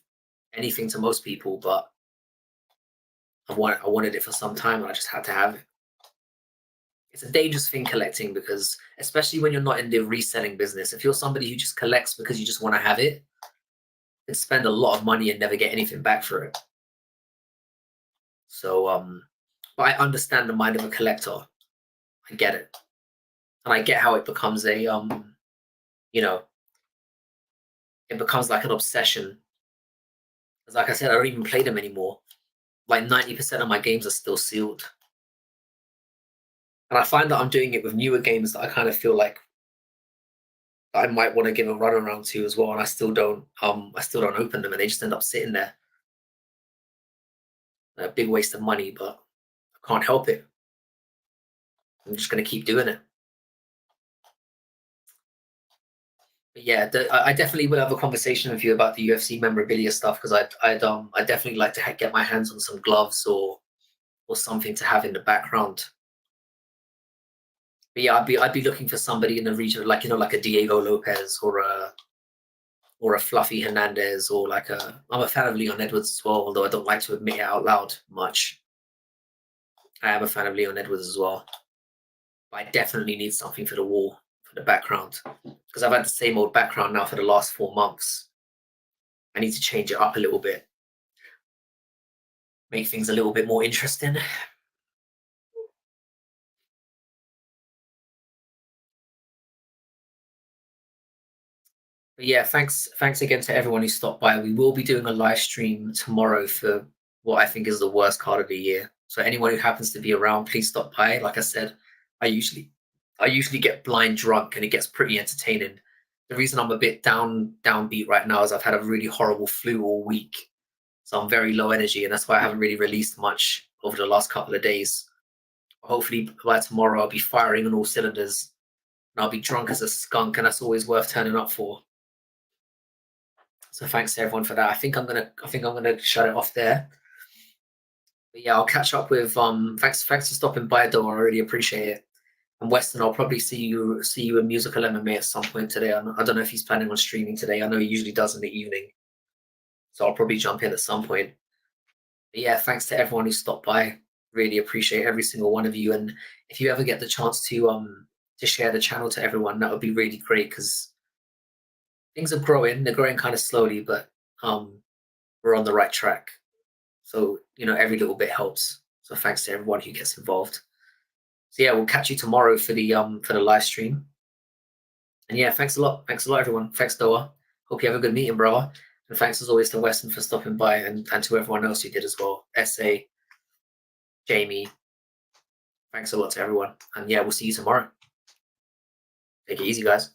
anything to most people, but I wanted it for some time and I just had to have it. It's a dangerous thing collecting because, especially when you're not in the reselling business, if you're somebody who just collects because you just want to have it, you can spend a lot of money and never get anything back for it. So, but I understand the mind of a collector. I get it, and I get how it becomes a, you know, it becomes like an obsession. Because, like I said, I don't even play them anymore. Like 90% of my games are still sealed, and I find that I'm doing it with newer games that I kind of feel like I might want to give a run around to as well, and I still don't. I still don't open them, and they just end up sitting there. A big waste of money, but I can't help it. I'm just going to keep doing it. But yeah, I definitely will have a conversation with you about the UFC memorabilia stuff because I definitely like to get my hands on some gloves or something to have in the background. But yeah, I'd be looking for somebody in the region, like like a Diego Lopez or a Fluffy Hernandez or like I'm a fan of Leon Edwards as well, although I don't like to admit it out loud much. I am a fan of Leon Edwards as well. But I definitely need something for the wall, for the background. Because I've had the same old background now for the last 4 months. I need to change it up a little bit. Make things a little bit more interesting. But yeah, thanks again to everyone who stopped by. We will be doing a live stream tomorrow for what I think is the worst card of the year. So anyone who happens to be around, please stop by. Like I said, I usually get blind drunk and it gets pretty entertaining. The reason I'm a bit downbeat right now is I've had a really horrible flu all week. So I'm very low energy and that's why I haven't really released much over the last couple of days. Hopefully by tomorrow I'll be firing on all cylinders and I'll be drunk as a skunk and that's always worth turning up for. So thanks to everyone for that. I think I'm gonna shut it off there. But yeah, I'll catch up with thanks for stopping by though. I really appreciate it. And Weston, I'll probably see you in musical MMA at some point today. I don't know if he's planning on streaming today. I know he usually does in the evening. So I'll probably jump in at some point. But yeah, thanks to everyone who stopped by. Really appreciate every single one of you. And if you ever get the chance to share the channel to everyone, that would be really great because things are growing. They're growing kind of slowly, but we're on the right track. So every little bit helps. So thanks to everyone who gets involved. So yeah, we'll catch you tomorrow for the live stream. And yeah, thanks a lot. Thanks a lot, everyone. Thanks, Doa. Hope you have a good meeting, brother. And thanks as always to Weston for stopping by and to everyone else who did as well. SA, Jamie. Thanks a lot to everyone. And yeah, we'll see you tomorrow. Take it easy, guys.